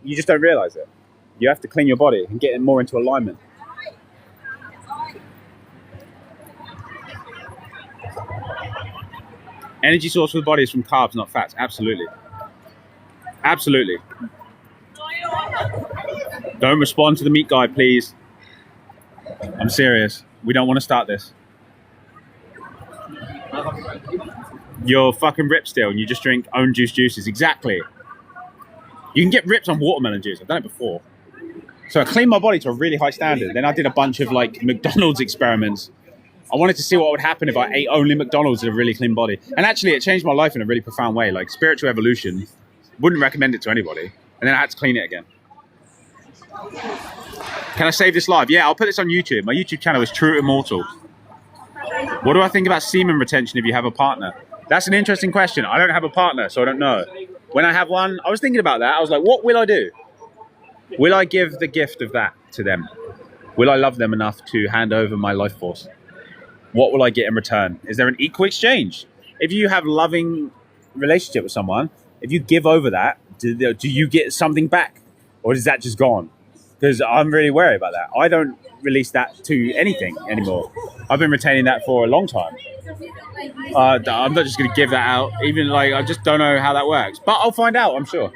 you just don't realize it. You have to clean your body and get it more into alignment. Energy source for the body is from carbs, not fats. Absolutely. Absolutely. Don't respond to the meat guy, please. I'm serious. We don't want to start this. You're fucking ripped still and you just drink own juices. Exactly. You can get ripped on watermelon juice. I've done it before. So I cleaned my body to a really high standard. Then I did a bunch of like McDonald's experiments. I wanted to see what would happen if I ate only McDonald's with a really clean body. And actually, it changed my life in a really profound way. Like spiritual evolution, wouldn't recommend it to anybody. And then I had to clean it again. Can I save this live? Yeah, I'll put this on YouTube. My YouTube channel is True Immortal. What do I think about semen retention if you have a partner? That's an interesting question. I don't have a partner, so I don't know. When I have one, I was thinking about that. I was like, what will I do? Will I give the gift of that to them? Will I love them enough to hand over my life force? What will I get in return? Is there an equal exchange? If you have a loving relationship with someone, if you give over that, do you get something back? Or is that just gone? Because I'm really worried about that. I don't release that to anything anymore. I've been retaining that for a long time. I'm not just going to give that out. Even like, I just don't know how that works. But I'll find out, I'm sure.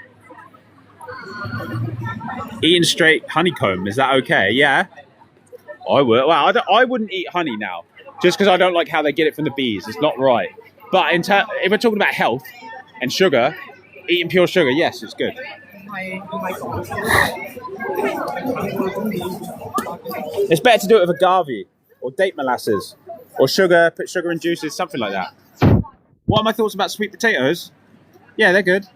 Eating straight honeycomb, is that okay? Yeah. I would. Well, I wouldn't eat honey now. Just because I don't like how they get it from the bees. It's not right. But if we're talking about health and sugar, eating pure sugar, yes, it's good. It's better to do it with agave or date molasses or sugar, put sugar in juices, something like that. What are my thoughts about sweet potatoes? Yeah, they're good.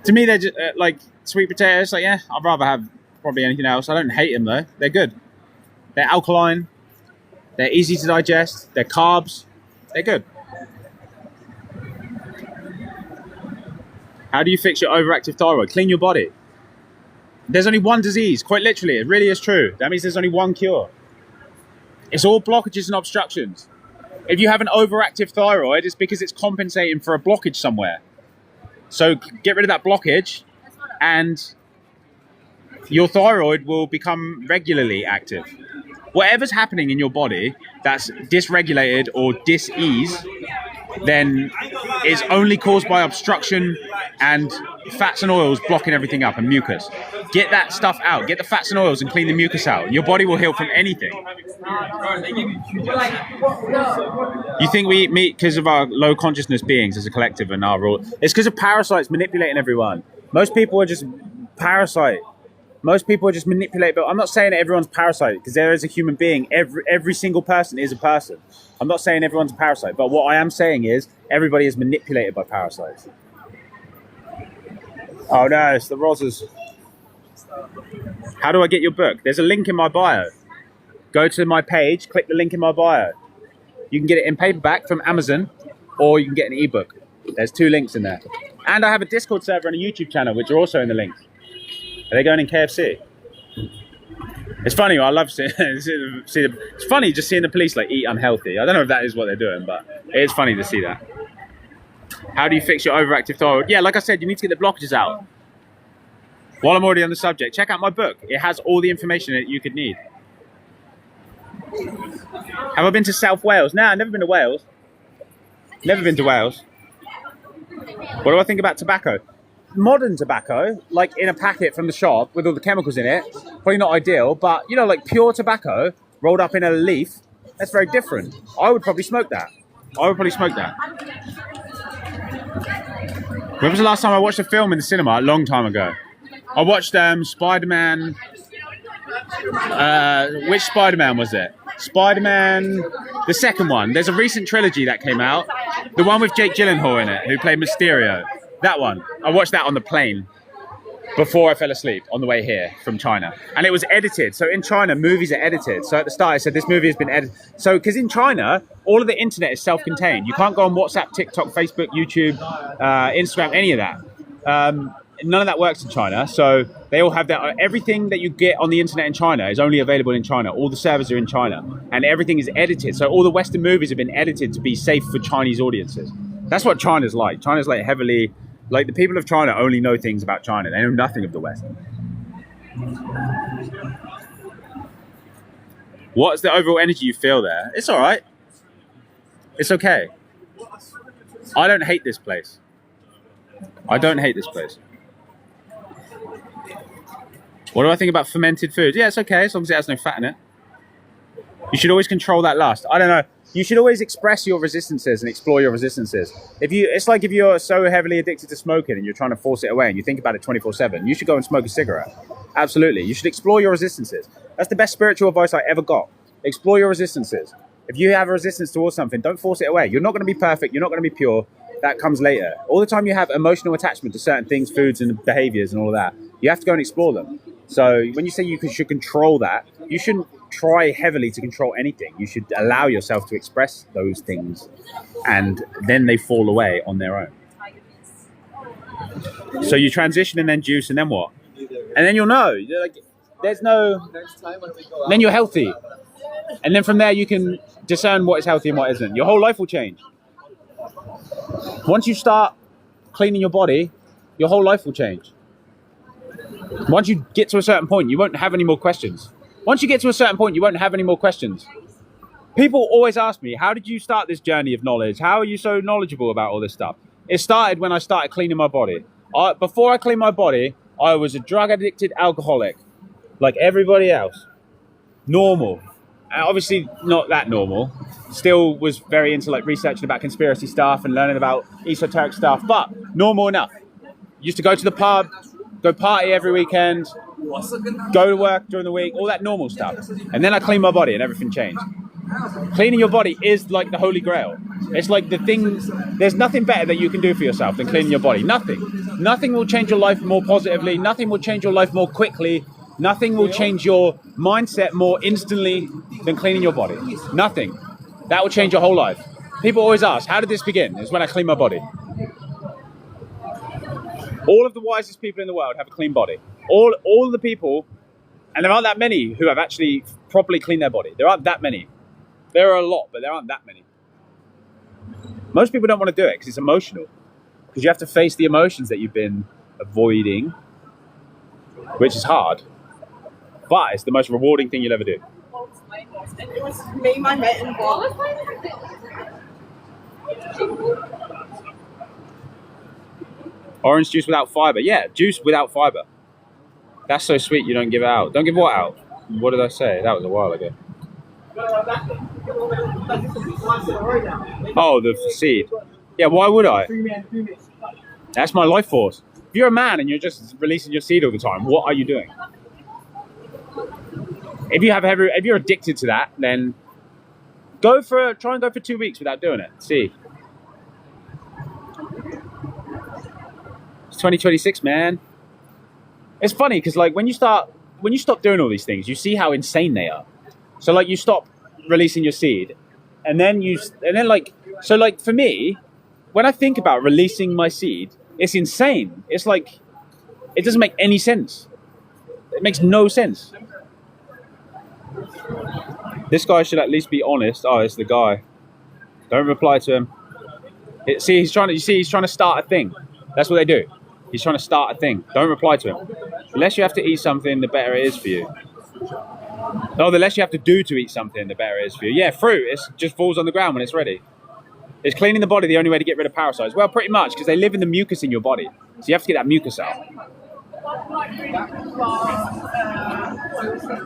To me, they're just, like sweet potatoes. Like, yeah, I'd rather have probably anything else. I don't hate them though. They're good. They're alkaline. They're easy to digest. They're carbs. They're good. How do you fix your overactive thyroid? Clean your body. There's only one disease, quite literally. It really is true. That means there's only one cure. It's all blockages and obstructions. If you have an overactive thyroid, it's because it's compensating for a blockage somewhere. So get rid of that blockage and your thyroid will become regularly active. Whatever's happening in your body that's dysregulated or dis-ease, then is only caused by obstruction and fats and oils blocking everything up and mucus. Get that stuff out. Get the fats and oils and clean the mucus out. Your body will heal from anything. You think we eat meat because of our low consciousness beings as a collective and our rule? It's because of parasites manipulating everyone. Most people are just parasite. Most people are just manipulated. But I'm not saying that everyone's parasite, because there is a human being. Every single person is a person. I'm not saying everyone's a parasite, but what I am saying is everybody is manipulated by parasites. Oh no, it's the Rosas. How do I get your book? There's a link in my bio. Go to my page, click the link in my bio. You can get it in paperback from Amazon, or you can get an ebook. There's 2 links in there. And I have a Discord server and a YouTube channel, which are also in the link. Are they going in KFC? It's funny. I love seeing it's funny just seeing the police like eat unhealthy. I don't know if that is what they're doing, but it is funny to see that. How do you fix your overactive thyroid? Yeah, like I said, you need to get the blockages out. While I'm already on the subject, check out my book. It has all the information that you could need. Have I been to South Wales? Nah, I've never been to Wales. Never been to Wales. What do I think about tobacco? Modern tobacco, like in a packet from the shop with all the chemicals in it, probably not ideal, but you know, like pure tobacco rolled up in a leaf, that's very different. I would probably smoke that. When was the last time I watched a film in the cinema? A long time ago. I watched Spider-Man. Which Spider-Man was it? Spider-Man, the second one. There's a recent trilogy that came out. The one with Jake Gyllenhaal in it, who played Mysterio. That one. I watched that on the plane before I fell asleep on the way here from China. And it was edited. So in China, movies are edited. So at the start, I said this movie has been edited. So because in China, all of the internet is self-contained. You can't go on WhatsApp, TikTok, Facebook, YouTube, Instagram, any of that. None of that works in China. So they all have that. Everything that you get on the internet in China is only available in China. All the servers are in China. And everything is edited. So all the Western movies have been edited to be safe for Chinese audiences. That's what China's like. China's like heavily... Like, the people of China only know things about China. They know nothing of the West. What's the overall energy you feel there? It's all right. It's okay. I don't hate this place. What do I think about fermented food? Yeah, it's okay, as long as it has no fat in it. You should always control that lust. I don't know. You should always express your resistances and explore your resistances. It's like if you're so heavily addicted to smoking and you're trying to force it away and you think about it 24/7, you should go and smoke a cigarette. Absolutely. You should explore your resistances. That's the best spiritual advice I ever got. Explore your resistances. If you have a resistance towards something, don't force it away. You're not going to be perfect. You're not going to be pure. That comes later. All the time you have emotional attachment to certain things, foods and behaviors and all of that, you have to go and explore them. So when you say you should control that, you shouldn't try heavily to control anything. You should allow yourself to express those things, and then they fall away on their own. So you transition and then juice and then what? And then you'll know. Like, there's no... Then you're healthy. And then from there you can discern what is healthy and what isn't. Your whole life will change. Once you start cleaning your body, your whole life will change. Once you get to a certain point, you won't have any more questions. People always ask me, how did you start this journey of knowledge? How are you so knowledgeable about all this stuff? It started when I started cleaning my body. Before I cleaned my body, I was a drug-addicted alcoholic, like everybody else. Normal. Obviously not that normal. Still was very into like researching about conspiracy stuff and learning about esoteric stuff, but normal enough. Used to go to the pub, go party every weekend, go to work during the week, all that normal stuff. And then I cleaned my body and everything changed. Cleaning your body is like the holy grail. It's like the thing, there's nothing better that you can do for yourself than cleaning your body. Nothing. Nothing will change your life more positively. Nothing will change your life more quickly. Nothing will change your mindset more instantly than cleaning your body. Nothing. That will change your whole life. People always ask, how did this begin? It's when I cleaned my body. All of the wisest people in the world have a clean body. All of the people, and there aren't that many who have actually properly cleaned their body. There aren't that many. There are a lot, but there aren't that many. Most people don't want to do it because it's emotional. Because you have to face the emotions that you've been avoiding, which is hard. But it's the most rewarding thing you'll ever do. It was me, my mate, and Bob. Orange juice without fiber. Yeah, juice without fiber. That's so sweet you don't give it out. Don't give what out? What did I say? That was a while ago. Oh, the seed. Yeah, why would I? That's my life force. If you're a man and you're just releasing your seed all the time, what are you doing? If you're addicted to that, then try and go for 2 weeks without doing it. See. It's 2026, man. It's funny because like when you stop doing all these things, you see how insane they are. So like you stop releasing your seed, and then for me, when I think about releasing my seed, it's insane. It's like it doesn't make any sense. It makes no sense. This guy should at least be honest. Oh, it's the guy. Don't reply to him. He's trying to start a thing. That's what they do. He's trying to start a thing. Don't reply to him. The less you have to eat something, the better it is for you. No, the less you have to do to eat something, the better it is for you. Yeah, fruit, it just falls on the ground when it's ready. Is cleaning the body the only way to get rid of parasites? Well, pretty much, because they live in the mucus in your body. So you have to get that mucus out.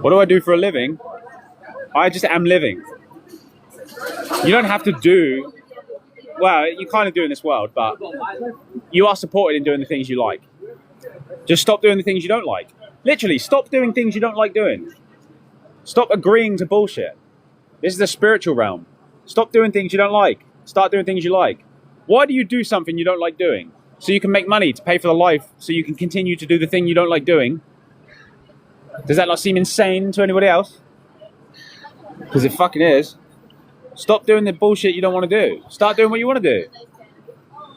What do I do for a living? I just am living. You don't have to do... Well, you kind of do in this world, but you are supported in doing the things you like. Just stop doing the things you don't like. Literally, stop doing things you don't like doing. Stop agreeing to bullshit. This is the spiritual realm. Stop doing things you don't like. Start doing things you like. Why do you do something you don't like doing? So you can make money to pay for the life, so you can continue to do the thing you don't like doing. Does that not seem insane to anybody else? Because it fucking is. Stop doing the bullshit you don't want to do. Start doing what you want to do.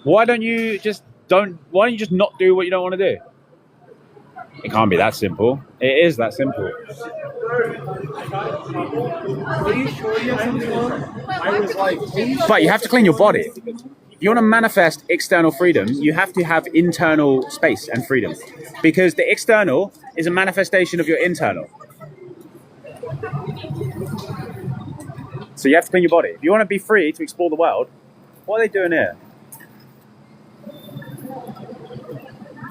Why don't you just not do what you don't want to do? It can't be that simple. It is that simple. But you have to clean your body. If you want to manifest external freedom, you have to have internal space and freedom. Because the external is a manifestation of your internal. So you have to clean your body. If you want to be free to explore the world, what are they doing here?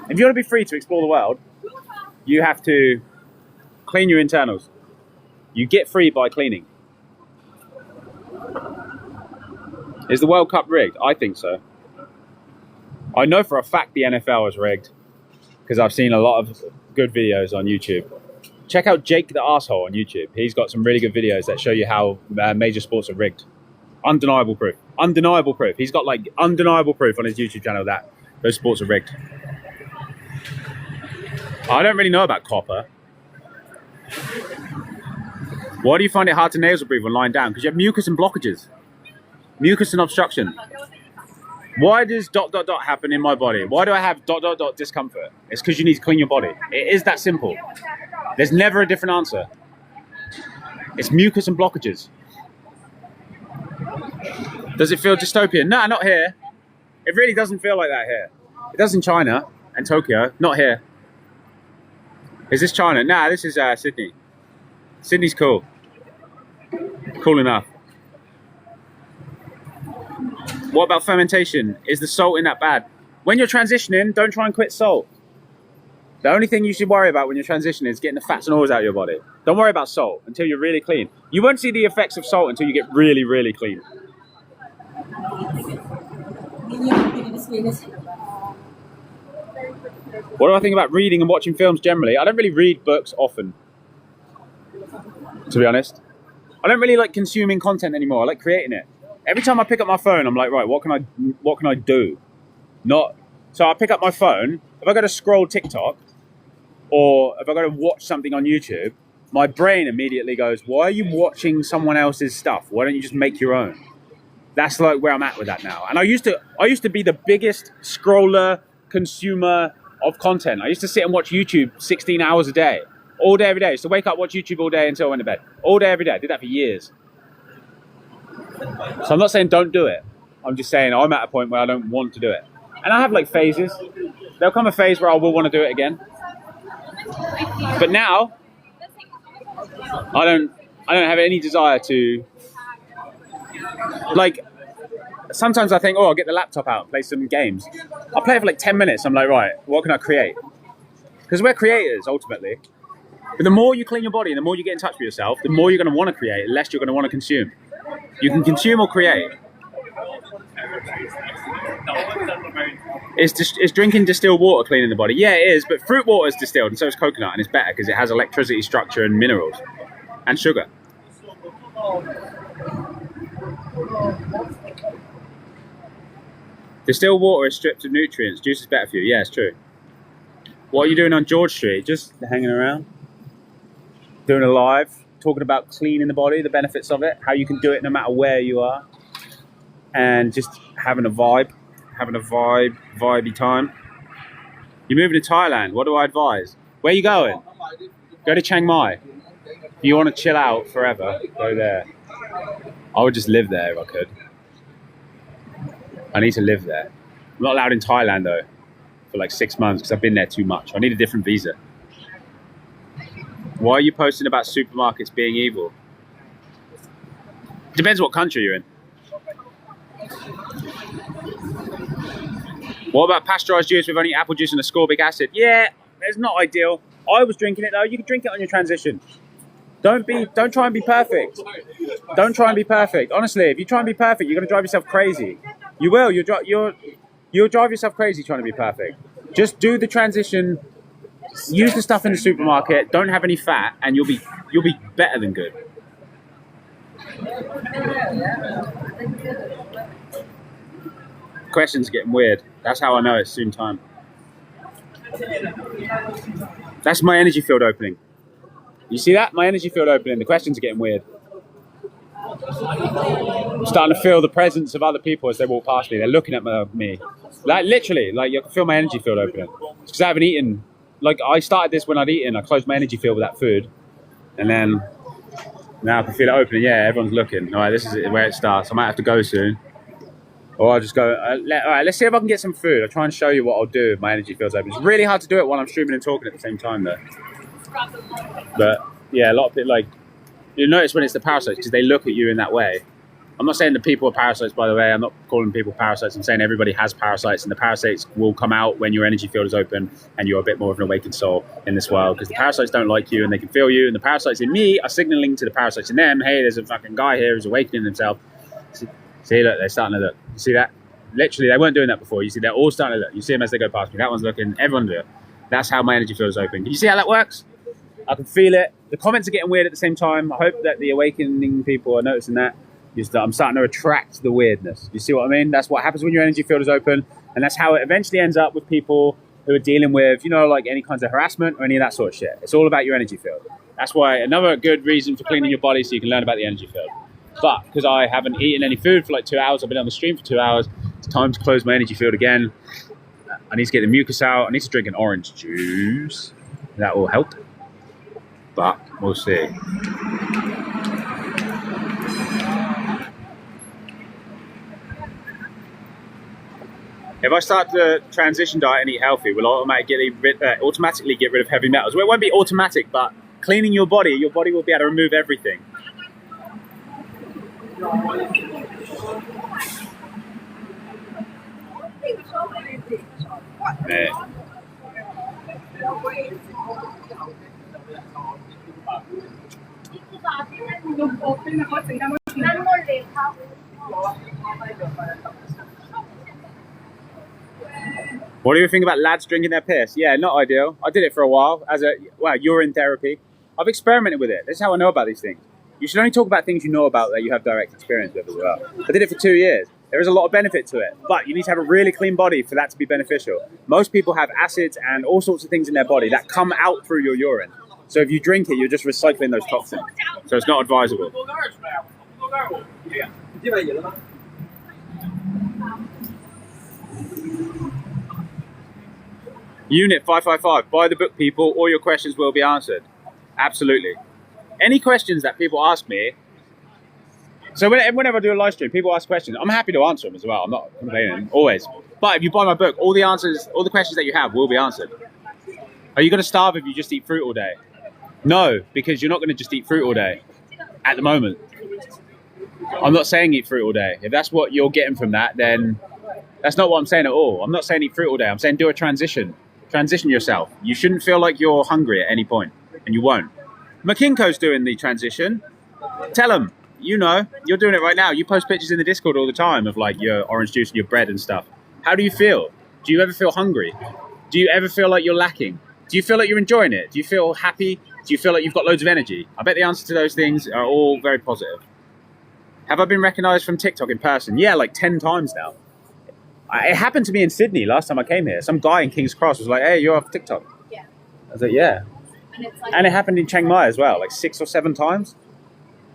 If you want to be free to explore the world, you have to clean your internals. You get free by cleaning. Is the World Cup rigged? I think so. I know for a fact the NFL is rigged because I've seen a lot of good videos on YouTube. Check out Jake the Arsehole on YouTube. He's got some really good videos that show you how major sports are rigged. Undeniable proof. Undeniable proof. He's got like undeniable proof on his YouTube channel that those sports are rigged. I don't really know about copper. Why do you find it hard to nasal breathe when lying down? Because you have mucus and blockages. Mucus and obstruction. Why does ... happen in my body? Why do I have ... discomfort? It's because you need to clean your body. It is that simple. There's never a different answer. It's mucus and blockages. Does it feel dystopian? No, not here. It really doesn't feel like that here. It does in China and Tokyo, not here. Is this China? Nah, this is Sydney. Sydney's cool. Cool enough. What about fermentation? Is the salt in that bad? When you're transitioning, don't try and quit salt. The only thing you should worry about when you're transitioning is getting the fats and oils out of your body. Don't worry about salt until you're really clean. You won't see the effects of salt until you get really, really clean. What do I think about reading and watching films generally? I don't really read books often, to be honest. I don't really like consuming content anymore. I like creating it. Every time I pick up my phone, I'm like, right, what can I do? So I pick up my phone. If I go to scroll TikTok, or if I go to watch something on YouTube, my brain immediately goes, why are you watching someone else's stuff? Why don't you just make your own? That's like where I'm at with that now. And I used to be the biggest scroller, consumer of content. I used to sit and watch YouTube 16 hours a day, all day, every day. So wake up, watch YouTube all day until I went to bed. All day, every day. I did that for years. So I'm not saying don't do it. I'm just saying I'm at a point where I don't want to do it. And I have like phases. There'll come a phase where I will want to do it again. But now, I don't have any desire to, like, sometimes I think, oh, I'll get the laptop out and play some games. I'll play it for like 10 minutes. I'm like, right, what can I create? Because we're creators, ultimately. But the more you clean your body, the more you get in touch with yourself, the more you're going to want to create, the less you're going to want to consume. You can consume or create. Is drinking distilled water cleaning the body? Yeah, it is, but fruit water is distilled and so is coconut, and it's better because it has electricity, structure, and minerals, and sugar. Distilled water is stripped of nutrients. Juice is better for you. Yeah, it's true. What are you doing on George Street? Just hanging around? Doing a live? Talking about cleaning the body, the benefits of it, how you can do it no matter where you are. And just having a vibey time. You're moving to Thailand. What do I advise? Where are you going? Go to Chiang Mai. If you want to chill out forever, go there. I would just live there if I could. I need to live there. I'm not allowed in Thailand though for like 6 months because I've been there too much. I need a different visa. Why are you posting about supermarkets being evil? Depends what country you're in. What about pasteurized juice with only apple juice and ascorbic acid? Yeah, it's not ideal. I was drinking it though. You can drink it on your transition. Don't try and be perfect. Don't try and be perfect. Honestly, if you try and be perfect, you're gonna drive yourself crazy. You will. You'll drive yourself crazy trying to be perfect. Just do the transition. Use the stuff in the supermarket. Don't have any fat, and you'll be better than good. Questions getting weird. That's how I know it's soon time. That's my energy field opening. You see that? My energy field opening. The questions are getting weird. I'm starting to feel the presence of other people as they walk past me. They're looking at me. Like literally, like you can feel my energy field opening. It's because I haven't eaten. Like I started this when I'd eaten. I closed my energy field with that food. And then now I can feel it opening. Yeah, everyone's looking. All right, this is where it starts. I might have to go soon. Or I'll just go, all right, let's see if I can get some food. I'll try and show you what I'll do if my energy feels open. It's really hard to do it while I'm streaming and talking at the same time though. But yeah, a lot of it, like, you'll notice when it's the parasites because they look at you in that way. I'm not saying that people are parasites, by the way. I'm not calling people parasites. I'm saying everybody has parasites, and the parasites will come out when your energy field is open and you're a bit more of an awakened soul in this world, because the parasites don't like you and they can feel you, and the parasites in me are signaling to the parasites in them, hey, there's a fucking guy here who's awakening himself. See, look, they're starting to look. You see that? Literally, they weren't doing that before. You see, they're all starting to look. You see them as they go past me. That one's looking. Everyone do it. That's how my energy field is open. Can you see how that works? I can feel it. The comments are getting weird at the same time. I hope that the awakening people are noticing that. I'm starting to attract the weirdness. You see what I mean? That's what happens when your energy field is open. And that's how it eventually ends up with people who are dealing with, you know, like any kinds of harassment or any of that sort of shit. It's all about your energy field. That's why another good reason for cleaning your body so you can learn about the energy field. But because I haven't eaten any food for like 2 hours, I've been on the stream for 2 hours, it's time to close my energy field again. I need to get the mucus out. I need to drink an orange juice. That will help. But we'll see. If I start the transition diet and eat healthy, will automatically get rid of heavy metals. Well, it won't be automatic, but cleaning your body will be able to remove everything. Yeah. What do you think about lads drinking their piss? Yeah, not ideal. I did it for a while as urine therapy. I've experimented with it. This is how I know about these things. You should only talk about things you know about that you have direct experience with as well. I did it for 2 years. There is a lot of benefit to it, but you need to have a really clean body for that to be beneficial. Most people have acids and all sorts of things in their body that come out through your urine. So if you drink it, you're just recycling those toxins. So it's not advisable. Unit 555, buy the book, people. All your questions will be answered. Absolutely. Any questions that people ask me, so whenever I do a live stream, people ask questions. I'm happy to answer them as well. I'm not complaining, always. But if you buy my book, all the answers, all the questions that you have will be answered. Are you going to starve if you just eat fruit all day? No, because you're not going to just eat fruit all day at the moment. I'm not saying eat fruit all day. If that's what you're getting from that, then that's not what I'm saying at all. I'm not saying eat fruit all day. I'm saying do a transition. Transition yourself. You shouldn't feel like you're hungry at any point, and you won't. Makinko's doing the transition. Tell him, you know, you're doing it right now. You post pictures in the Discord all the time of like your orange juice and your bread and stuff. How do you feel? Do you ever feel hungry? Do you ever feel like you're lacking? Do you feel like you're enjoying it? Do you feel happy? Do you feel like you've got loads of energy? I bet the answer to those things are all very positive. Have I been recognized from TikTok in person? Yeah, like 10 times now. It happened to me in Sydney last time I came here. Some guy in King's Cross was like, hey, you're off TikTok. Yeah. I was like, yeah. And it's like, And it happened in Chiang Mai as well, like 6 or 7 times.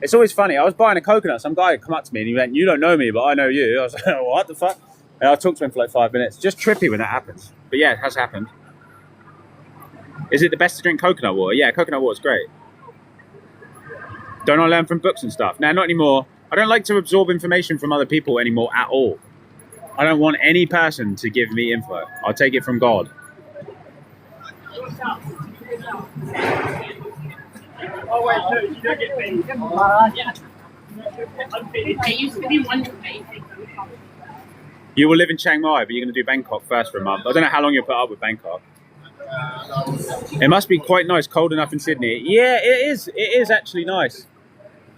It's always funny. I was buying a coconut. Some guy come up to me and he went, you don't know me, but I know you. I was like, what the fuck? And I talked to him for like 5 minutes. Just trippy when that happens. But yeah, it has happened. Is it the best to drink coconut water? Yeah, coconut water is great. Don't I learn from books and stuff? Nah, not anymore. I don't like to absorb information from other people anymore at all. I don't want any person to give me info. I'll take it from God. You will live in Chiang Mai, but you're going to do Bangkok first for a month. I don't know how long you'll put up with Bangkok. It must be quite nice, cold enough in Sydney. Yeah, it is. It is actually nice.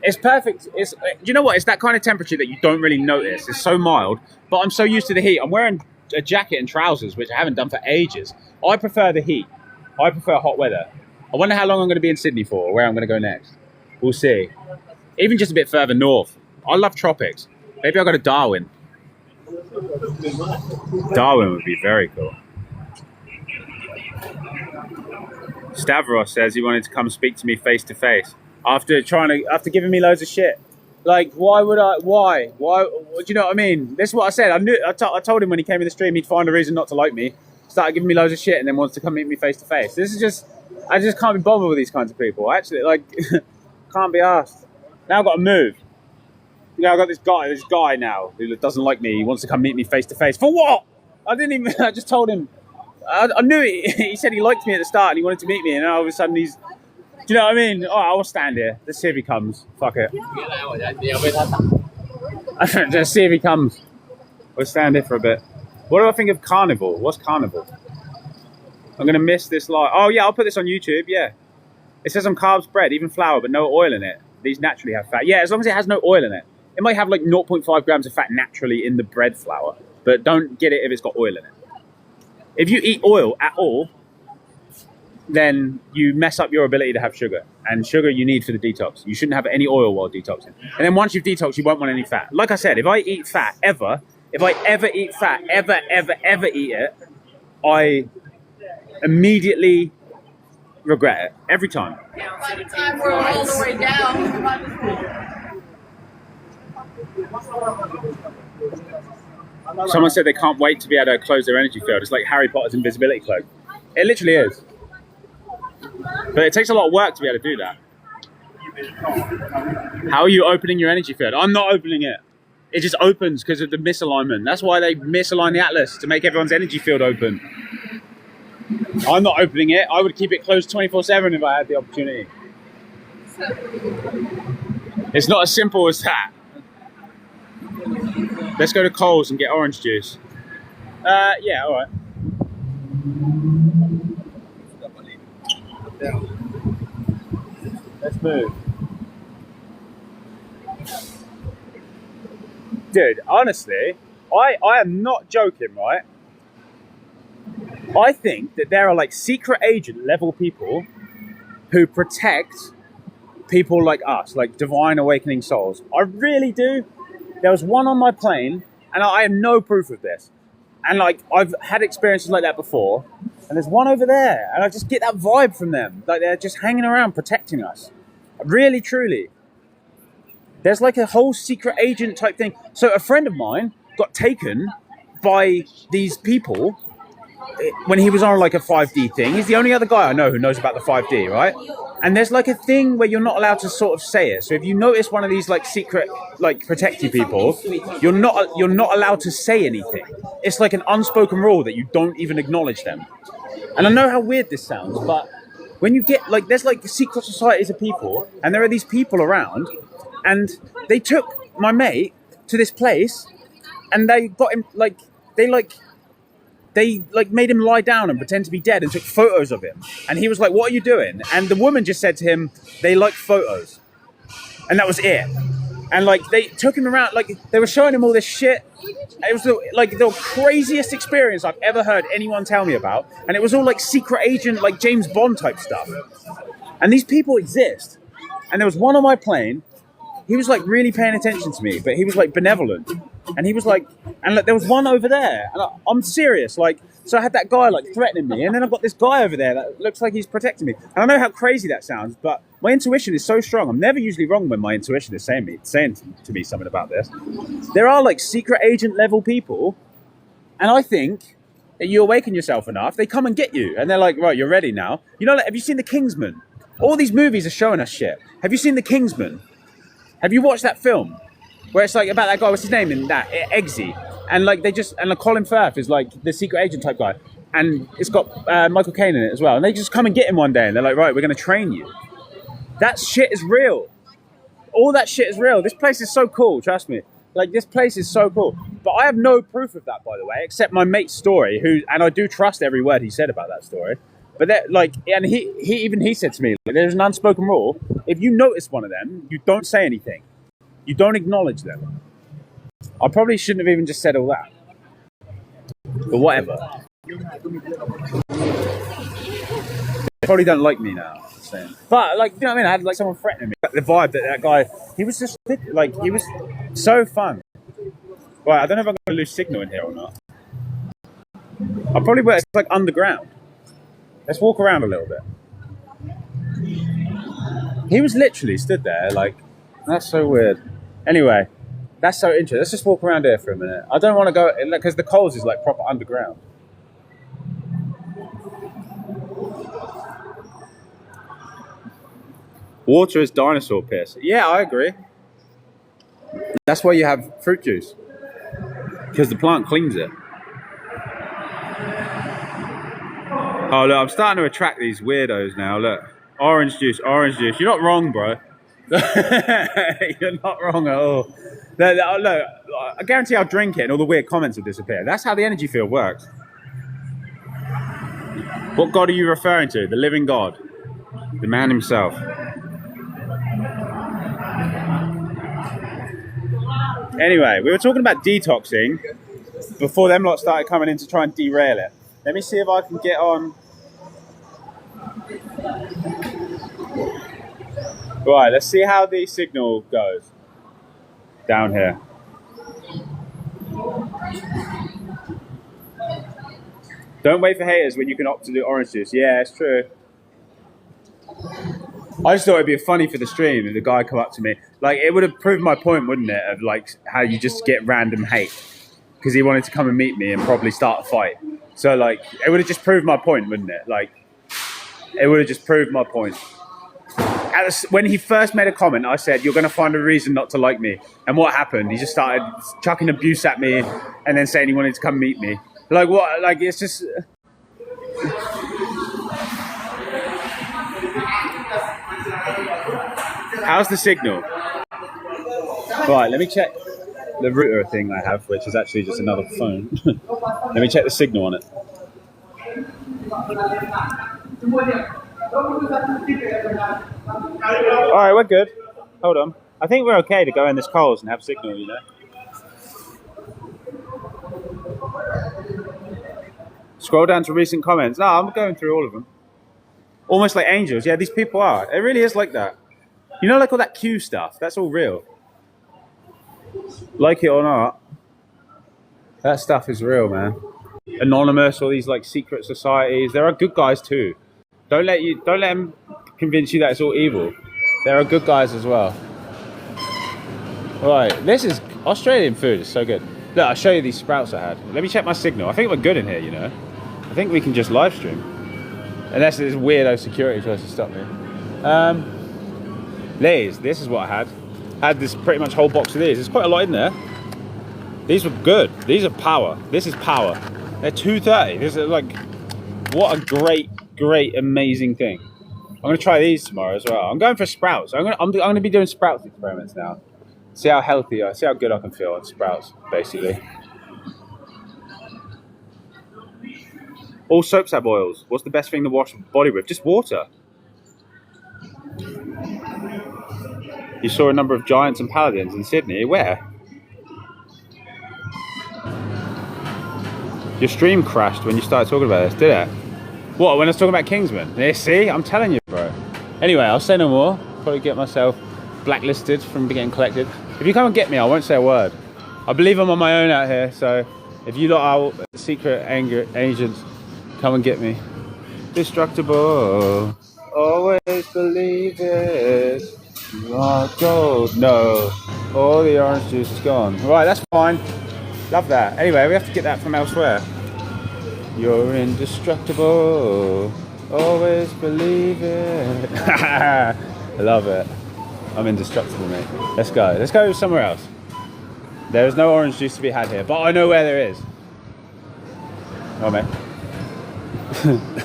It's perfect. It's, you know what? It's that kind of temperature that you don't really notice. It's so mild, but I'm so used to the heat. I'm wearing a jacket and trousers, which I haven't done for ages. I prefer the heat. I prefer hot weather. I wonder how long I'm going to be in Sydney for, or where I'm going to go next. We'll see. Even just a bit further north. I love tropics. Maybe I'll go to Darwin. Darwin would be very cool. Stavros says he wanted to come speak to me face to face after giving me loads of shit. Like, why? Do you know what I mean? This is what I said. I told him when he came in the stream he'd find a reason not to like me. Started giving me loads of shit and then wants to come meet me face to face. I just can't be bothered with these kinds of people. Actually, like, can't be asked. Now I've got to move. You know, I've got this guy now who doesn't like me. He wants to come meet me face to face. For what? I just told him. I knew it. He said he liked me at the start and he wanted to meet me, and now all of a sudden do you know what I mean? Oh, I will stand here. Let's see if he comes. Fuck it. Let's see if he comes. We'll stand here for a bit. What do I think of carnival? What's carnival? I'm going to miss this live. Oh, yeah, I'll put this on YouTube, yeah. It says on carbs bread, even flour, but no oil in it. These naturally have fat. Yeah, as long as it has no oil in it. It might have like 0.5 grams of fat naturally in the bread flour, but don't get it if it's got oil in it. If you eat oil at all, then you mess up your ability to have sugar. And sugar you need for the detox. You shouldn't have any oil while detoxing. And then once you've detoxed, you won't want any fat. Like I said, if I eat fat if I ever eat fat, ever eat it, I immediately regret it. Every time. by the time we're all the way down. Someone said they can't wait to be able to close their energy field. It's like Harry Potter's invisibility cloak. It literally is. But it takes a lot of work to be able to do that. How are you opening your energy field? I'm not opening it. It just opens because of the misalignment. That's why they misalign the Atlas, to make everyone's energy field open. I'm not opening it. I would keep it closed 24/7 if I had the opportunity. It's not as simple as that. Let's go to Coles and get orange juice. Yeah, all right. Let's move. Dude, honestly, I am not joking, right? I think that there are like secret agent level people who protect people like us, like divine awakening souls. I really do. There was one on my plane, and I have no proof of this. And like, I've had experiences like that before, and there's one over there, and I just get that vibe from them. Like they're just hanging around protecting us. Really, truly. There's like a whole secret agent type thing. So a friend of mine got taken by these people when he was on like a 5D thing. He's the only other guy I know who knows about the 5D, right? And there's like a thing where you're not allowed to sort of say it. So if you notice one of these like secret, like protecty people, you're not allowed to say anything. It's like an unspoken rule that you don't even acknowledge them. And I know how weird this sounds, but when you get like, there's like secret societies of people, and there are these people around, and they took my mate to this place, and they got him they made him lie down and pretend to be dead and took photos of him. And he was like, what are you doing? And the woman just said to him, they like photos. And that was it. And like they took him around, like they were showing him all this shit. It was the craziest experience I've ever heard anyone tell me about. And it was all like secret agent, like James Bond type stuff. And these people exist. And there was one on my plane. He was like really paying attention to me, but he was like benevolent. And he was like, and like, there was one over there. And I'm serious. Like, so I had that guy like threatening me. And then I've got this guy over there that looks like he's protecting me. And I know how crazy that sounds, but my intuition is so strong. I'm never usually wrong when my intuition is saying to me something about this. There are like secret agent level people. And I think that you awaken yourself enough, they come and get you. And they're like, right, you're ready now. You know, like, have you seen The Kingsman? All these movies are showing us shit. Have you seen The Kingsman? Have you watched that film where it's like about that guy? What's his name in that? Eggsy, and like Colin Firth is like the secret agent type guy, and it's got Michael Caine in it as well. And they just come and get him one day, and they're like, right, we're going to train you. That shit is real. All that shit is real. This place is so cool. Trust me. Like this place is so cool. But I have no proof of that, by the way, except my mate's story. And I do trust every word he said about that story. But that, like, and he said to me, like, there's an unspoken rule. If you notice one of them, you don't say anything. You don't acknowledge them. I probably shouldn't have even just said all that. But whatever. They probably don't like me now. But, like, you know what I mean? I had, like, someone threatening me. The vibe that guy, he was just, like, he was so fun. Right, I don't know if I'm going to lose signal in here or not. I probably will. It's, like, underground. Let's walk around a little bit. He was literally stood there, like, that's so weird. Anyway, that's so interesting. Let's just walk around here for a minute. I don't want to go, because the Coles is like proper underground. Water is dinosaur piss. Yeah, I agree. That's why you have fruit juice. Because the plant cleans it. Oh, look, I'm starting to attract these weirdos now. Look, orange juice, orange juice. You're not wrong, bro. You're not wrong at all. Look, I guarantee I'll drink it and all the weird comments will disappear. That's how the energy field works. What God are you referring to? The living God. The man himself. Anyway, we were talking about detoxing before them lot started coming in to try and derail it. Let me see if I can get on. Right, let's see how the signal goes down here. Don't wait for haters when you can opt to do orange juice. Yeah, it's true. I just thought it'd be funny for the stream if the guy come up to me. Like, it would have proved my point, wouldn't it? Of like how you just get random hate. Because he wanted to come and meet me and probably start a fight. So, like, it would have just proved my point, wouldn't it? Like, it would have just proved my point. When he first made a comment, I said, you're going to find a reason not to like me. And what happened? He just started chucking abuse at me and then saying he wanted to come meet me. Like, what? Like, it's just... How's the signal? Right, let me check the router thing I have, which is actually just another phone. Let me check the signal on it. Alright, we're good. Hold on. I think we're okay to go in this Coles and have signal, you know. Scroll down to recent comments. No, I'm going through all of them. Almost like angels. Yeah, these people are. It really is like that. You know, like all that Q stuff. That's all real. Like it or not, that stuff is real, man. Anonymous, all these like secret societies. There are good guys too. Don't let them convince you that it's all evil. There are good guys as well. Right, this is Australian food. It's so good. Look, I'll show you these sprouts I had. Let me check my signal. I think we're good in here, you know. I think we can just live stream. Unless this weirdo security tries to stop me. These, this is what I had. Had this pretty much whole box of these. There's quite a lot in there. These were good. These are power. This is power. They're $2.30. This is like, what a great, amazing thing. I'm gonna try these tomorrow as well. I'm going for sprouts. I'm gonna be doing sprouts experiments now. See how healthy see how good I can feel on sprouts, basically. All soaps have oils. What's the best thing to wash body with? Just water. You saw a number of giants and paladins in Sydney. Where? Your stream crashed when you started talking about this, did it? What, when I was talking about Kingsman? Yeah, see? I'm telling you, bro. Anyway, I'll say no more. Probably get myself blacklisted from getting collected. If you come and get me, I won't say a word. I believe I'm on my own out here, so if you lot are secret agents, come and get me. Destructible. Always believe it. Not gold. No. All the orange juice is gone. Right, that's fine. Love that. Anyway, we have to get that from elsewhere. You're indestructible. Always believe it. I love it. I'm indestructible, mate. Let's go. Let's go somewhere else. There is no orange juice to be had here, but I know where there is. Oh, mate.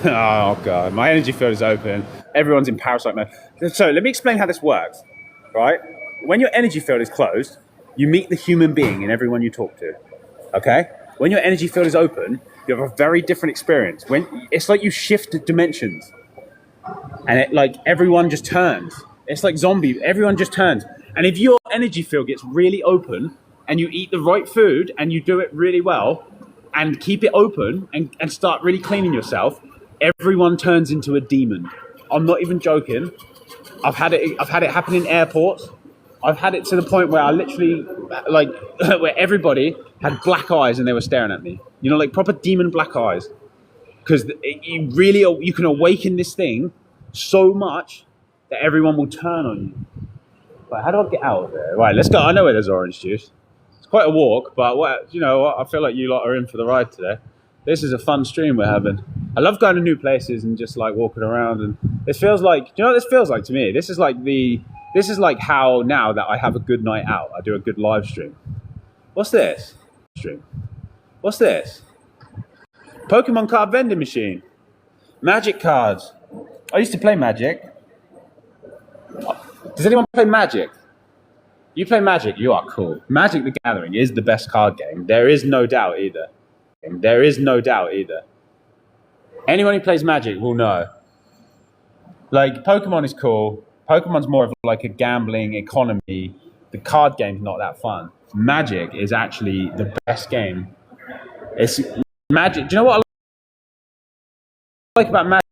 Oh, God. My energy field is open. Everyone's in parasite mode. So let me explain how this works, right? When your energy field is closed, you meet the human being in everyone you talk to, okay? When your energy field is open, you have a very different experience. It's like you shift dimensions, and it like everyone just turns. It's like zombie. Everyone just turns. And if your energy field gets really open, and you eat the right food, and you do it really well, and keep it open, and start really cleaning yourself, everyone turns into a demon. I'm not even joking. I've had it happen in airports. I've had it to the point where I literally, like, where everybody had black eyes and they were staring at me. You know, like proper demon black eyes. Because you can awaken this thing so much that everyone will turn on you. Right, how do I get out of there? Right, let's go. I know where there's orange juice. It's quite a walk, but you know, I feel like you lot are in for the ride today. This is a fun stream we're having. I love going to new places and just like walking around, and it feels like, do you know what this feels like to me? This is like how now that I have a good night out, I do a good live stream. What's this? What's this? Pokemon card vending machine. Magic cards. I used to play Magic. Does anyone play Magic? You play Magic, you are cool. Magic the Gathering is the best card game. There is no doubt either. Anyone who plays Magic will know. Like, Pokemon is cool. Pokemon's more of like a gambling economy. The card game's not that fun. Magic is actually the best game. It's Magic. Do you know what I like about Magic?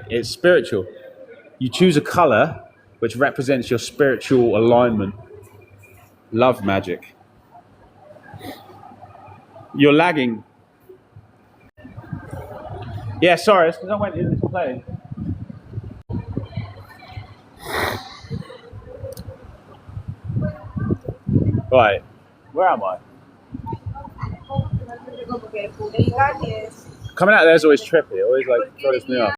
It's spiritual. You choose a color which represents your spiritual alignment. Love Magic. You're lagging. Yeah, sorry, it's because I went in this place. Right, where am I? Coming out there's always trippy. Always like throws me off.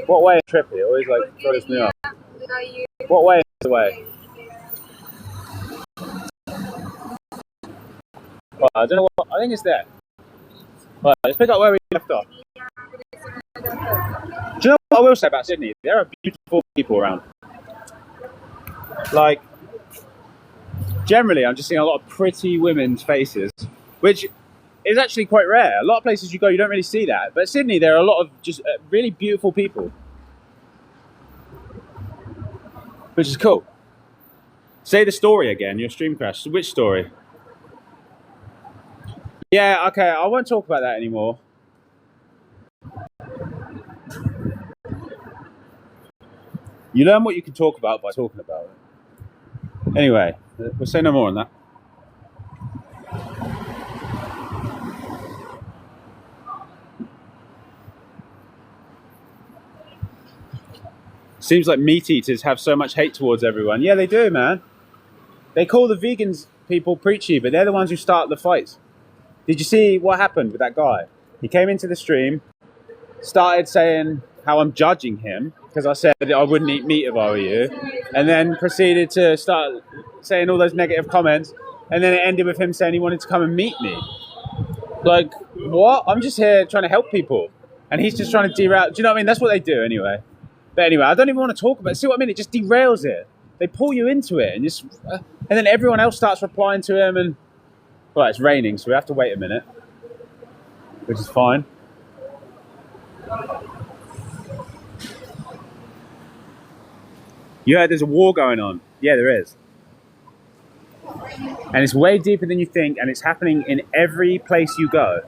What way is trippy? Always like throws me off. What way is the way? Well, I don't know what. I think it's there. Right, let's pick up where we left off. Do you know what I will say about Sydney? There are beautiful people around. Like, generally, I'm just seeing a lot of pretty women's faces, which is actually quite rare. A lot of places you go, you don't really see that. But Sydney, there are a lot of just really beautiful people, which is cool. Say the story again, your stream crash. Which story? Yeah, okay, I won't talk about that anymore. You learn what you can talk about by talking about it. Anyway, we'll say no more on that. Seems like meat eaters have so much hate towards everyone. Yeah, they do, man. They call the vegans people preachy, but they're the ones who start the fights. Did you see what happened with that guy? He came into the stream, started saying how I'm judging him because I said I wouldn't eat meat if I were you, and then proceeded to start saying all those negative comments, and then it ended with him saying he wanted to come and meet me. Like, what? I'm just here trying to help people, and he's just trying to derail. Do you know what I mean? That's what they do anyway. But anyway, I don't even want to talk about it. See what I mean? It just derails it. They pull you into it, and then everyone else starts replying to him, and well, it's raining, so we have to wait a minute, which is fine. You heard there's a war going on. Yeah, there is. And it's way deeper than you think, and it's happening in every place you go,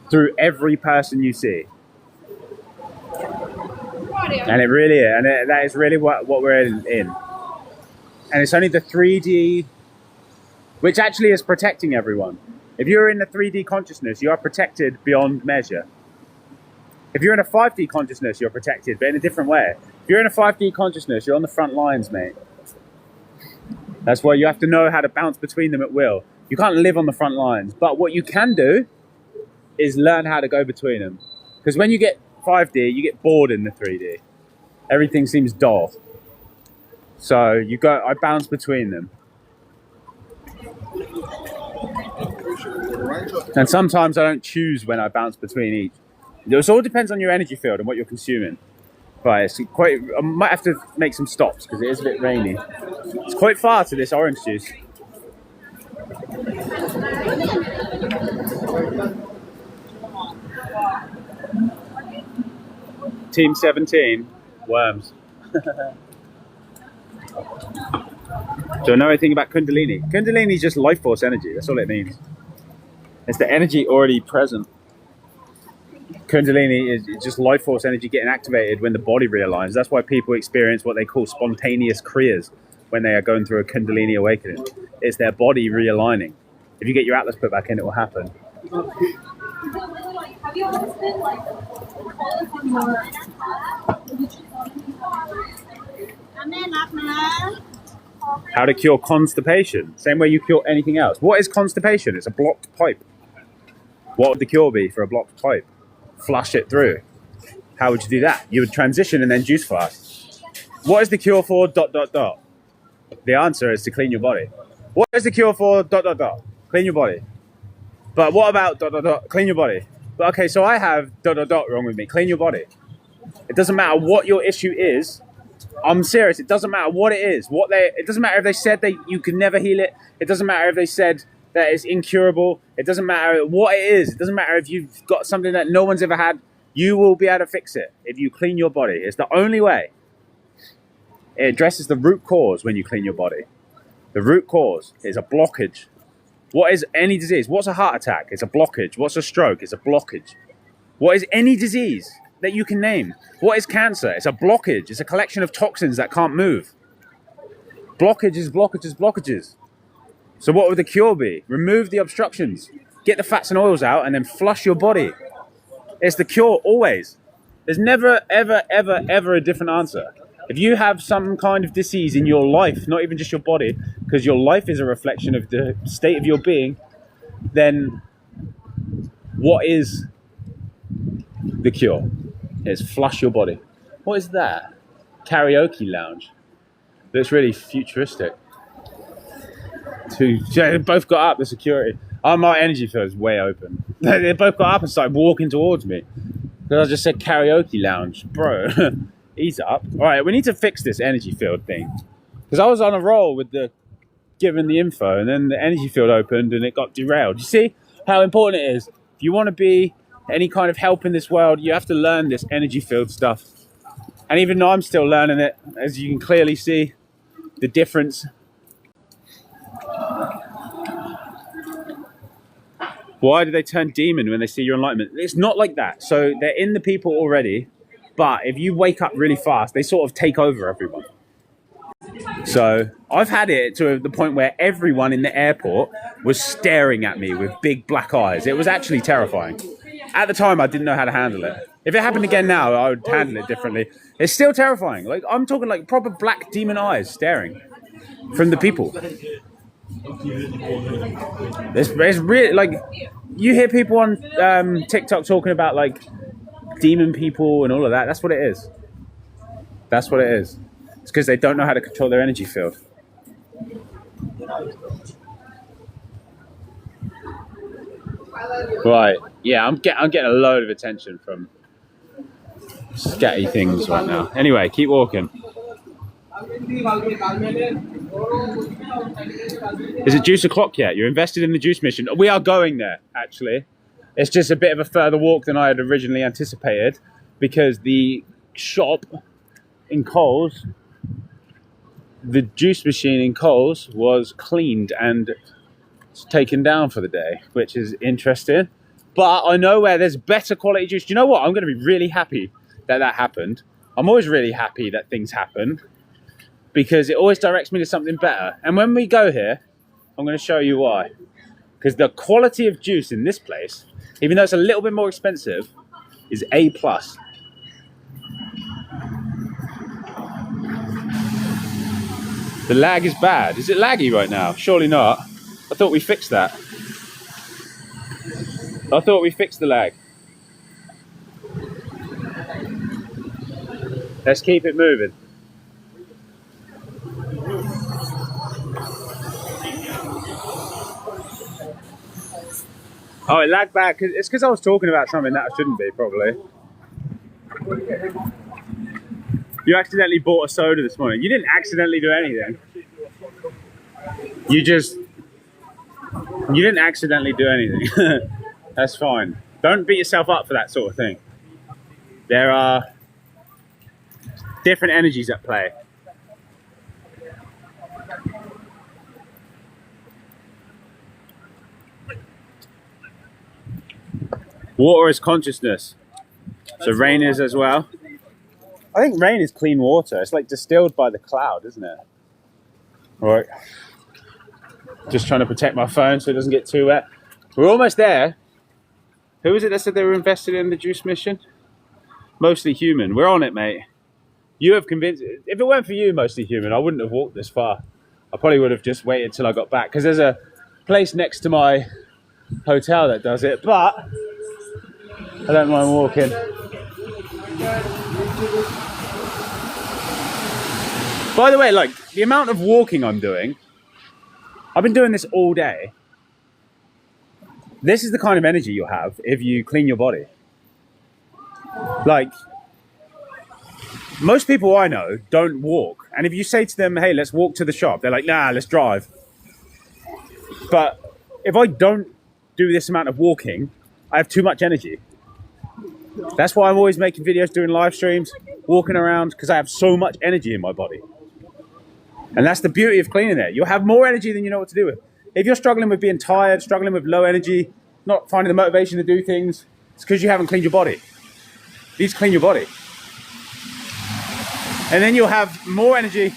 through every person you see. And it really is, and that is really what we're in. And it's only the 3D, which actually is protecting everyone. If you're in the 3D consciousness, you are protected beyond measure. If you're in a 5D consciousness, you're protected, but in a different way. If you're in a 5D consciousness, you're on the front lines, mate. That's why you have to know how to bounce between them at will. You can't live on the front lines. But what you can do is learn how to go between them. Because when you get 5D, you get bored in the 3D. Everything seems dull. So I bounce between them. And sometimes I don't choose when I bounce between each. It all depends on your energy field and what you're consuming. But it's quite, I might have to make some stops because it is a bit rainy. It's quite far to this orange juice. Team 17, worms. Do I know anything about Kundalini? Kundalini is just life force energy. That's all it means. It's the energy already present. Kundalini is just life force energy getting activated when the body realigns. That's why people experience what they call spontaneous kriyas when they are going through a Kundalini awakening. It's their body realigning. If you get your atlas put back in, it will happen. Have you always been like How to cure constipation? Same way you cure anything else. What is constipation? It's a blocked pipe. What would the cure be for a blocked pipe? Flush it through. How would you do that? You would transition and then juice fast. What is the cure for ... The answer is to clean your body. What is the cure for ... Clean your body. But what about ... Clean your body. But okay, so I have ... wrong with me. Clean your body. It doesn't matter what your issue is. I'm serious. It doesn't matter what it is. It doesn't matter if they said that you could never heal it. It doesn't matter if they said that it's incurable. It doesn't matter what it is. It doesn't matter if you've got something that no one's ever had. You will be able to fix it if you clean your body. It's the only way. It addresses the root cause when you clean your body. The root cause is a blockage. What is any disease? What's a heart attack? It's a blockage. What's a stroke? It's a blockage. What is any disease that you can name? What is cancer? It's a blockage. It's a collection of toxins that can't move. Blockages, blockages, blockages. So what would the cure be? Remove the obstructions. Get the fats and oils out and then flush your body. It's the cure always. There's never, ever, ever, ever a different answer. If you have some kind of disease in your life, not even just your body, because your life is a reflection of the state of your being, then what is the cure? It's flush your body. What is that? Karaoke lounge. Looks really futuristic. They both got up, the security. Oh, my energy field is way open. They both got up and started walking towards me. Because I just said karaoke lounge. Bro, ease up. All right, we need to fix this energy field thing. Because I was on a roll with giving the info, and then the energy field opened and it got derailed. You see how important it is? If you want to be any kind of help in this world, you have to learn this energy field stuff. And even though I'm still learning it, as you can clearly see, the difference. Why do they turn demon when they see your enlightenment? It's not like that. So they're in the people already, but if you wake up really fast, they sort of take over everyone. So I've had it to the point where everyone in the airport was staring at me with big black eyes. It was actually terrifying. At the time, I didn't know how to handle it. If it happened again now, I would handle it differently. It's still terrifying. Like, I'm talking like proper black demon eyes staring from the people. It's really like, you hear people on TikTok talking about like demon people and all of that. That's what it is. That's what it is. It's because they don't know how to control their energy field. Right. Yeah, I'm getting a load of attention from scatty things right now. Anyway, keep walking. Is it juice o'clock yet? You're invested in the juice mission. We are going there, actually. It's just a bit of a further walk than I had originally anticipated because the shop in Coles the juice machine in Coles was cleaned and taken down for the day, which is interesting. But I know where there's better quality juice. Do you know what? I'm going to be really happy that that happened. I'm always really happy that things happen because it always directs me to something better. And when we go here, I'm going to show you why. Because the quality of juice in this place, even though it's a little bit more expensive, is A+. The lag is bad. Is it laggy right now? Surely not. I thought we fixed that. I thought we fixed the lag. Let's keep it moving. Oh, it lagged back. It's because I was talking about something that I shouldn't be, probably. You accidentally bought a soda this morning. You didn't accidentally do anything. You didn't accidentally do anything. That's fine. Don't beat yourself up for that sort of thing. There are different energies at play. Water is consciousness. So rain is as well. I think rain is clean water. It's like distilled by the cloud, isn't it? All right. Just trying to protect my phone so it doesn't get too wet. We're almost there. Who was it that said they were invested in the juice mission? Mostly Human. We're on it, mate. You have convinced... If it weren't for you, Mostly Human, I wouldn't have walked this far. I probably would have just waited till I got back. Because there's a place next to my hotel that does it. But I don't mind walking. By the way, like, the amount of walking I'm doing, I've been doing this all day. This is the kind of energy you'll have if you clean your body. Like, most people I know don't walk. And if you say to them, hey, let's walk to the shop, they're like, nah, let's drive. But if I don't do this amount of walking, I have too much energy. That's why I'm always making videos, doing live streams, walking around, because I have so much energy in my body. And that's the beauty of cleaning it. You'll have more energy than you know what to do with. If you're struggling with being tired, struggling with low energy, not finding the motivation to do things, it's because you haven't cleaned your body. You need to clean your body. And then you'll have more energy.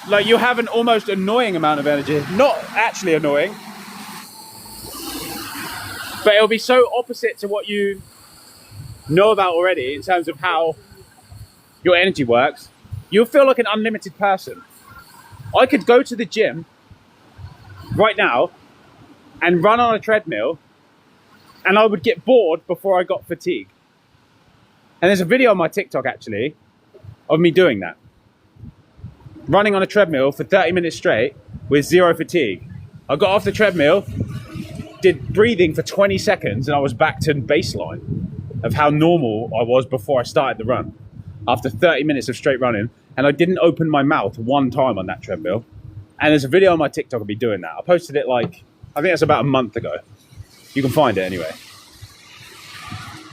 Like, you'll have an almost annoying amount of energy. Not actually annoying. But it'll be so opposite to what you know about already in terms of how your energy works. You'll feel like an unlimited person. I could go to the gym right now and run on a treadmill and I would get bored before I got fatigue. And there's a video on my TikTok actually of me doing that. Running on a treadmill for 30 minutes straight with zero fatigue. I got off the treadmill, did breathing for 20 seconds and I was back to baseline of how normal I was before I started the run. After 30 minutes of straight running, and I didn't open my mouth one time on that treadmill. And there's a video on my TikTok of me doing that. I posted it like, I think that's about a month ago. You can find it anyway.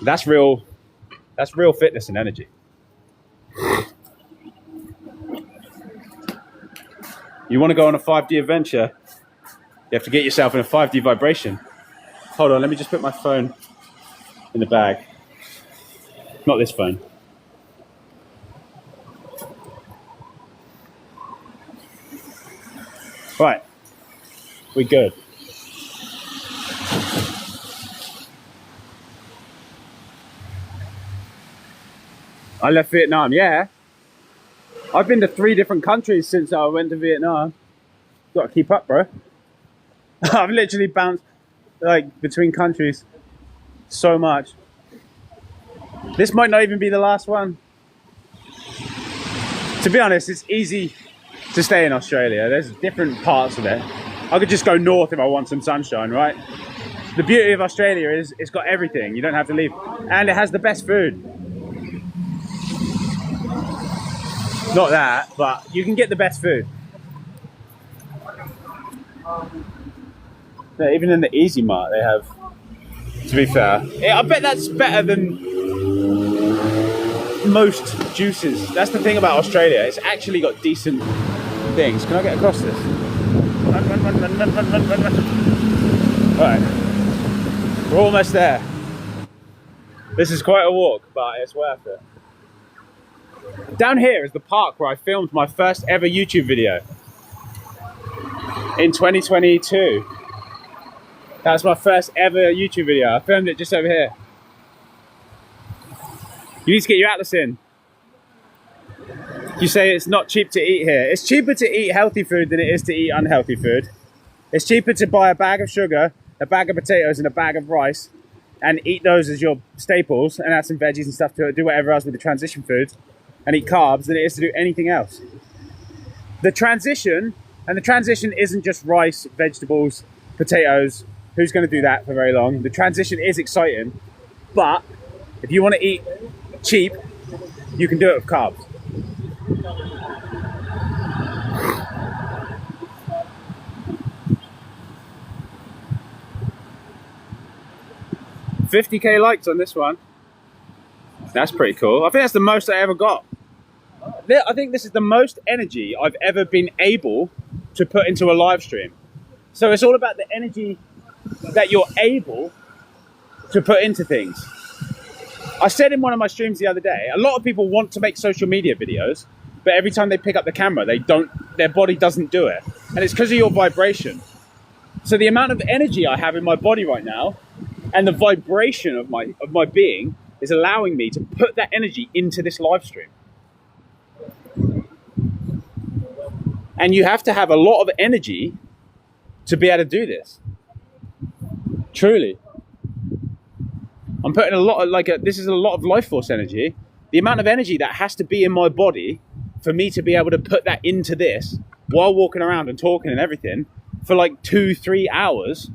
That's real fitness and energy. You want to go on a 5D adventure, you have to get yourself in a 5D vibration. Hold on, let me just put my phone in the bag. Not this phone. Right, we're good. I left Vietnam, yeah. I've been to 3 different countries since I went to Vietnam. Got to keep up, bro. I've literally bounced like between countries so much. This might not even be the last one. To be honest, it's easy to stay in Australia. There's different parts of it. I could just go north if I want some sunshine, right? The beauty of Australia is it's got everything. You don't have to leave. And it has the best food. Not that, but you can get the best food. Yeah, even in the Easy Mart they have, to be fair. Yeah, I bet that's better than most juices. That's the thing about Australia. It's actually got decent things. Can I get across this? Run, run, run, run, run, run, run, run, run. Right, we're almost there. This is quite a walk, but it's worth it. Down here is the park where I filmed my first ever YouTube video in 2022. That's my first ever YouTube video. I filmed it just over here. You need to get your Atlas in. You say it's not cheap to eat here. It's cheaper to eat healthy food than it is to eat unhealthy food. It's cheaper to buy a bag of sugar, a bag of potatoes and a bag of rice and eat those as your staples and add some veggies and stuff to it, do whatever else with the transition foods and eat carbs than it is to do anything else. The transition isn't just rice, vegetables, potatoes. Who's going to do that for very long? The transition is exciting, but if you want to eat cheap, you can do it with carbs. $50K likes on this one. That's pretty cool. I think that's the most I ever got. I think this is the most energy I've ever been able to put into a live stream. So it's all about the energy that you're able to put into things. I said in one of my streams the other day, a lot of people want to make social media videos, but every time they pick up the camera, their body doesn't do it. And it's because of your vibration. So the amount of energy I have in my body right now and the vibration of my being is allowing me to put that energy into this live stream. And you have to have a lot of energy to be able to do this. Truly. I'm putting a lot of, this is a lot of life force energy. The amount of energy that has to be in my body for me to be able to put that into this while walking around and talking and everything for like 2-3 hours.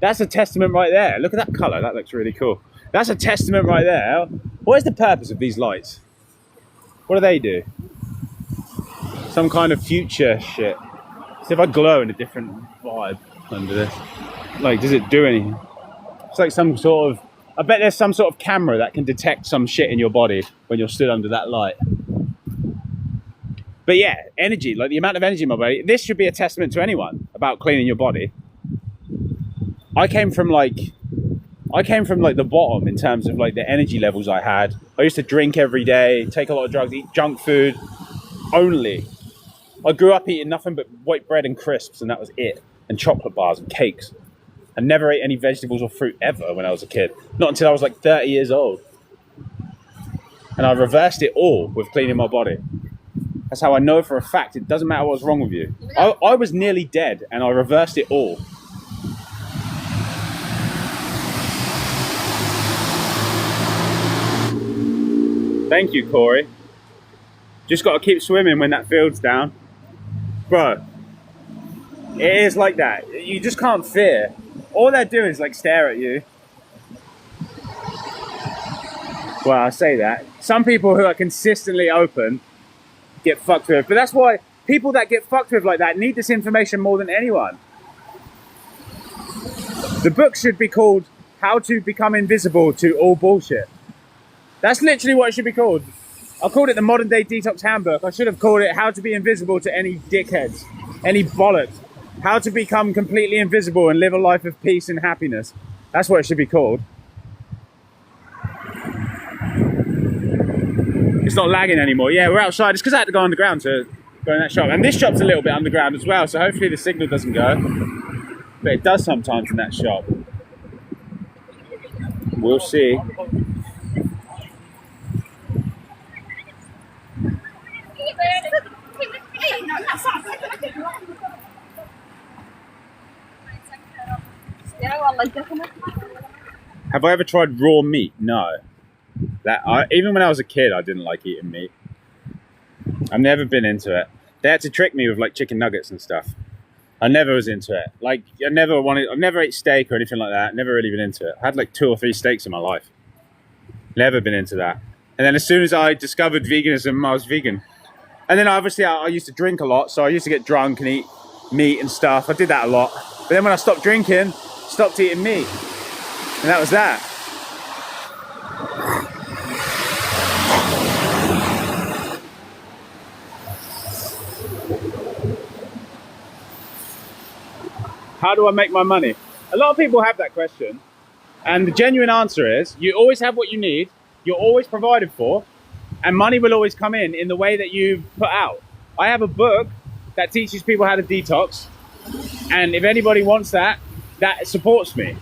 That's a testament right there. Look at that color. That looks really cool. That's a testament right there. What is the purpose of these lights? What do they do? Some kind of future shit. See if I glow in a different vibe under this. Like, does it do anything? It's like some sort of, I bet there's some sort of camera that can detect some shit in your body when you're stood under that light. But yeah, energy, like the amount of energy in my body. This should be a testament to anyone about cleaning your body. I came from like the bottom in terms of like the energy levels I had. I used to drink every day, take a lot of drugs, eat junk food only. I grew up eating nothing but white bread and crisps, and that was it. And chocolate bars and cakes. I never ate any vegetables or fruit ever when I was a kid. Not until I was like 30 years old. And I reversed it all with cleaning my body. That's how I know for a fact it doesn't matter what's wrong with you. I was nearly dead and I reversed it all. Thank you, Corey. Just got to keep swimming when that field's down. Bro, it is like that. You just can't fear. All they're doing is like stare at you. Well, I say that. Some people who are consistently open get fucked with. But that's why people that get fucked with like that need this information more than anyone. The book should be called How to Become Invisible to All Bullshit. That's literally what it should be called. I called it the Modern Day Detox Handbook. I should have called it How to Be Invisible to Any Dickheads, any bollocks. How to become completely invisible and live a life of peace and happiness. That's what it should be called. It's not lagging anymore. Yeah, we're outside. It's because I had to go underground to go in that shop. And this shop's a little bit underground as well, so hopefully the signal doesn't go. But it does sometimes in that shop. We'll see. Have I ever tried raw meat? No. Even when I was a kid, I didn't like eating meat. I've never been into it. They had to trick me with like chicken nuggets and stuff. I never was into it. Like I never ate steak or anything like that. Never really been into it. I had like 2 or 3 steaks in my life. Never been into that. And then as soon as I discovered veganism, I was vegan. And then obviously I used to drink a lot, so I used to get drunk and eat meat and stuff. I did that a lot. But then when I stopped drinking, stopped eating meat. And that was that. how do I make my money? A lot of people have that question. And the genuine answer is you always have what you need. You're always provided for. And money will always come in the way that you put out. I have a book that teaches people how to detox. And if anybody wants that, that supports me.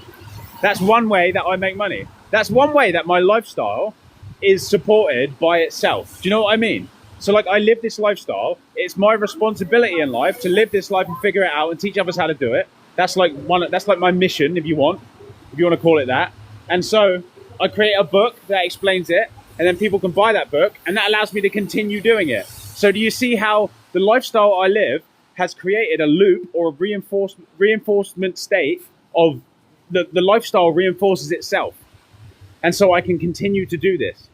That's one way that I make money. That's one way that my lifestyle is supported by itself. Do you know what I mean? So like I live this lifestyle. It's my responsibility in life to live this life and figure it out and teach others how to do it. That's like my mission, if you want to call it that. And so I create a book that explains it, and then people can buy that book, and that allows me to continue doing it. So do you see how the lifestyle I live has created a loop or a reinforcement state of the lifestyle reinforces itself. And so I can continue to do this.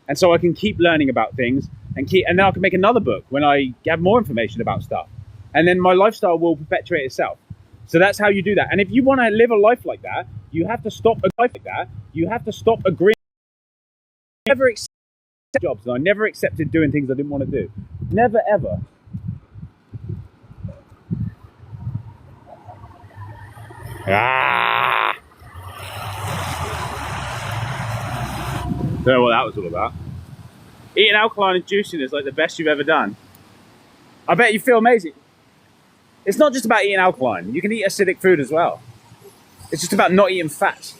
And so I can keep learning about things and now I can make another book when I have more information about stuff. And then my lifestyle will perpetuate itself. So that's how you do that. And if you want to live a life like that, you have to stop agreeing. I never accepted jobs, and I never accepted doing things I didn't want to do. Never, ever. Don't know what that was all about. Eating alkaline and juicing is like the best you've ever done. I bet you feel amazing. It's not just about eating alkaline. You can eat acidic food as well. It's just about not eating fat.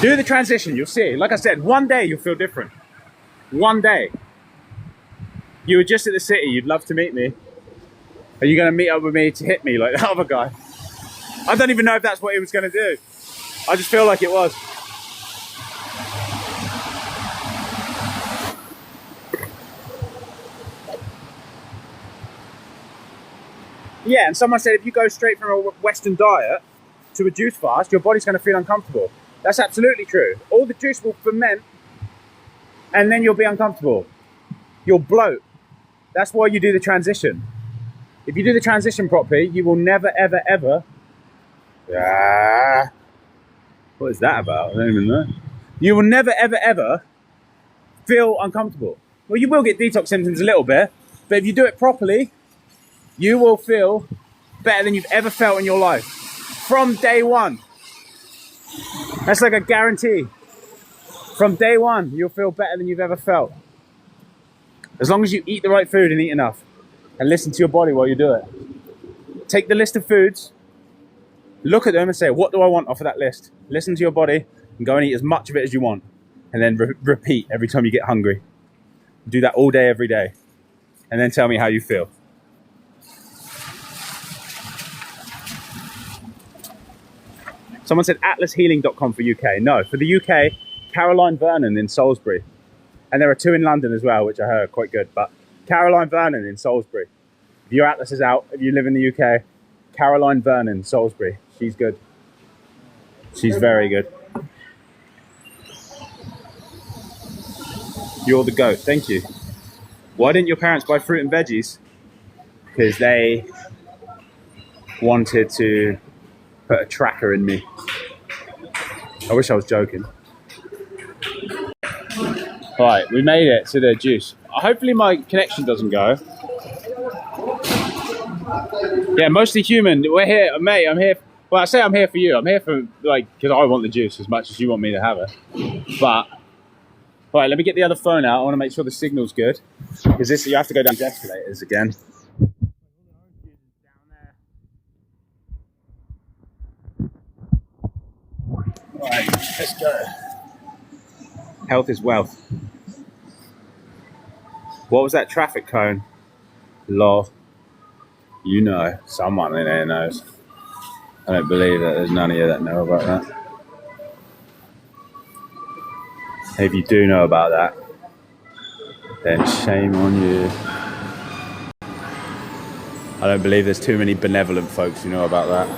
Do the transition, you'll see. Like I said, one day you'll feel different. One day. You were just at the city, you'd love to meet me. Are you going to meet up with me to hit me like that other guy? I don't even know if that's what he was going to do. I just feel like it was. Yeah, and someone said if you go straight from a Western diet to a juice fast, your body's going to feel uncomfortable. That's absolutely true. All the juice will ferment and then you'll be uncomfortable. You'll bloat. That's why you do the transition. If you do the transition properly, you will never, ever, ever... What is that about? I don't even know. You will never, ever, ever feel uncomfortable. Well, you will get detox symptoms a little bit, but if you do it properly, you will feel better than you've ever felt in your life. From day one. That's like a guarantee. From day one, you'll feel better than you've ever felt. As long as you eat the right food and eat enough. And listen to your body while you do it. Take the list of foods, look at them and say, what do I want off of that list? Listen to your body and go and eat as much of it as you want. And then repeat every time you get hungry. Do that all day, every day. And then tell me how you feel. Someone said atlashealing.com for UK. No, for the UK, Caroline Vernon in Salisbury. And there are 2 in London as well, which I heard are quite good. But Caroline Vernon in Salisbury. If your Atlas is out, if you live in the UK, Caroline Vernon, Salisbury. She's good. She's very good. You're the goat. Thank you. Why didn't your parents buy fruit and veggies? Because they wanted to put a tracker in me. I wish I was joking. Right, we made it to the juice. Hopefully my connection doesn't go. Yeah, mostly human. We're here, mate. I'm here. Well, I say I'm here for you. I'm here for because I want the juice as much as you want me to have it. But right, let me get the other phone out. I want to make sure the signal's good because you have to go down the escalators again. Right, let's go. Health is wealth. What was that traffic cone? Lol. You know. Someone in there knows. I don't believe that there's none of you that know about that. If you do know about that, then shame on you. I don't believe there's too many benevolent folks who know about that.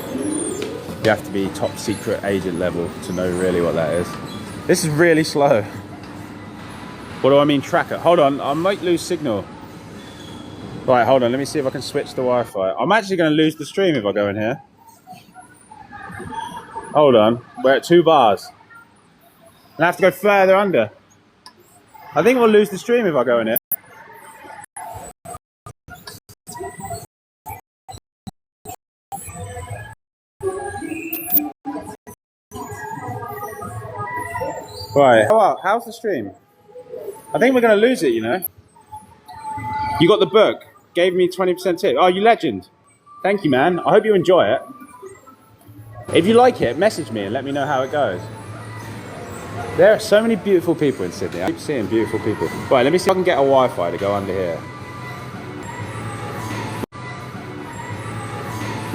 You have to be top secret agent level to know really what that is. This is really slow. What do I mean tracker? Hold on, I might lose signal. Right, hold on, let me see if I can switch the Wi-Fi. I'm actually going to lose the stream if I go in here. Hold on, we're at 2 bars. And I have to go further under. I think we'll lose the stream if I go in here. Right. Oh, how's the stream? I think we're going to lose it, you know. You got the book. Gave me 20% tip. Oh, you legend. Thank you, man. I hope you enjoy it. If you like it, message me and let me know how it goes. There are so many beautiful people in Sydney. I keep seeing beautiful people. Right, let me see if I can get a Wi-Fi to go under here.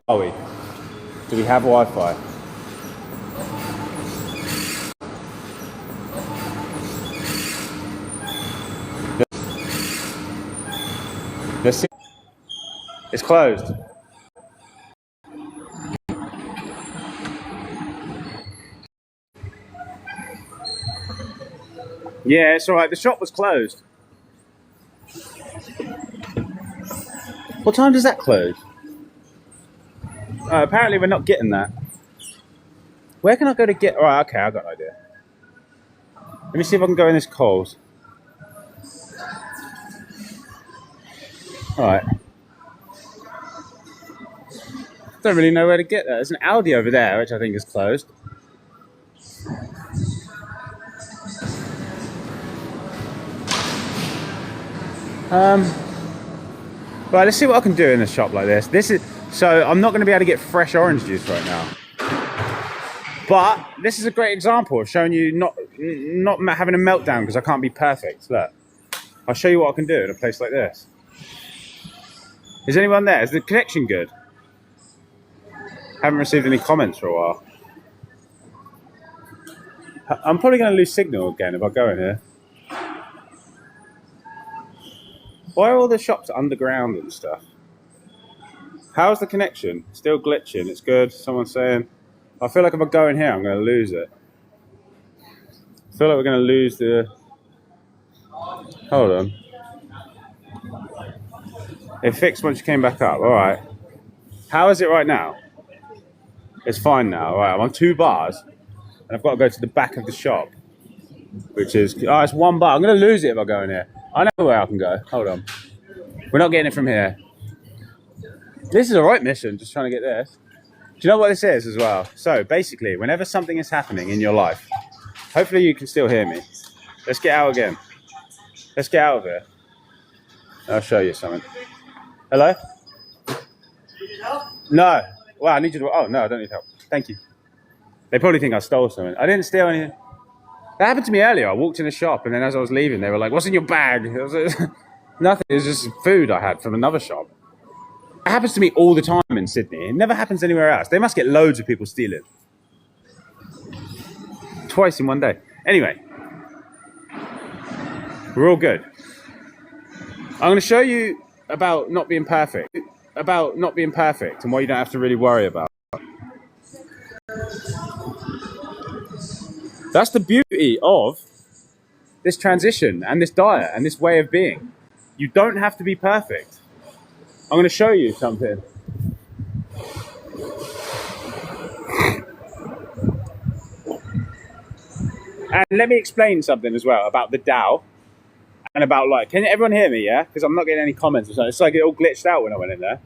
Are we? Do we have Wi-Fi? Let's see. It's closed. Yeah, it's all right. The shop was closed. What time does that close? Apparently we're not getting that. Where can I go to get... All right, okay, I've got an idea. Let me see if I can go in this Coles. All right. Don't really know where to get that. There's an Aldi over there, which I think is closed. Right, let's see what I can do in a shop like this. So I'm not going to be able to get fresh orange juice right now. But this is a great example of showing you not having a meltdown because I can't be perfect. Look, I'll show you what I can do in a place like this. Is anyone there? Is the connection good? Haven't received any comments for a while. I'm probably going to lose signal again if I go in here. Why are all the shops underground and stuff? How's the connection? Still glitching. It's good. Someone's saying. I feel like if I go in here, I'm going to lose it. I feel like we're going to lose the... Hold on. It fixed once you came back up. All right. How is it right now? It's fine now. All right. I'm on 2 bars. And I've got to go to the back of the shop. Which is... Oh, it's 1 bar. I'm going to lose it if I go in here. I know where I can go. Hold on. We're not getting it from here. This is a right mission, just trying to get this. Do you know what this is as well? So, basically, whenever something is happening in your life, hopefully you can still hear me. Let's get out again. Let's get out of here. I'll show you something. Hello? No. Well, I need you to... Oh, no, I don't need help. Thank you. They probably think I stole something. I didn't steal anything. That happened to me earlier. I walked in a shop, and then as I was leaving, they were like, "What's in your bag?" It was nothing. It was just food I had from another shop. It happens to me all the time in Sydney. It never happens anywhere else. They must get loads of people stealing. Twice in one day. Anyway, we're all good. I'm going to show you about not being perfect. About not being perfect and what you don't have to really worry about. That's the beauty of this transition and this diet and this way of being. You don't have to be perfect. I'm going to show you something. And let me explain something as well about the Tao and about can everyone hear me, yeah? Because I'm not getting any comments or something. It's like it all glitched out when I went in there.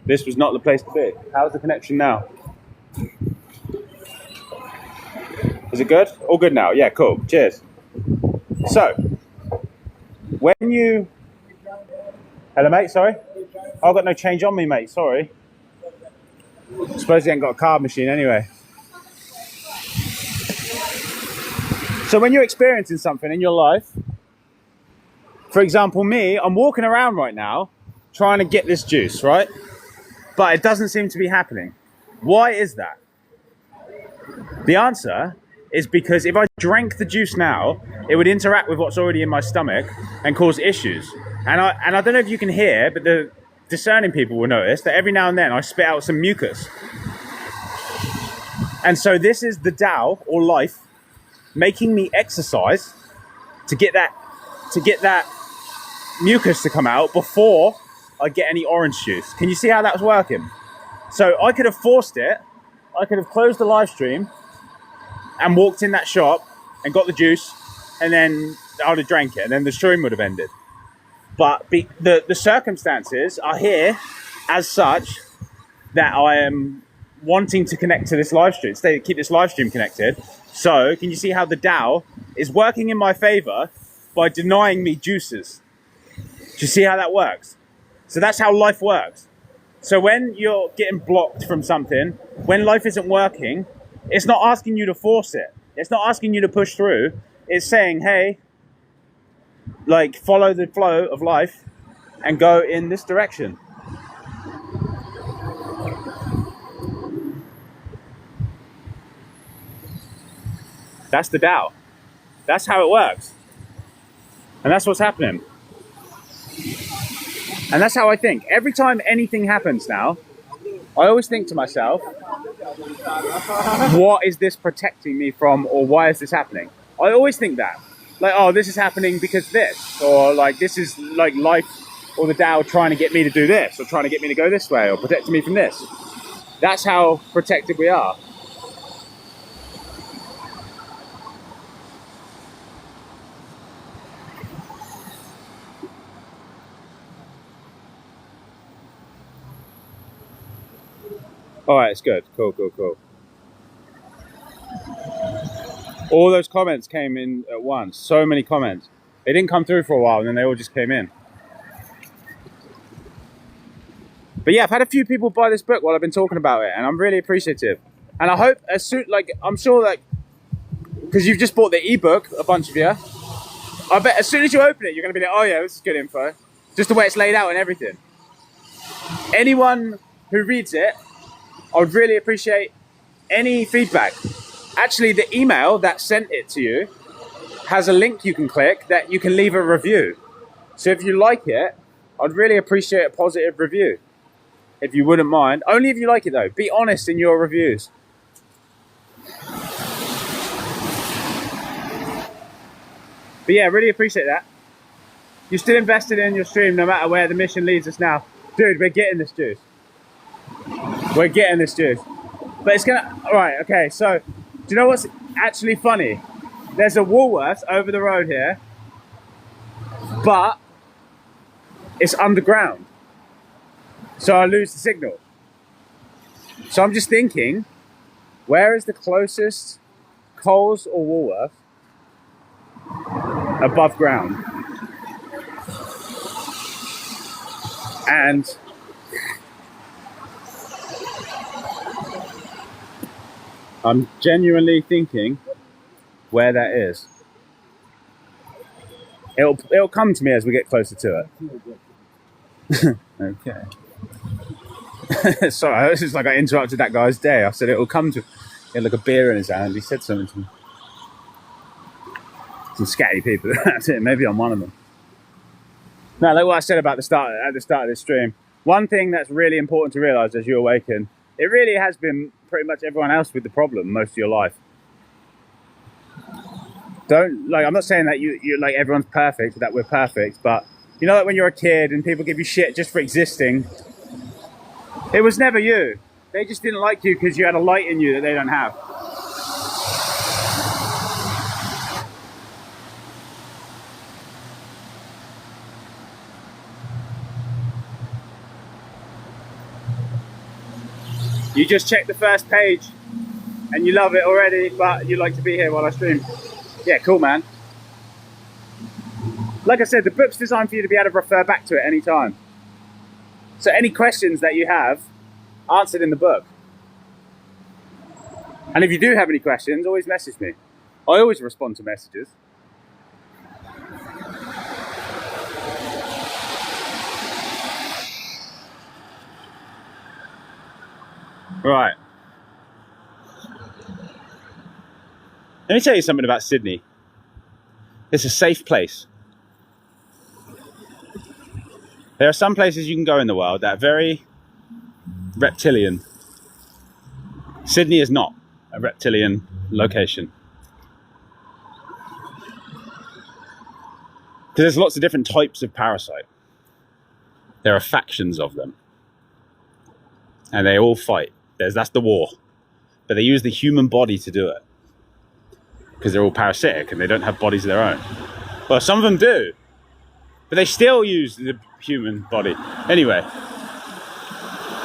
This was not the place to be. How's the connection now? Is it good? All good now. Yeah, cool. Cheers. So, when you... Hello, mate. Sorry? I've got no change on me, mate. Sorry. I suppose you ain't got a card machine anyway. So when you're experiencing something in your life, for example, me, I'm walking around right now trying to get this juice, right? But it doesn't seem to be happening. Why is that? The answer is because if I drank the juice now, it would interact with what's already in my stomach and cause issues. And I don't know if you can hear, but the discerning people will notice that every now and then I spit out some mucus. And so this is the Tao, or life, making me exercise to get that mucus to come out before I get any orange juice. Can you see how that's working? So I could have forced it. I could have closed the live stream and walked in that shop and got the juice, and then I would have drank it, and then the stream would have ended. But the circumstances are here as such that I am wanting to connect to this live stream, keep this live stream connected. So can you see how the Tao is working in my favor by denying me juices. Do you see how that works? So that's how life works. So when you're getting blocked from something, when life isn't working, it's not asking you to force it. It's not asking you to push through. It's saying, hey, like, follow the flow of life and go in this direction. That's the Tao. That's how it works. And that's what's happening. And that's how I think. Every time anything happens now, I always think to myself, what is this protecting me from, or why is this happening? I always think that. Like, oh, this is happening because this, or like this is like life or the Tao trying to get me to do this, or trying to get me to go this way, or protecting me from this. That's how protected we are. All right, it's good. Cool. All those comments came in at once. So many comments. They didn't come through for a while, and then they all just came in. But yeah, I've had a few people buy this book while I've been talking about it, and I'm really appreciative. And I hope I'm sure, like, because you've just bought the ebook, a bunch of you. I bet as soon as you open it, you're going to be like, oh yeah, this is good info. Just the way it's laid out and everything. Anyone who reads it, I would really appreciate any feedback. Actually, the email that sent it to you has a link you can click that you can leave a review. So if you like it, I'd really appreciate a positive review. If you wouldn't mind. Only if you like it though. Be honest in your reviews. But yeah, really appreciate that. You're still invested in your stream no matter where the mission leads us now. Dude, we're getting this juice. We're getting this juice. But it's gonna... Alright, okay, so... Do you know what's actually funny? There's a Woolworths over the road here. But... it's underground. So I lose the signal. So I'm just thinking... where is the closest Coles or Woolworths above ground? And... I'm genuinely thinking where that is. It'll come to me as we get closer to it. Okay. Sorry, this is like I interrupted that guy's day. I said it'll come to. He had like a beer in his hand. He said something to me. Some scatty people. That's it. Maybe I'm one of them. Now, like what I said about at the start of this stream. One thing that's really important to realise as you awaken, it really has been pretty much everyone else with the problem most of your life. I'm not saying that you like everyone's perfect, that we're perfect, but you know, like when you're a kid and people give you shit just for existing, it was never you. They just didn't like you because you had a light in you that they don't have. You just checked the first page and you love it already, but you like to be here while I stream. Yeah, cool, man. Like I said, the book's designed for you to be able to refer back to it any time. So any questions that you have, answered in the book. And if you do have any questions, always message me. I always respond to messages. Right. Let me tell you something about Sydney. It's a safe place. There are some places you can go in the world that are very reptilian. Sydney is not a reptilian location. Because there's lots of different types of parasite. There are factions of them. And they all fight. That's the war. But they use the human body to do it. Because they're all parasitic and they don't have bodies of their own. Well, some of them do. But they still use the human body. Anyway.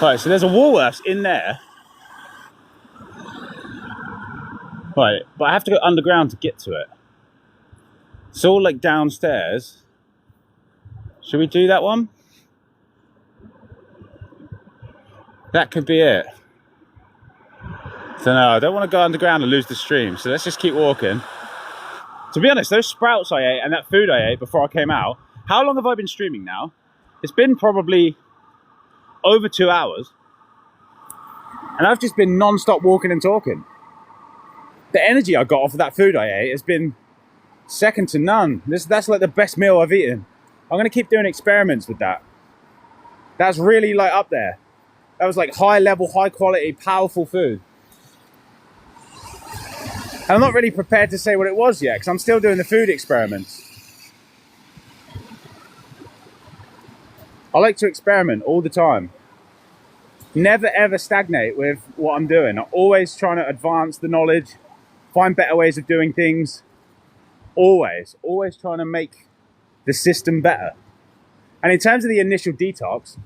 Right, so there's a Woolworths in there. Right, but I have to go underground to get to it. It's all like downstairs. Should we do that one? That could be it. So no, I don't want to go underground and lose the stream. So let's just keep walking. To be honest, those sprouts I ate and that food I ate before I came out, how long have I been streaming now? It's been probably over 2 hours. And I've just been non-stop walking and talking. The energy I got off of that food I ate has been second to none. That's like the best meal I've eaten. I'm going to keep doing experiments with that. That's really like up there. That was like high level, high quality, powerful food. And I'm not really prepared to say what it was yet because I'm still doing the food experiments. I like to experiment all the time. Never ever stagnate with what I'm doing. I'm always trying to advance the knowledge, find better ways of doing things. Always trying to make the system better. And in terms of the initial detox,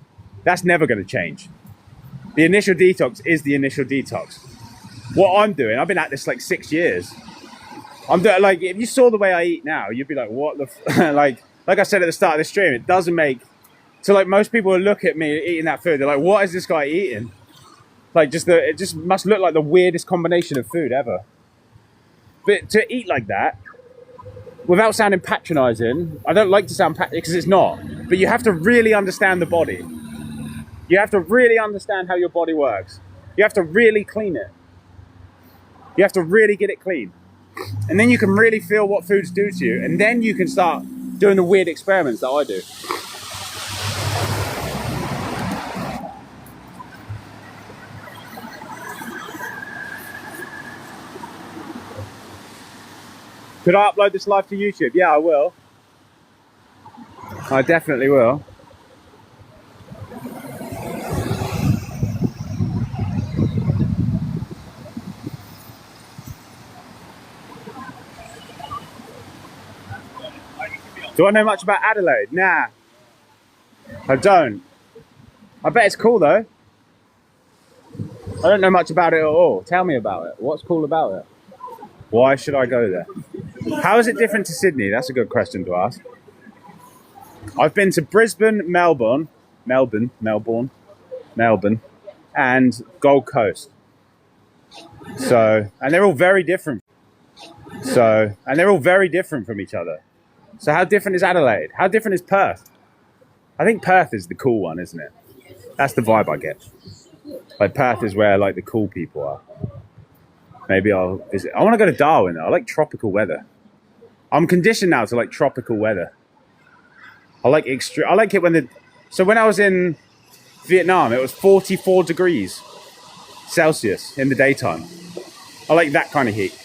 that's never going to change. The initial detox is the initial detox. What I'm doing, I've been at this like 6 years. I'm doing, like, if you saw the way I eat now, you'd be like, what the like I said at the start of the stream, it doesn't make. So like most people will look at me eating that food, they're like, what is this guy eating? Like it just must look like the weirdest combination of food ever. But to eat like that, without sounding patronizing, I don't like to sound because it's not, but you have to really understand the body. You have to really understand how your body works. You have to really clean it. You have to really get it clean. And then you can really feel what foods do to you. And then you can start doing the weird experiments that I do. Could I upload this live to YouTube? Yeah, I will. I definitely will. Do I know much about Adelaide? Nah, I don't. I bet it's cool though. I don't know much about it at all. Tell me about it. What's cool about it? Why should I go there? How is it different to Sydney? That's a good question to ask. I've been to Brisbane, Melbourne, and Gold Coast. And they're all very different. And they're all very different from each other. So how different is Adelaide? How different is Perth? I think Perth is the cool one, isn't it? That's the vibe I get. Like Perth is where like the cool people are. Maybe I'll visit. I want to go to Darwin though. I like tropical weather. I'm conditioned now to like tropical weather. I like it when when I was in Vietnam, it was 44 degrees Celsius in the daytime. I like that kind of heat.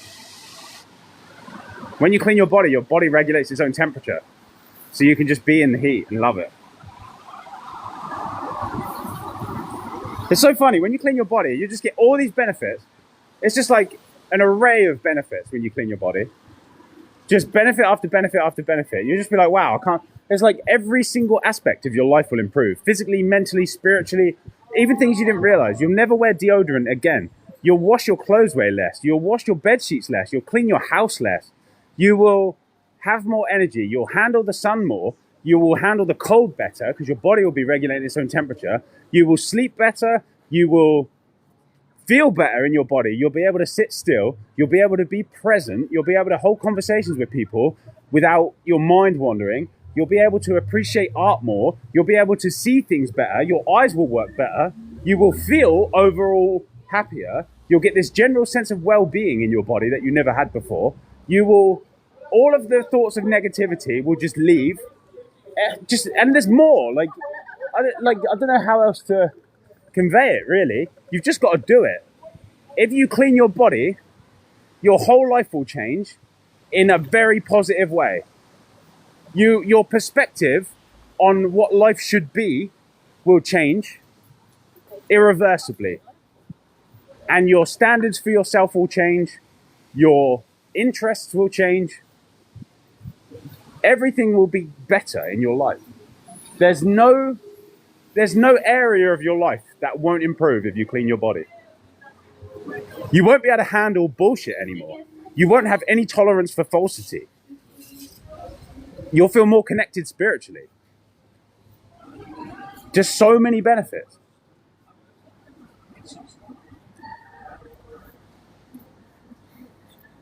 When you clean your body regulates its own temperature. So you can just be in the heat and love it. It's so funny. When you clean your body, you just get all these benefits. It's just like an array of benefits when you clean your body. Just benefit after benefit after benefit. You just be like, wow, it's like every single aspect of your life will improve. Physically, mentally, spiritually, even things you didn't realize. You'll never wear deodorant again. You'll wash your clothes way less. You'll wash your bed sheets less. You'll clean your house less. You will have more energy. You'll handle the sun more. You will handle the cold better because your body will be regulating its own temperature. You will sleep better. You will feel better in your body. You'll be able to sit still. You'll be able to be present. You'll be able to hold conversations with people without your mind wandering. You'll be able to appreciate art more. You'll be able to see things better. Your eyes will work better. You will feel overall happier. You'll get this general sense of well-being in your body that you never had before. All of the thoughts of negativity will just leave. And there's more. I don't know how else to convey it, really. You've just got to do it. If you clean your body, your whole life will change in a very positive way. Your perspective on what life should be will change irreversibly. And your standards for yourself will change. Your interests will change. Everything will be better in your life. There's no area of your life that won't improve if you clean your body. You won't be able to handle bullshit anymore. You won't have any tolerance for falsity. You'll feel more connected spiritually. Just so many benefits.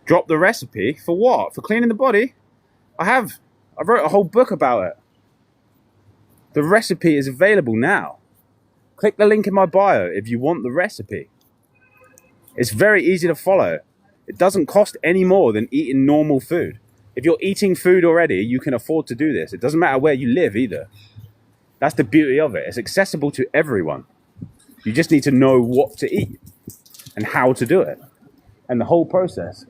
Drop the recipe for what? For cleaning the body? I wrote a whole book about it. The recipe is available now. Click the link in my bio if you want the recipe. It's very easy to follow. It doesn't cost any more than eating normal food. If you're eating food already, you can afford to do this. It doesn't matter where you live either. That's the beauty of it. It's accessible to everyone. You just need to know what to eat and how to do it. And the whole process.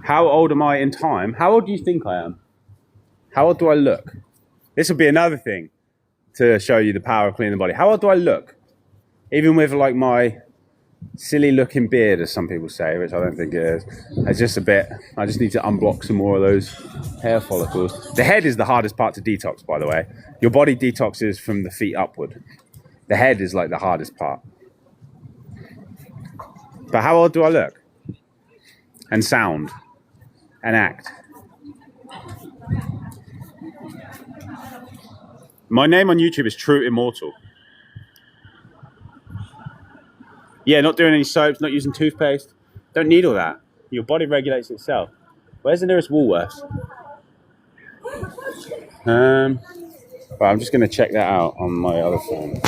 How old am I in time? How old do you think I am? How old do I look? This will be another thing to show you the power of cleaning the body. How old do I look? Even with like my silly looking beard, as some people say, which I don't think it is. It's just a bit, I just need to unblock some more of those hair follicles. The head is the hardest part to detox, by the way. Your body detoxes from the feet upward. The head is like the hardest part. But how old do I look? And sound? And act? My name on YouTube is True Immortal. Yeah, not doing any soaps, not using toothpaste. Don't need all that. Your body regulates itself. Where's the nearest Woolworths? Well, I'm just going to check that out on my other phone.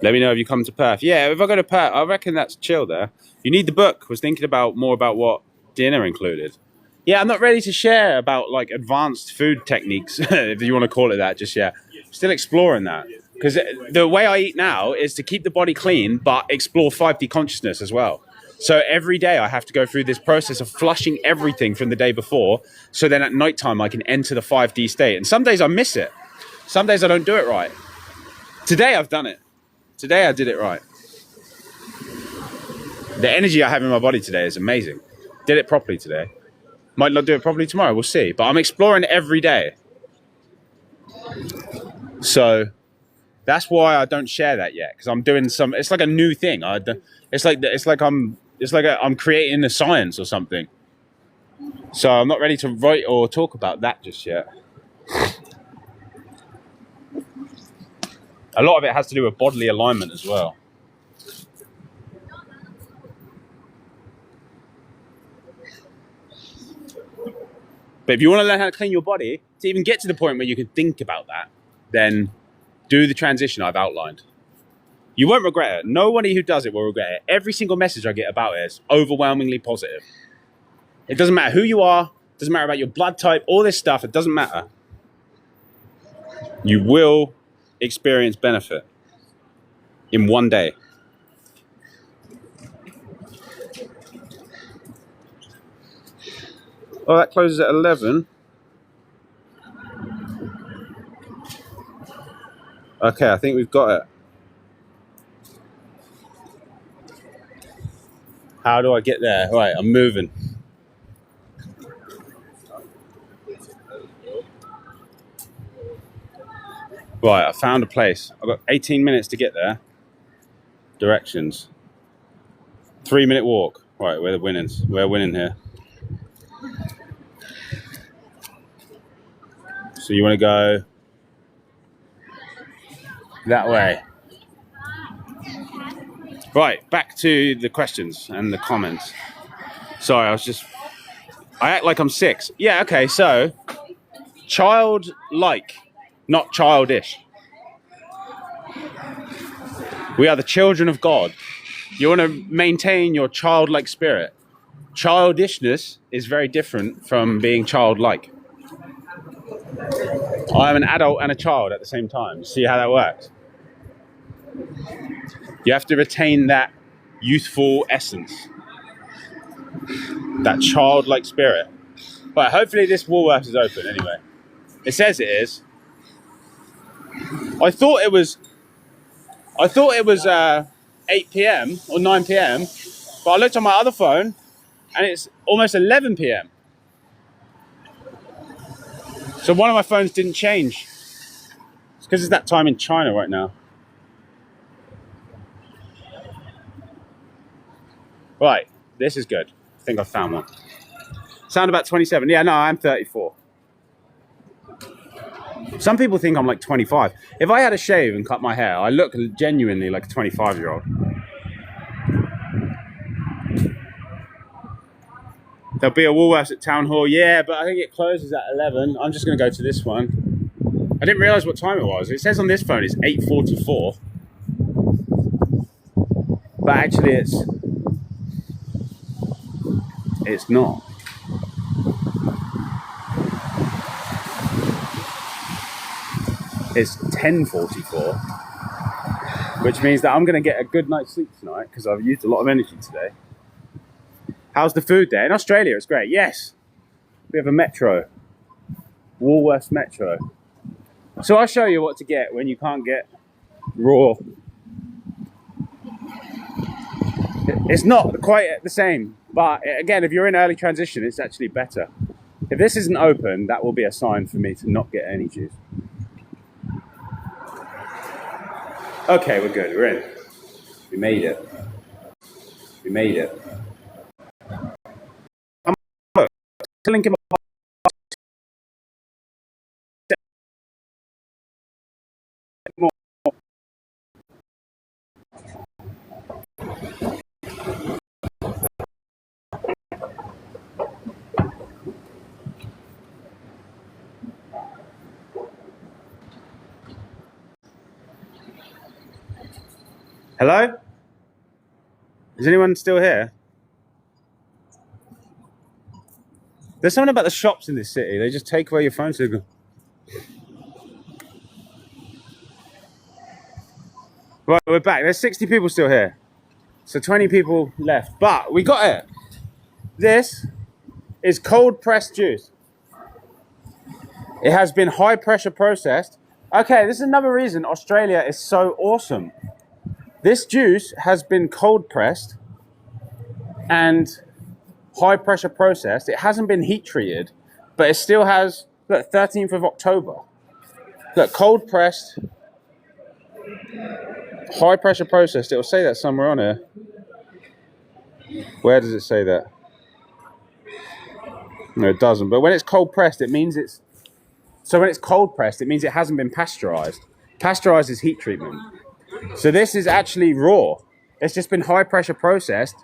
Let me know if you come to Perth. Yeah, if I go to Perth, I reckon that's chill there. You need the book. Was thinking about more about what dinner included. Yeah, I'm not ready to share about like advanced food techniques, if you want to call it that, just yet. Still exploring that. Because the way I eat now is to keep the body clean, but explore 5D consciousness as well. So every day I have to go through this process of flushing everything from the day before. So then at nighttime I can enter the 5D state. And some days I miss it. Some days I don't do it right. Today I've done it. Today I did it right. The energy I have in my body today is amazing. Did it properly today. Might not do it properly tomorrow, we'll see. But I'm exploring every day. So that's why I don't share that yet, because I'm doing some. It's like a new thing. It's like I'm creating a science or something. So I'm not ready to write or talk about that just yet. A lot of it has to do with bodily alignment as well. But if you want to learn how to clean your body, to even get to the point where you can think about that, then do the transition I've outlined. You won't regret it. Nobody who does it will regret it. Every single message I get about it is overwhelmingly positive. It doesn't matter who you are. It doesn't matter about your blood type. All this stuff, it doesn't matter. You will experience benefit in one day. Oh, that closes at 11. Okay, I think we've got it. How do I get there? Right, I'm moving. Right, I found a place. I've got 18 minutes to get there. Directions. 3-minute walk. Right, we're the winners. We're winning here. So you want to go that way. Right, back to the questions and the comments. Sorry, I act like I'm 6. Yeah, okay, so childlike, not childish. We are the children of God. You want to maintain your childlike spirit. Childishness is very different from being childlike. I am an adult and a child at the same time. See how that works? You have to retain that youthful essence, that childlike spirit. But hopefully this Woolworths is open anyway. It says it is. I thought it was 8 p.m. or 9 p.m. But I looked on my other phone and it's almost 11 p.m. So one of my phones didn't change. It's because it's that time in China right now. Right, this is good. I think I found one. Sound about 27. Yeah, no, I'm 34. Some people think I'm like 25. If I had a shave and cut my hair, I look genuinely like a 25-year-old. There'll be a Woolworths at Town Hall. Yeah, but I think it closes at 11. I'm just going to go to this one. I didn't realise what time it was. It says on this phone it's 8:44. But actually it's not. It's 10:44, which means that I'm going to get a good night's sleep tonight because I've used a lot of energy today. How's the food there? In Australia, it's great. Yes, we have a Metro, Woolworths Metro. So I'll show you what to get when you can't get raw. It's not quite the same, but again, if you're in early transition, it's actually better. If this isn't open, that will be a sign for me to not get any juice. Okay, we're good. We're in. We made it. We made it. Link in my Hello? Is anyone still here? There's something about the shops in this city. They just take away your phone signal. Right, we're back. There's 60 people still here. So 20 people left. But we got it. This is cold pressed juice. It has been high pressure processed. Okay, this is another reason Australia is so awesome. This juice has been cold pressed and high pressure processed. It hasn't been heat treated, but it still has, look, 13th of October. Look, cold pressed, high pressure processed. It'll say that somewhere on here. Where does it say that? No, it doesn't. But when it's cold pressed, it means it's, so when it's cold pressed, it means it hasn't been pasteurized. Pasteurized is heat treatment. So this is actually raw. It's just been high pressure processed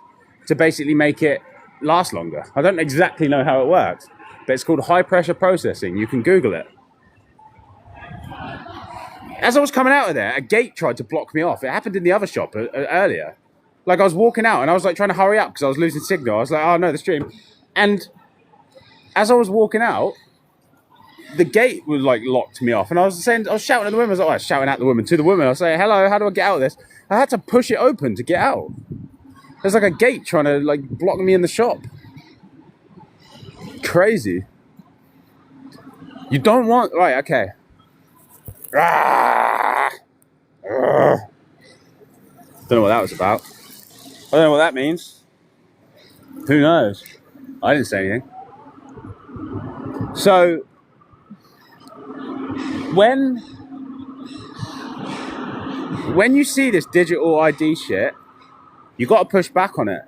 to basically make it last longer. I don't exactly know how it works, but it's called high pressure processing. You can Google it. As I was coming out of there, a gate tried to block me off. It happened in the other shop earlier. Like I was walking out and I was like trying to hurry up because I was losing signal. I was like, oh no, the stream. And as I was walking out, the gate was like locked me off, and I was shouting at the woman. I was shouting at the woman to the woman. I was saying, "Hello, how do I get out of this?" I had to push it open to get out. There's like a gate trying to like block me in the shop. Crazy. You don't want okay. Don't know what that was about. I don't know what that means. Who knows? I didn't say anything. So. When you see this digital ID shit, you got to push back on it.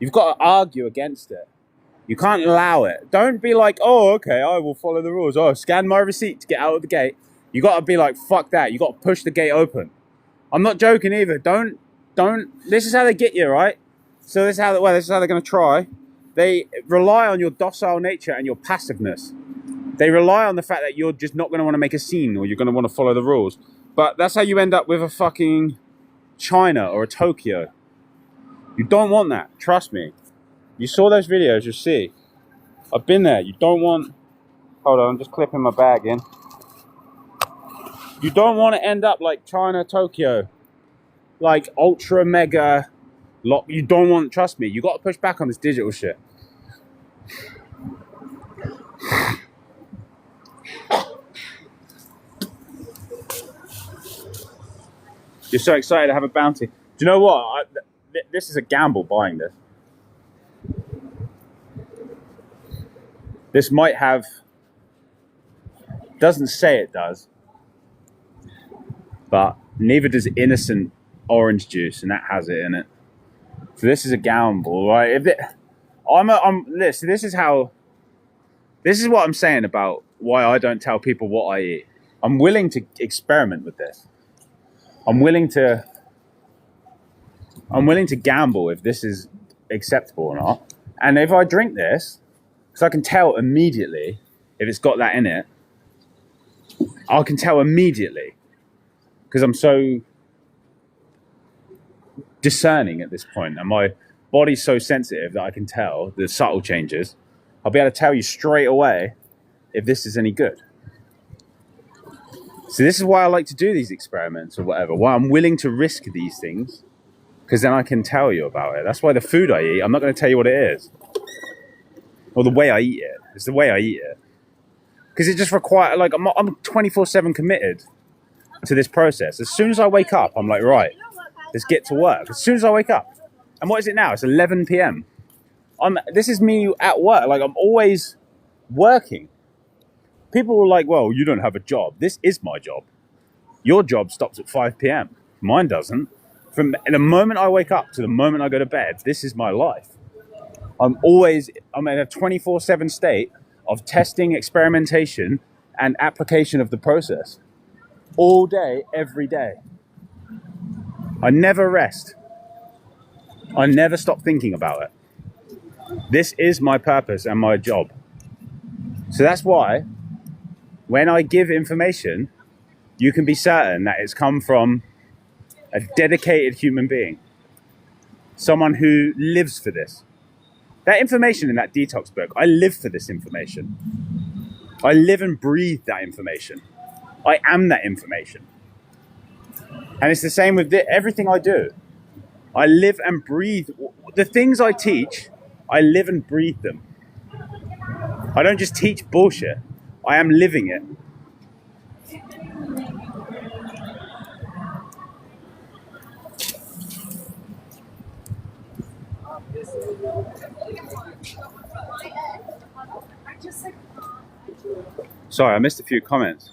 You've got to argue against it. You can't allow it. Don't be like, oh, okay, I will follow the rules. Oh, scan my receipt to get out of the gate. You got to be like, fuck that. You got to push the gate open. I'm not joking either. Don't. This is how they get you, right? So this is how they're going to try. They rely on your docile nature and your passiveness. They rely on the fact that you're just not going to want to make a scene or you're going to want to follow the rules. But that's how you end up with a fucking China or a Tokyo. You don't want that. Trust me. You saw those videos, you'll see. I've been there. You don't want... Hold on, I'm just clipping my bag in. You don't want to end up like China, Tokyo. Like ultra mega... You don't want... Trust me. You got to push back on this digital shit. You're so excited to have a bounty. Do you know what? This is a gamble buying this. This might have doesn't say it does, but neither does innocent orange juice, and that has it in it. So this is a gamble, right? If it, this is what I'm saying about why I don't tell people what I eat. I'm willing to experiment with this. I'm willing to gamble if this is acceptable or not. And if I drink this, because I can tell immediately if it's got that in it, I can tell immediately because I'm so discerning at this point, and my body's so sensitive that I can tell the subtle changes. I'll be able to tell you straight away if this is any good. So this is why I like to do these experiments or whatever, why I'm willing to risk these things, because then I can tell you about it. That's why the food I eat, I'm not going to tell you what it is. Or the way I eat it. It's the way I eat it. Because it just requires, like, I'm 24/7 committed to this process. As soon as I wake up, I'm like, right, let's get to work. As soon as I wake up. And what is it now? It's 11 p.m. This is me at work. Like, I'm always working. People were like, well, you don't have a job. This is my job. Your job stops at 5 p.m. Mine doesn't. From the moment I wake up to the moment I go to bed, this is my life. I'm in a 24/7 state of testing, experimentation, and application of the process. All day, every day. I never rest. I never stop thinking about it. This is my purpose and my job. So that's why when I give information, you can be certain that it's come from a dedicated human being. Someone who lives for this. That information in that detox book, I live for this information. I live and breathe that information. I am that information. And it's the same with everything I do. I live and breathe. The things I teach, I live and breathe them. I don't just teach bullshit. I am living it. Sorry, I missed a few comments.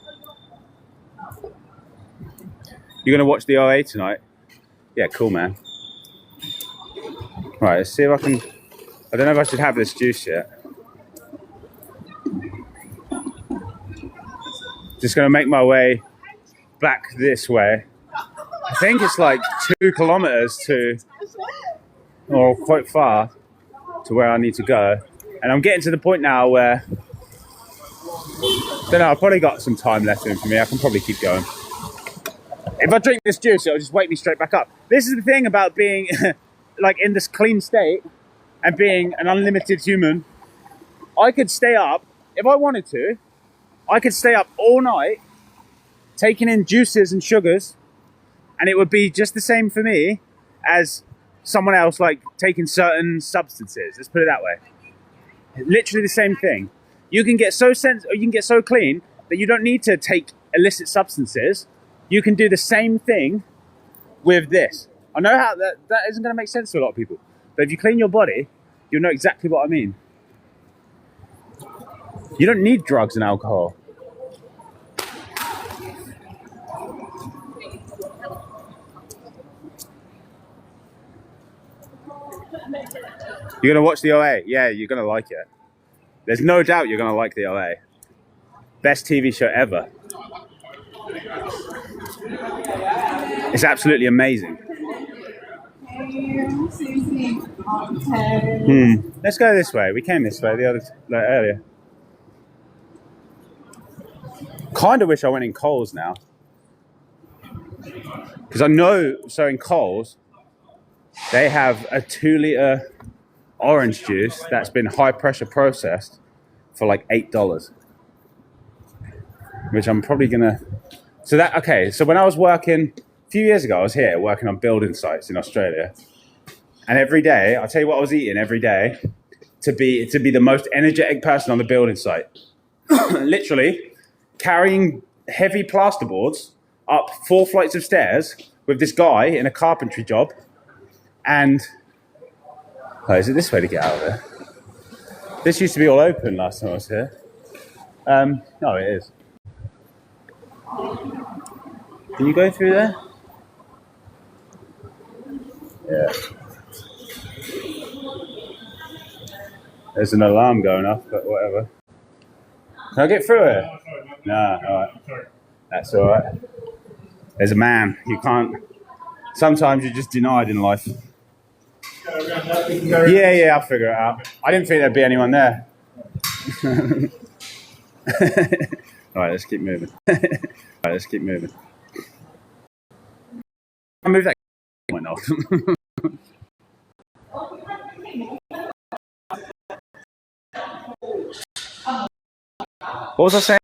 You're gonna watch the OA tonight? Yeah, cool, man. Right, let's see if I can. I don't know if I should have this juice yet. Just gonna make my way back this way. I think it's like 2 kilometers or quite far to where I need to go. And I'm getting to the point now where, I don't know, I've probably got some time left in for me. I can probably keep going. If I drink this juice, it'll just wake me straight back up. This is the thing about being like in this clean state and being an unlimited human. I could stay up, if I wanted to, I could stay up all night taking in juices and sugars, and it would be just the same for me as someone else like taking certain substances. Let's put it that way. Literally the same thing. You can get so clean that you don't need to take illicit substances. You can do the same thing with this. I know how that isn't going to make sense to a lot of people, but if you clean your body, you'll know exactly what I mean. You don't need drugs and alcohol. You're going to watch the OA? Yeah, you're going to like it. There's no doubt you're going to like the OA. Best TV show ever. It's absolutely amazing. Let's go this way. We came this way earlier. Kind of wish I went in Coles now. Because I know, so in Coles, they have a 2-litre orange juice that's been high pressure processed for like $8. Which I'm probably gonna... So when I was working, a few years ago, I was here working on building sites in Australia. And every day, I'll tell you what I was eating every day to be the most energetic person on the building site. Literally carrying heavy plasterboards up 4 flights of stairs with this guy in a carpentry job. And, is it this way to get out of there? This used to be all open last time I was here. No, it is. Can you go through there? Yeah. There's an alarm going off, but whatever. Can I get through it? No, alright. That's alright. There's a man. You can't. Sometimes you're just denied in life. Yeah, I'll figure it out. I didn't think there'd be anyone there. Alright, let's keep moving. I moved that went off. What was I saying?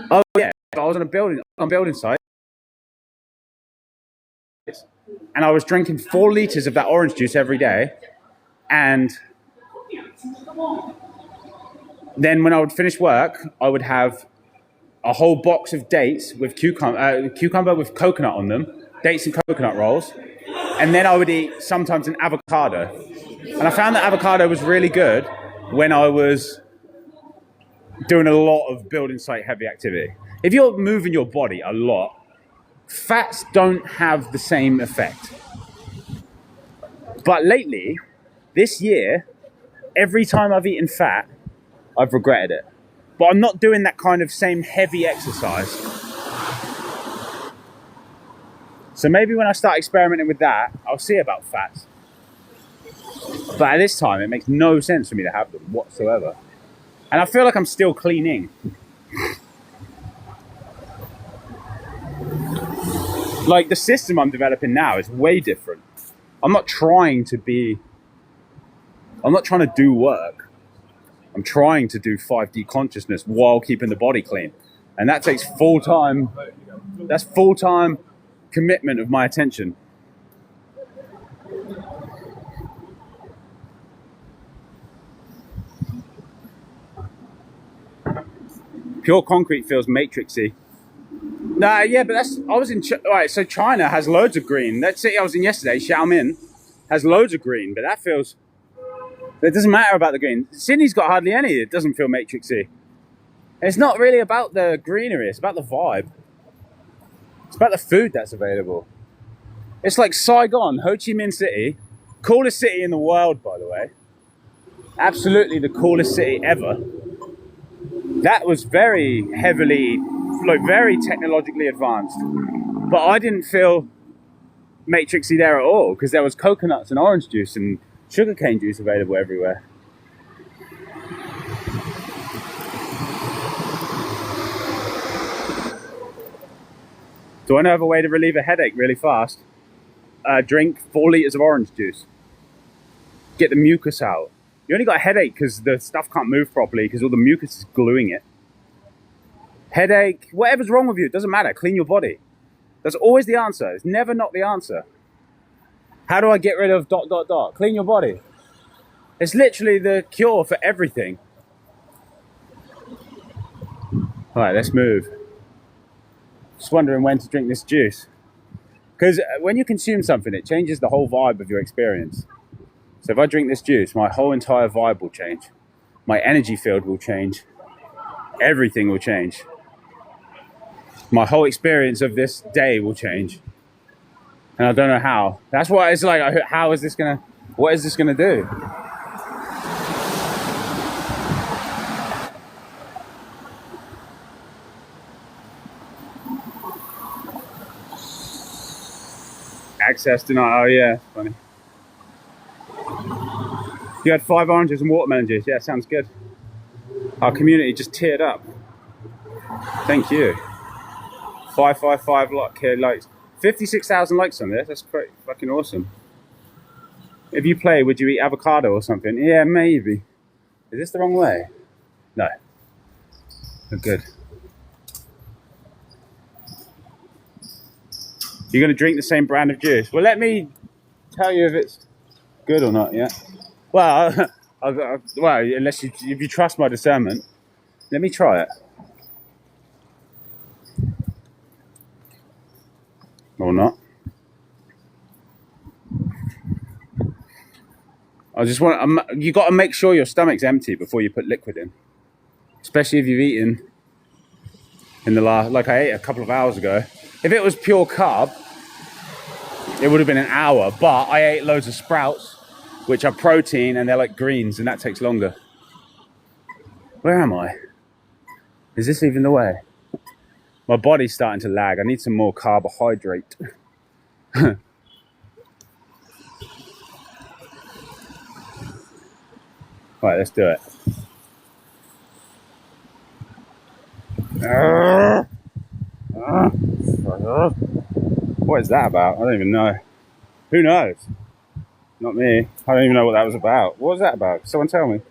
Oh yeah, I was on a building site, and I was drinking 4 liters of that orange juice every day, and then when I would finish work, I would have a whole box of dates with cucumber with coconut on them, dates and coconut rolls, and then I would eat sometimes an avocado. And I found that avocado was really good when I was doing a lot of building site heavy activity. If you're moving your body a lot, fats don't have the same effect. But lately, this year, every time I've eaten fat, I've regretted it. But I'm not doing that kind of same heavy exercise. So maybe when I start experimenting with that, I'll see about fats. But at this time, it makes no sense for me to have them whatsoever. And I feel like I'm still cleaning. Like the system I'm developing now is way different. I'm not trying to do work. I'm trying to do 5D consciousness while keeping the body clean. And that takes full-time commitment of my attention. Pure concrete feels matrixy. Nah, yeah, but alright, so China has loads of green. That city I was in yesterday, Xiamen, has loads of green, but it doesn't matter about the green. Sydney's got hardly any. It doesn't feel matrixy. It's not really about the greenery. It's about the vibe. It's about the food that's available. It's like Saigon, Ho Chi Minh City, coolest city in the world, by the way. Absolutely the coolest city ever. That was very very technologically advanced. But I didn't feel matrixy there at all because there was coconuts and orange juice and sugarcane juice available everywhere. Do I know of a way to relieve a headache really fast? Drink 4 liters of orange juice. Get the mucus out. You only got a headache because the stuff can't move properly because all the mucus is gluing it. Headache, whatever's wrong with you, it doesn't matter. Clean your body. That's always the answer. It's never not the answer. How do I get rid of ... Clean your body. It's literally the cure for everything. All right, let's move. Just wondering when to drink this juice. Because when you consume something, it changes the whole vibe of your experience. So if I drink this juice, my whole entire vibe will change. My energy field will change. Everything will change. My whole experience of this day will change. And I don't know how. That's why it's like, what is this gonna do? Access denied, oh yeah, funny. You had 5 oranges and watermelon juice, yeah, sounds good. Our community just teared up. Thank you. 555 likes. 56,000 likes on this. That's pretty fucking awesome. If you play, would you eat avocado or something? Yeah, maybe. Is this the wrong way? No. Oh, good. You're going to drink the same brand of juice. Well, let me tell you if it's good or not, yeah? Well, unless if you trust my discernment, let me try it. Or not. I just want you got to make sure your stomach's empty before you put liquid in, especially if you've eaten in the last, like I ate a couple of hours ago. If it was pure carb, it would have been an hour, but I ate loads of sprouts, which are protein and they're like greens, and that takes longer. Where am I? Is this even the way? My body's starting to lag. I need some more carbohydrate. Right, let's do it. What is that about? I don't even know. Who knows? Not me. I don't even know what that was about. What was that about? Someone tell me.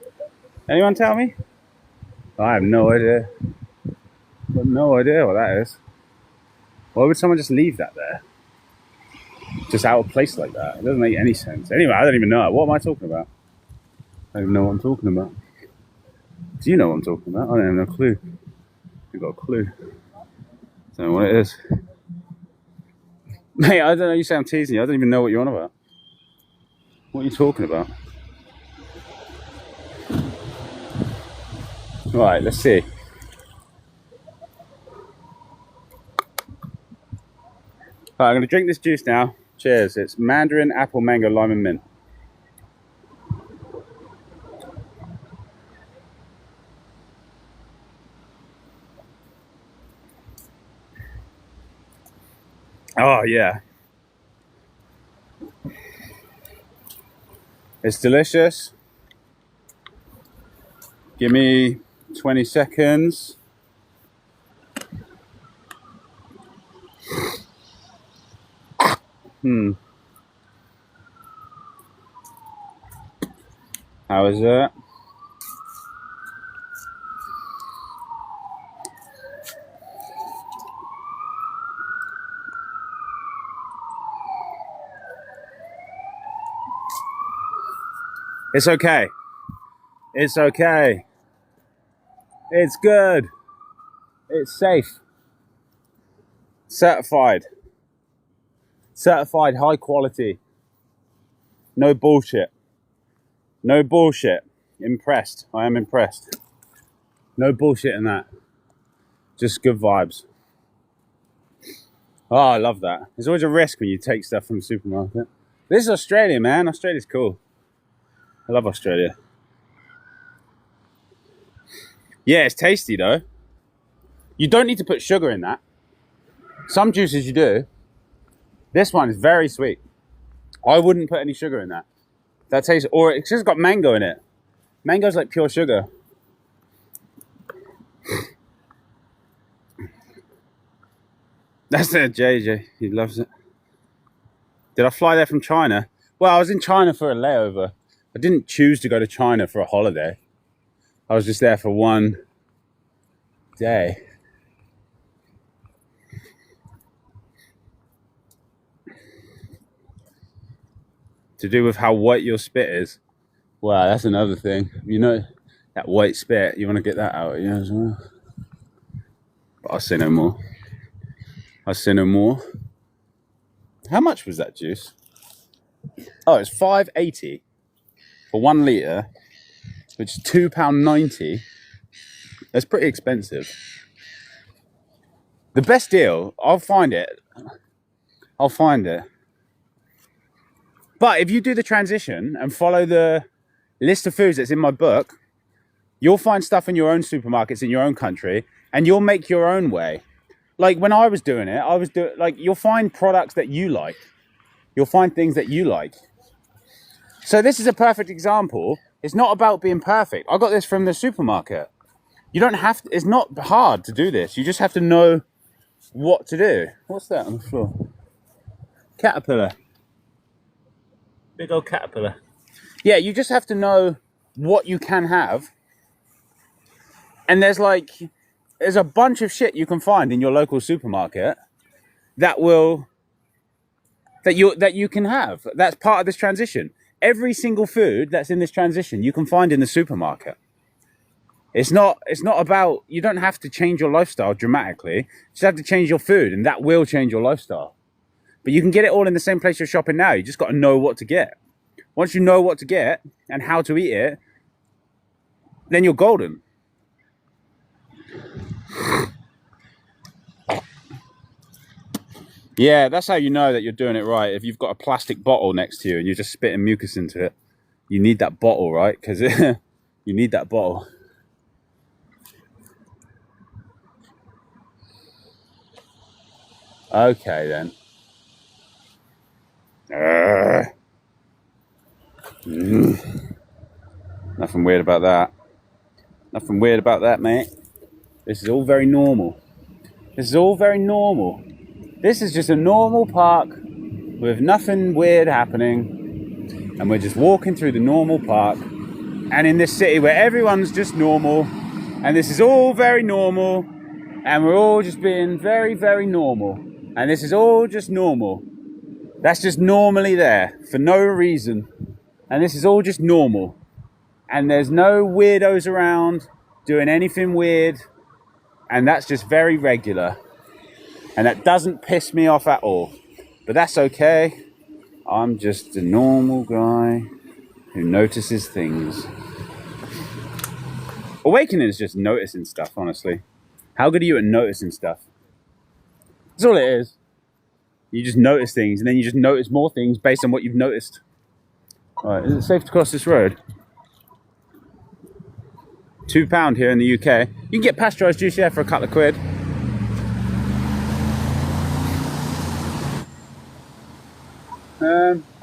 Anyone tell me? I have no idea. I've got no idea what that is. Why would someone just leave that there? Just out of place like that? It doesn't make any sense. Anyway, I don't even know. What am I talking about? I don't even know what I'm talking about. Do you know what I'm talking about? I don't have no clue. I've got a clue. Don't know what it is. Mate, I don't know. You say I'm teasing you. I don't even know what you're on about. What are you talking about? Right, let's see. Right, I'm going to drink this juice now. Cheers. It's mandarin, apple, mango, lime, and mint. Oh, yeah. It's delicious. Give me 20 seconds. How is it? It's okay. It's okay. It's good. It's safe. Certified. Certified high quality. No bullshit. No bullshit. Impressed. I am impressed. No bullshit in that. Just good vibes. Oh, I love that. There's always a risk when you take stuff from the supermarket. This is Australia, man. Australia's cool. I love Australia. Yeah, it's tasty though. You don't need to put sugar in that. Some juices you do. This one is very sweet. I wouldn't put any sugar in that. That tastes, or it's just got mango in it. Mango's like pure sugar. That's it, JJ. He loves it. Did I fly there from China? Well, I was in China for a layover. I didn't choose to go to China for a holiday. I was just there for one day. To do with how white your spit is. Wow, that's another thing. You know, that white spit, you want to get that out of you as well. But I'll say no more. I'll say no more. How much was that juice? Oh, it's $5.80 for 1 litre, which is £2.90. That's pretty expensive. The best deal, I'll find it. But if you do the transition and follow the list of foods that's in my book, you'll find stuff in your own supermarkets in your own country, and you'll make your own way. Like when I was doing it, like you'll find products that you like. You'll find things that you like. So this is a perfect example. It's not about being perfect. I got this from the supermarket. You don't have to, it's not hard to do this. You just have to know what to do. What's that on the floor? Caterpillar. Big old caterpillar. Yeah, you just have to know what you can have. And there's a bunch of shit you can find in your local supermarket that you can have. That's part of this transition. Every single food that's in this transition you can find in the supermarket. It's not about, you don't have to change your lifestyle dramatically. You just have to change your food, and that will change your lifestyle. But you can get it all in the same place you're shopping now. You just got to know what to get. Once you know what to get and how to eat it, then you're golden. Yeah, that's how you know that you're doing it right. If you've got a plastic bottle next to you and you're just spitting mucus into it, you need that bottle, right? Because you need that bottle. Okay, then. Nothing weird about that. Nothing weird about that, mate. This is all very normal. This is all very normal. This is just a normal park with nothing weird happening. And we're just walking through the normal park. And in this city where everyone's just normal. And this is all very normal. And we're all just being very, very normal. And this is all just normal. That's just normally there for no reason. And this is all just normal. And there's no weirdos around doing anything weird. And that's just very regular. And that doesn't piss me off at all. But that's okay. I'm just a normal guy who notices things. Awakening is just noticing stuff, honestly. How good are you at noticing stuff? That's all it is. You just notice things, and then you just notice more things based on what you've noticed. All right, is it safe to cross this road? £2 here in the UK. You can get pasteurised juice here for a couple of quid.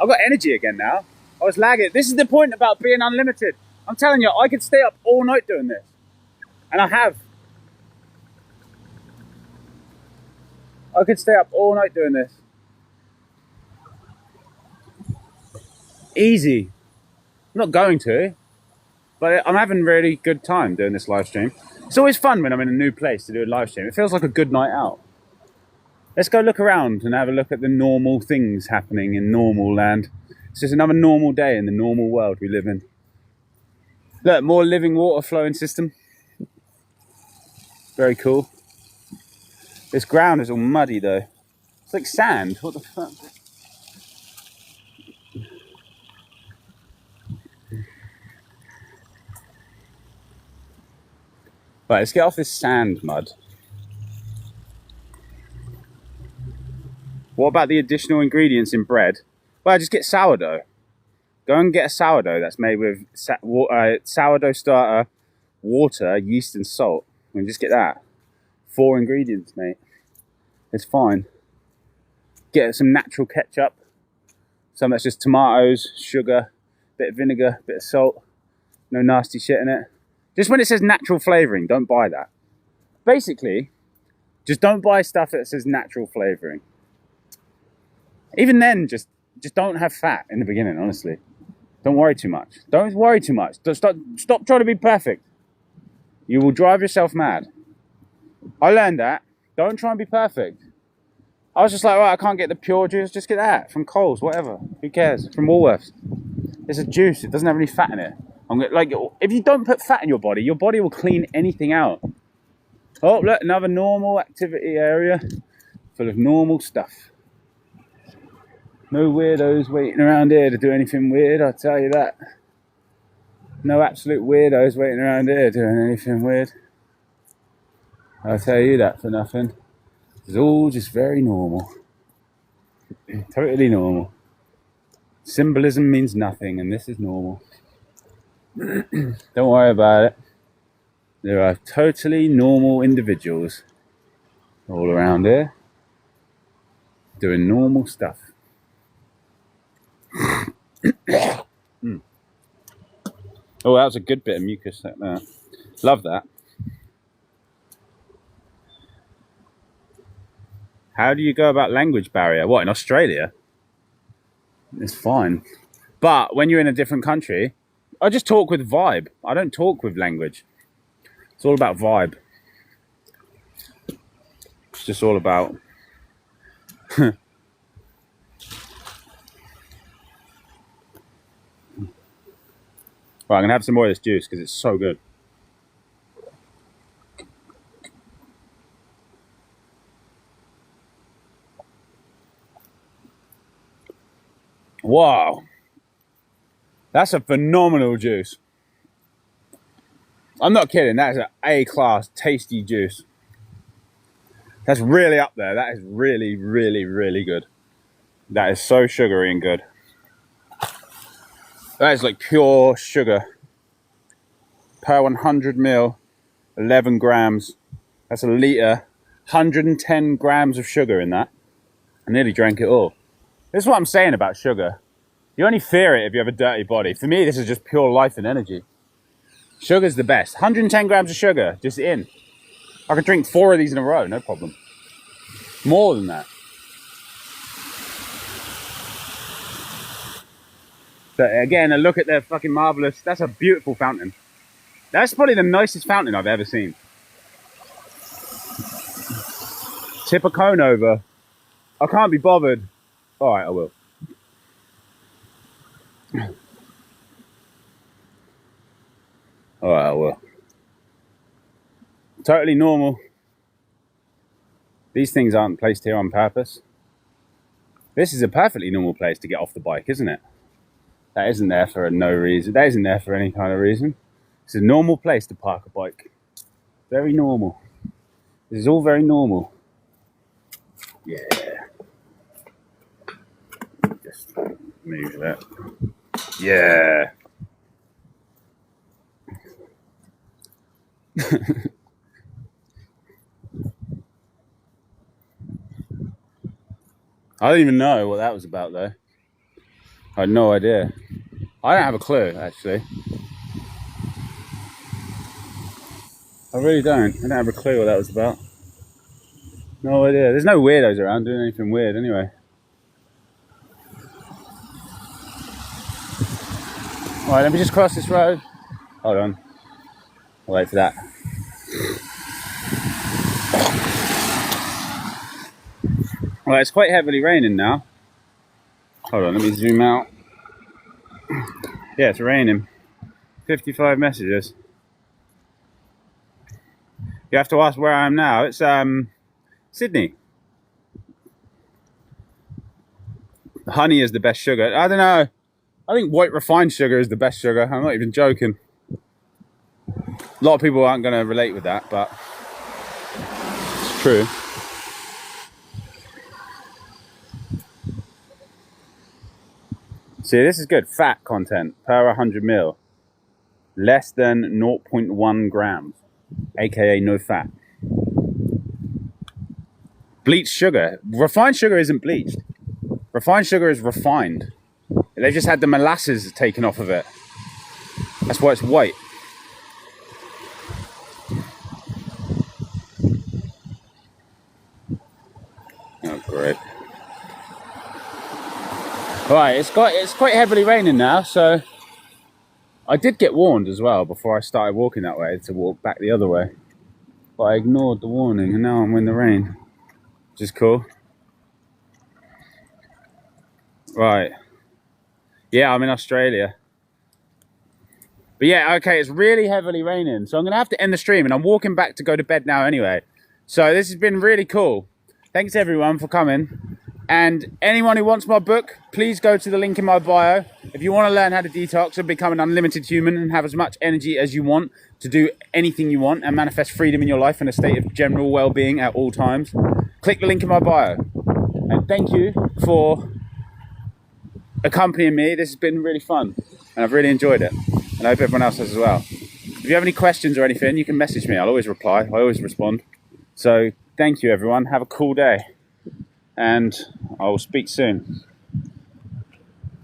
I've got energy again now. I was lagging. This is the point about being unlimited. I'm telling you, I could stay up all night doing this. And I have. I could stay up all night doing this. Easy. I'm not going to, but I'm having a really good time doing this live stream. It's always fun when I'm in a new place to do a live stream. It feels like a good night out. Let's go look around and have a look at the normal things happening in normal land. It's just another normal day in the normal world we live in. Look, more living water flowing system. Very cool. This ground is all muddy though. It's like sand. What the fuck? Right, let's get off this sand mud. What about the additional ingredients in bread? Well, just get sourdough. Go and get a sourdough that's made with sourdough starter, water, yeast and salt. And just get that. 4 ingredients, mate. It's fine. Get some natural ketchup. Some that's just tomatoes, sugar, bit of vinegar, bit of salt. No nasty shit in it. Just when it says natural flavouring, don't buy that. Basically, just don't buy stuff that says natural flavouring. Even then, just don't have fat in the beginning, honestly. Don't worry too much. Don't worry too much. Stop trying to be perfect. You will drive yourself mad. I learned that. Don't try and be perfect. I was just like, right, I can't get the pure juice. Just get that from Coles, whatever. Who cares? From Woolworths. It's a juice. It doesn't have any fat in it. Like, if you don't put fat in your body will clean anything out. Oh, look, another normal activity area full of normal stuff. No weirdos waiting around here to do anything weird, I'll tell you that. No absolute weirdos waiting around here doing anything weird. I'll tell you that for nothing. It's all just very normal. Totally normal. Symbolism means nothing, and this is normal. Don't worry about it. There are totally normal individuals all around here doing normal stuff. Oh, that was a good bit of mucus there. Love that. How do you go about language barrier? What, in Australia? It's fine. But when you're in a different country, I just talk with vibe. I don't talk with language. It's all about vibe. It's just all about... Right, I'm going to have some more of this juice because it's so good. Wow. That's a phenomenal juice. I'm not kidding. That's an A-class tasty juice. That's really up there. That is really, really, really good. That is so sugary and good. That is like pure sugar. Per 100 ml, 11 grams. That's a litre. 110 grams of sugar in that. I nearly drank it all. This is what I'm saying about sugar. You only fear it if you have a dirty body. For me, this is just pure life and energy. Sugar's the best. 110 grams of sugar, just in. I could drink 4 of these in a row, no problem. More than that. So again, a look at their fucking marvellous, that's a beautiful fountain. That's probably the nicest fountain I've ever seen. Tip a cone over. I can't be bothered. All right, I will. All right, I will. Totally normal. These things aren't placed here on purpose. This is a perfectly normal place to get off the bike, isn't it? That isn't there for no reason. That isn't there for any kind of reason. It's a normal place to park a bike. Very normal. This is all very normal. Yeah. Just move that. Yeah. I don't even know what that was about though. I had no idea. I don't have a clue actually. I really don't. I don't have a clue what that was about. No idea. There's no weirdos around doing anything weird anyway. Alright, let me just cross this road. Hold on. I'll wait for that. Well, it's quite heavily raining now. Hold on, let me zoom out. Yeah, it's raining. 55 messages. You have to ask where I am now. It's Sydney. Honey is the best sugar. I don't know. I think white refined sugar is the best sugar. I'm not even joking. A lot of people aren't going to relate with that, but it's true. See, this is good. Fat content per 100 ml. Less than 0.1 grams. AKA no fat. Bleached sugar. Refined sugar isn't bleached. Refined sugar is refined. They've just had the molasses taken off of it. That's why it's white. Oh, great. Right, it's quite heavily raining now, so I did get warned as well before I started walking that way to walk back the other way. But I ignored the warning and now I'm in the rain, which is cool. Right. Yeah, I'm in Australia. But yeah, okay, it's really heavily raining, so I'm going to have to end the stream and I'm walking back to go to bed now anyway. So this has been really cool. Thanks everyone for coming. And anyone who wants my book, please go to the link in my bio. If you want to learn how to detox and become an unlimited human and have as much energy as you want to do anything you want and manifest freedom in your life and a state of general well-being at all times, click the link in my bio. And thank you for accompanying me. This has been really fun and I've really enjoyed it. And I hope everyone else has as well. If you have any questions or anything, you can message me. I'll always reply. I always respond. So thank you everyone. Have a cool day. And I will speak soon.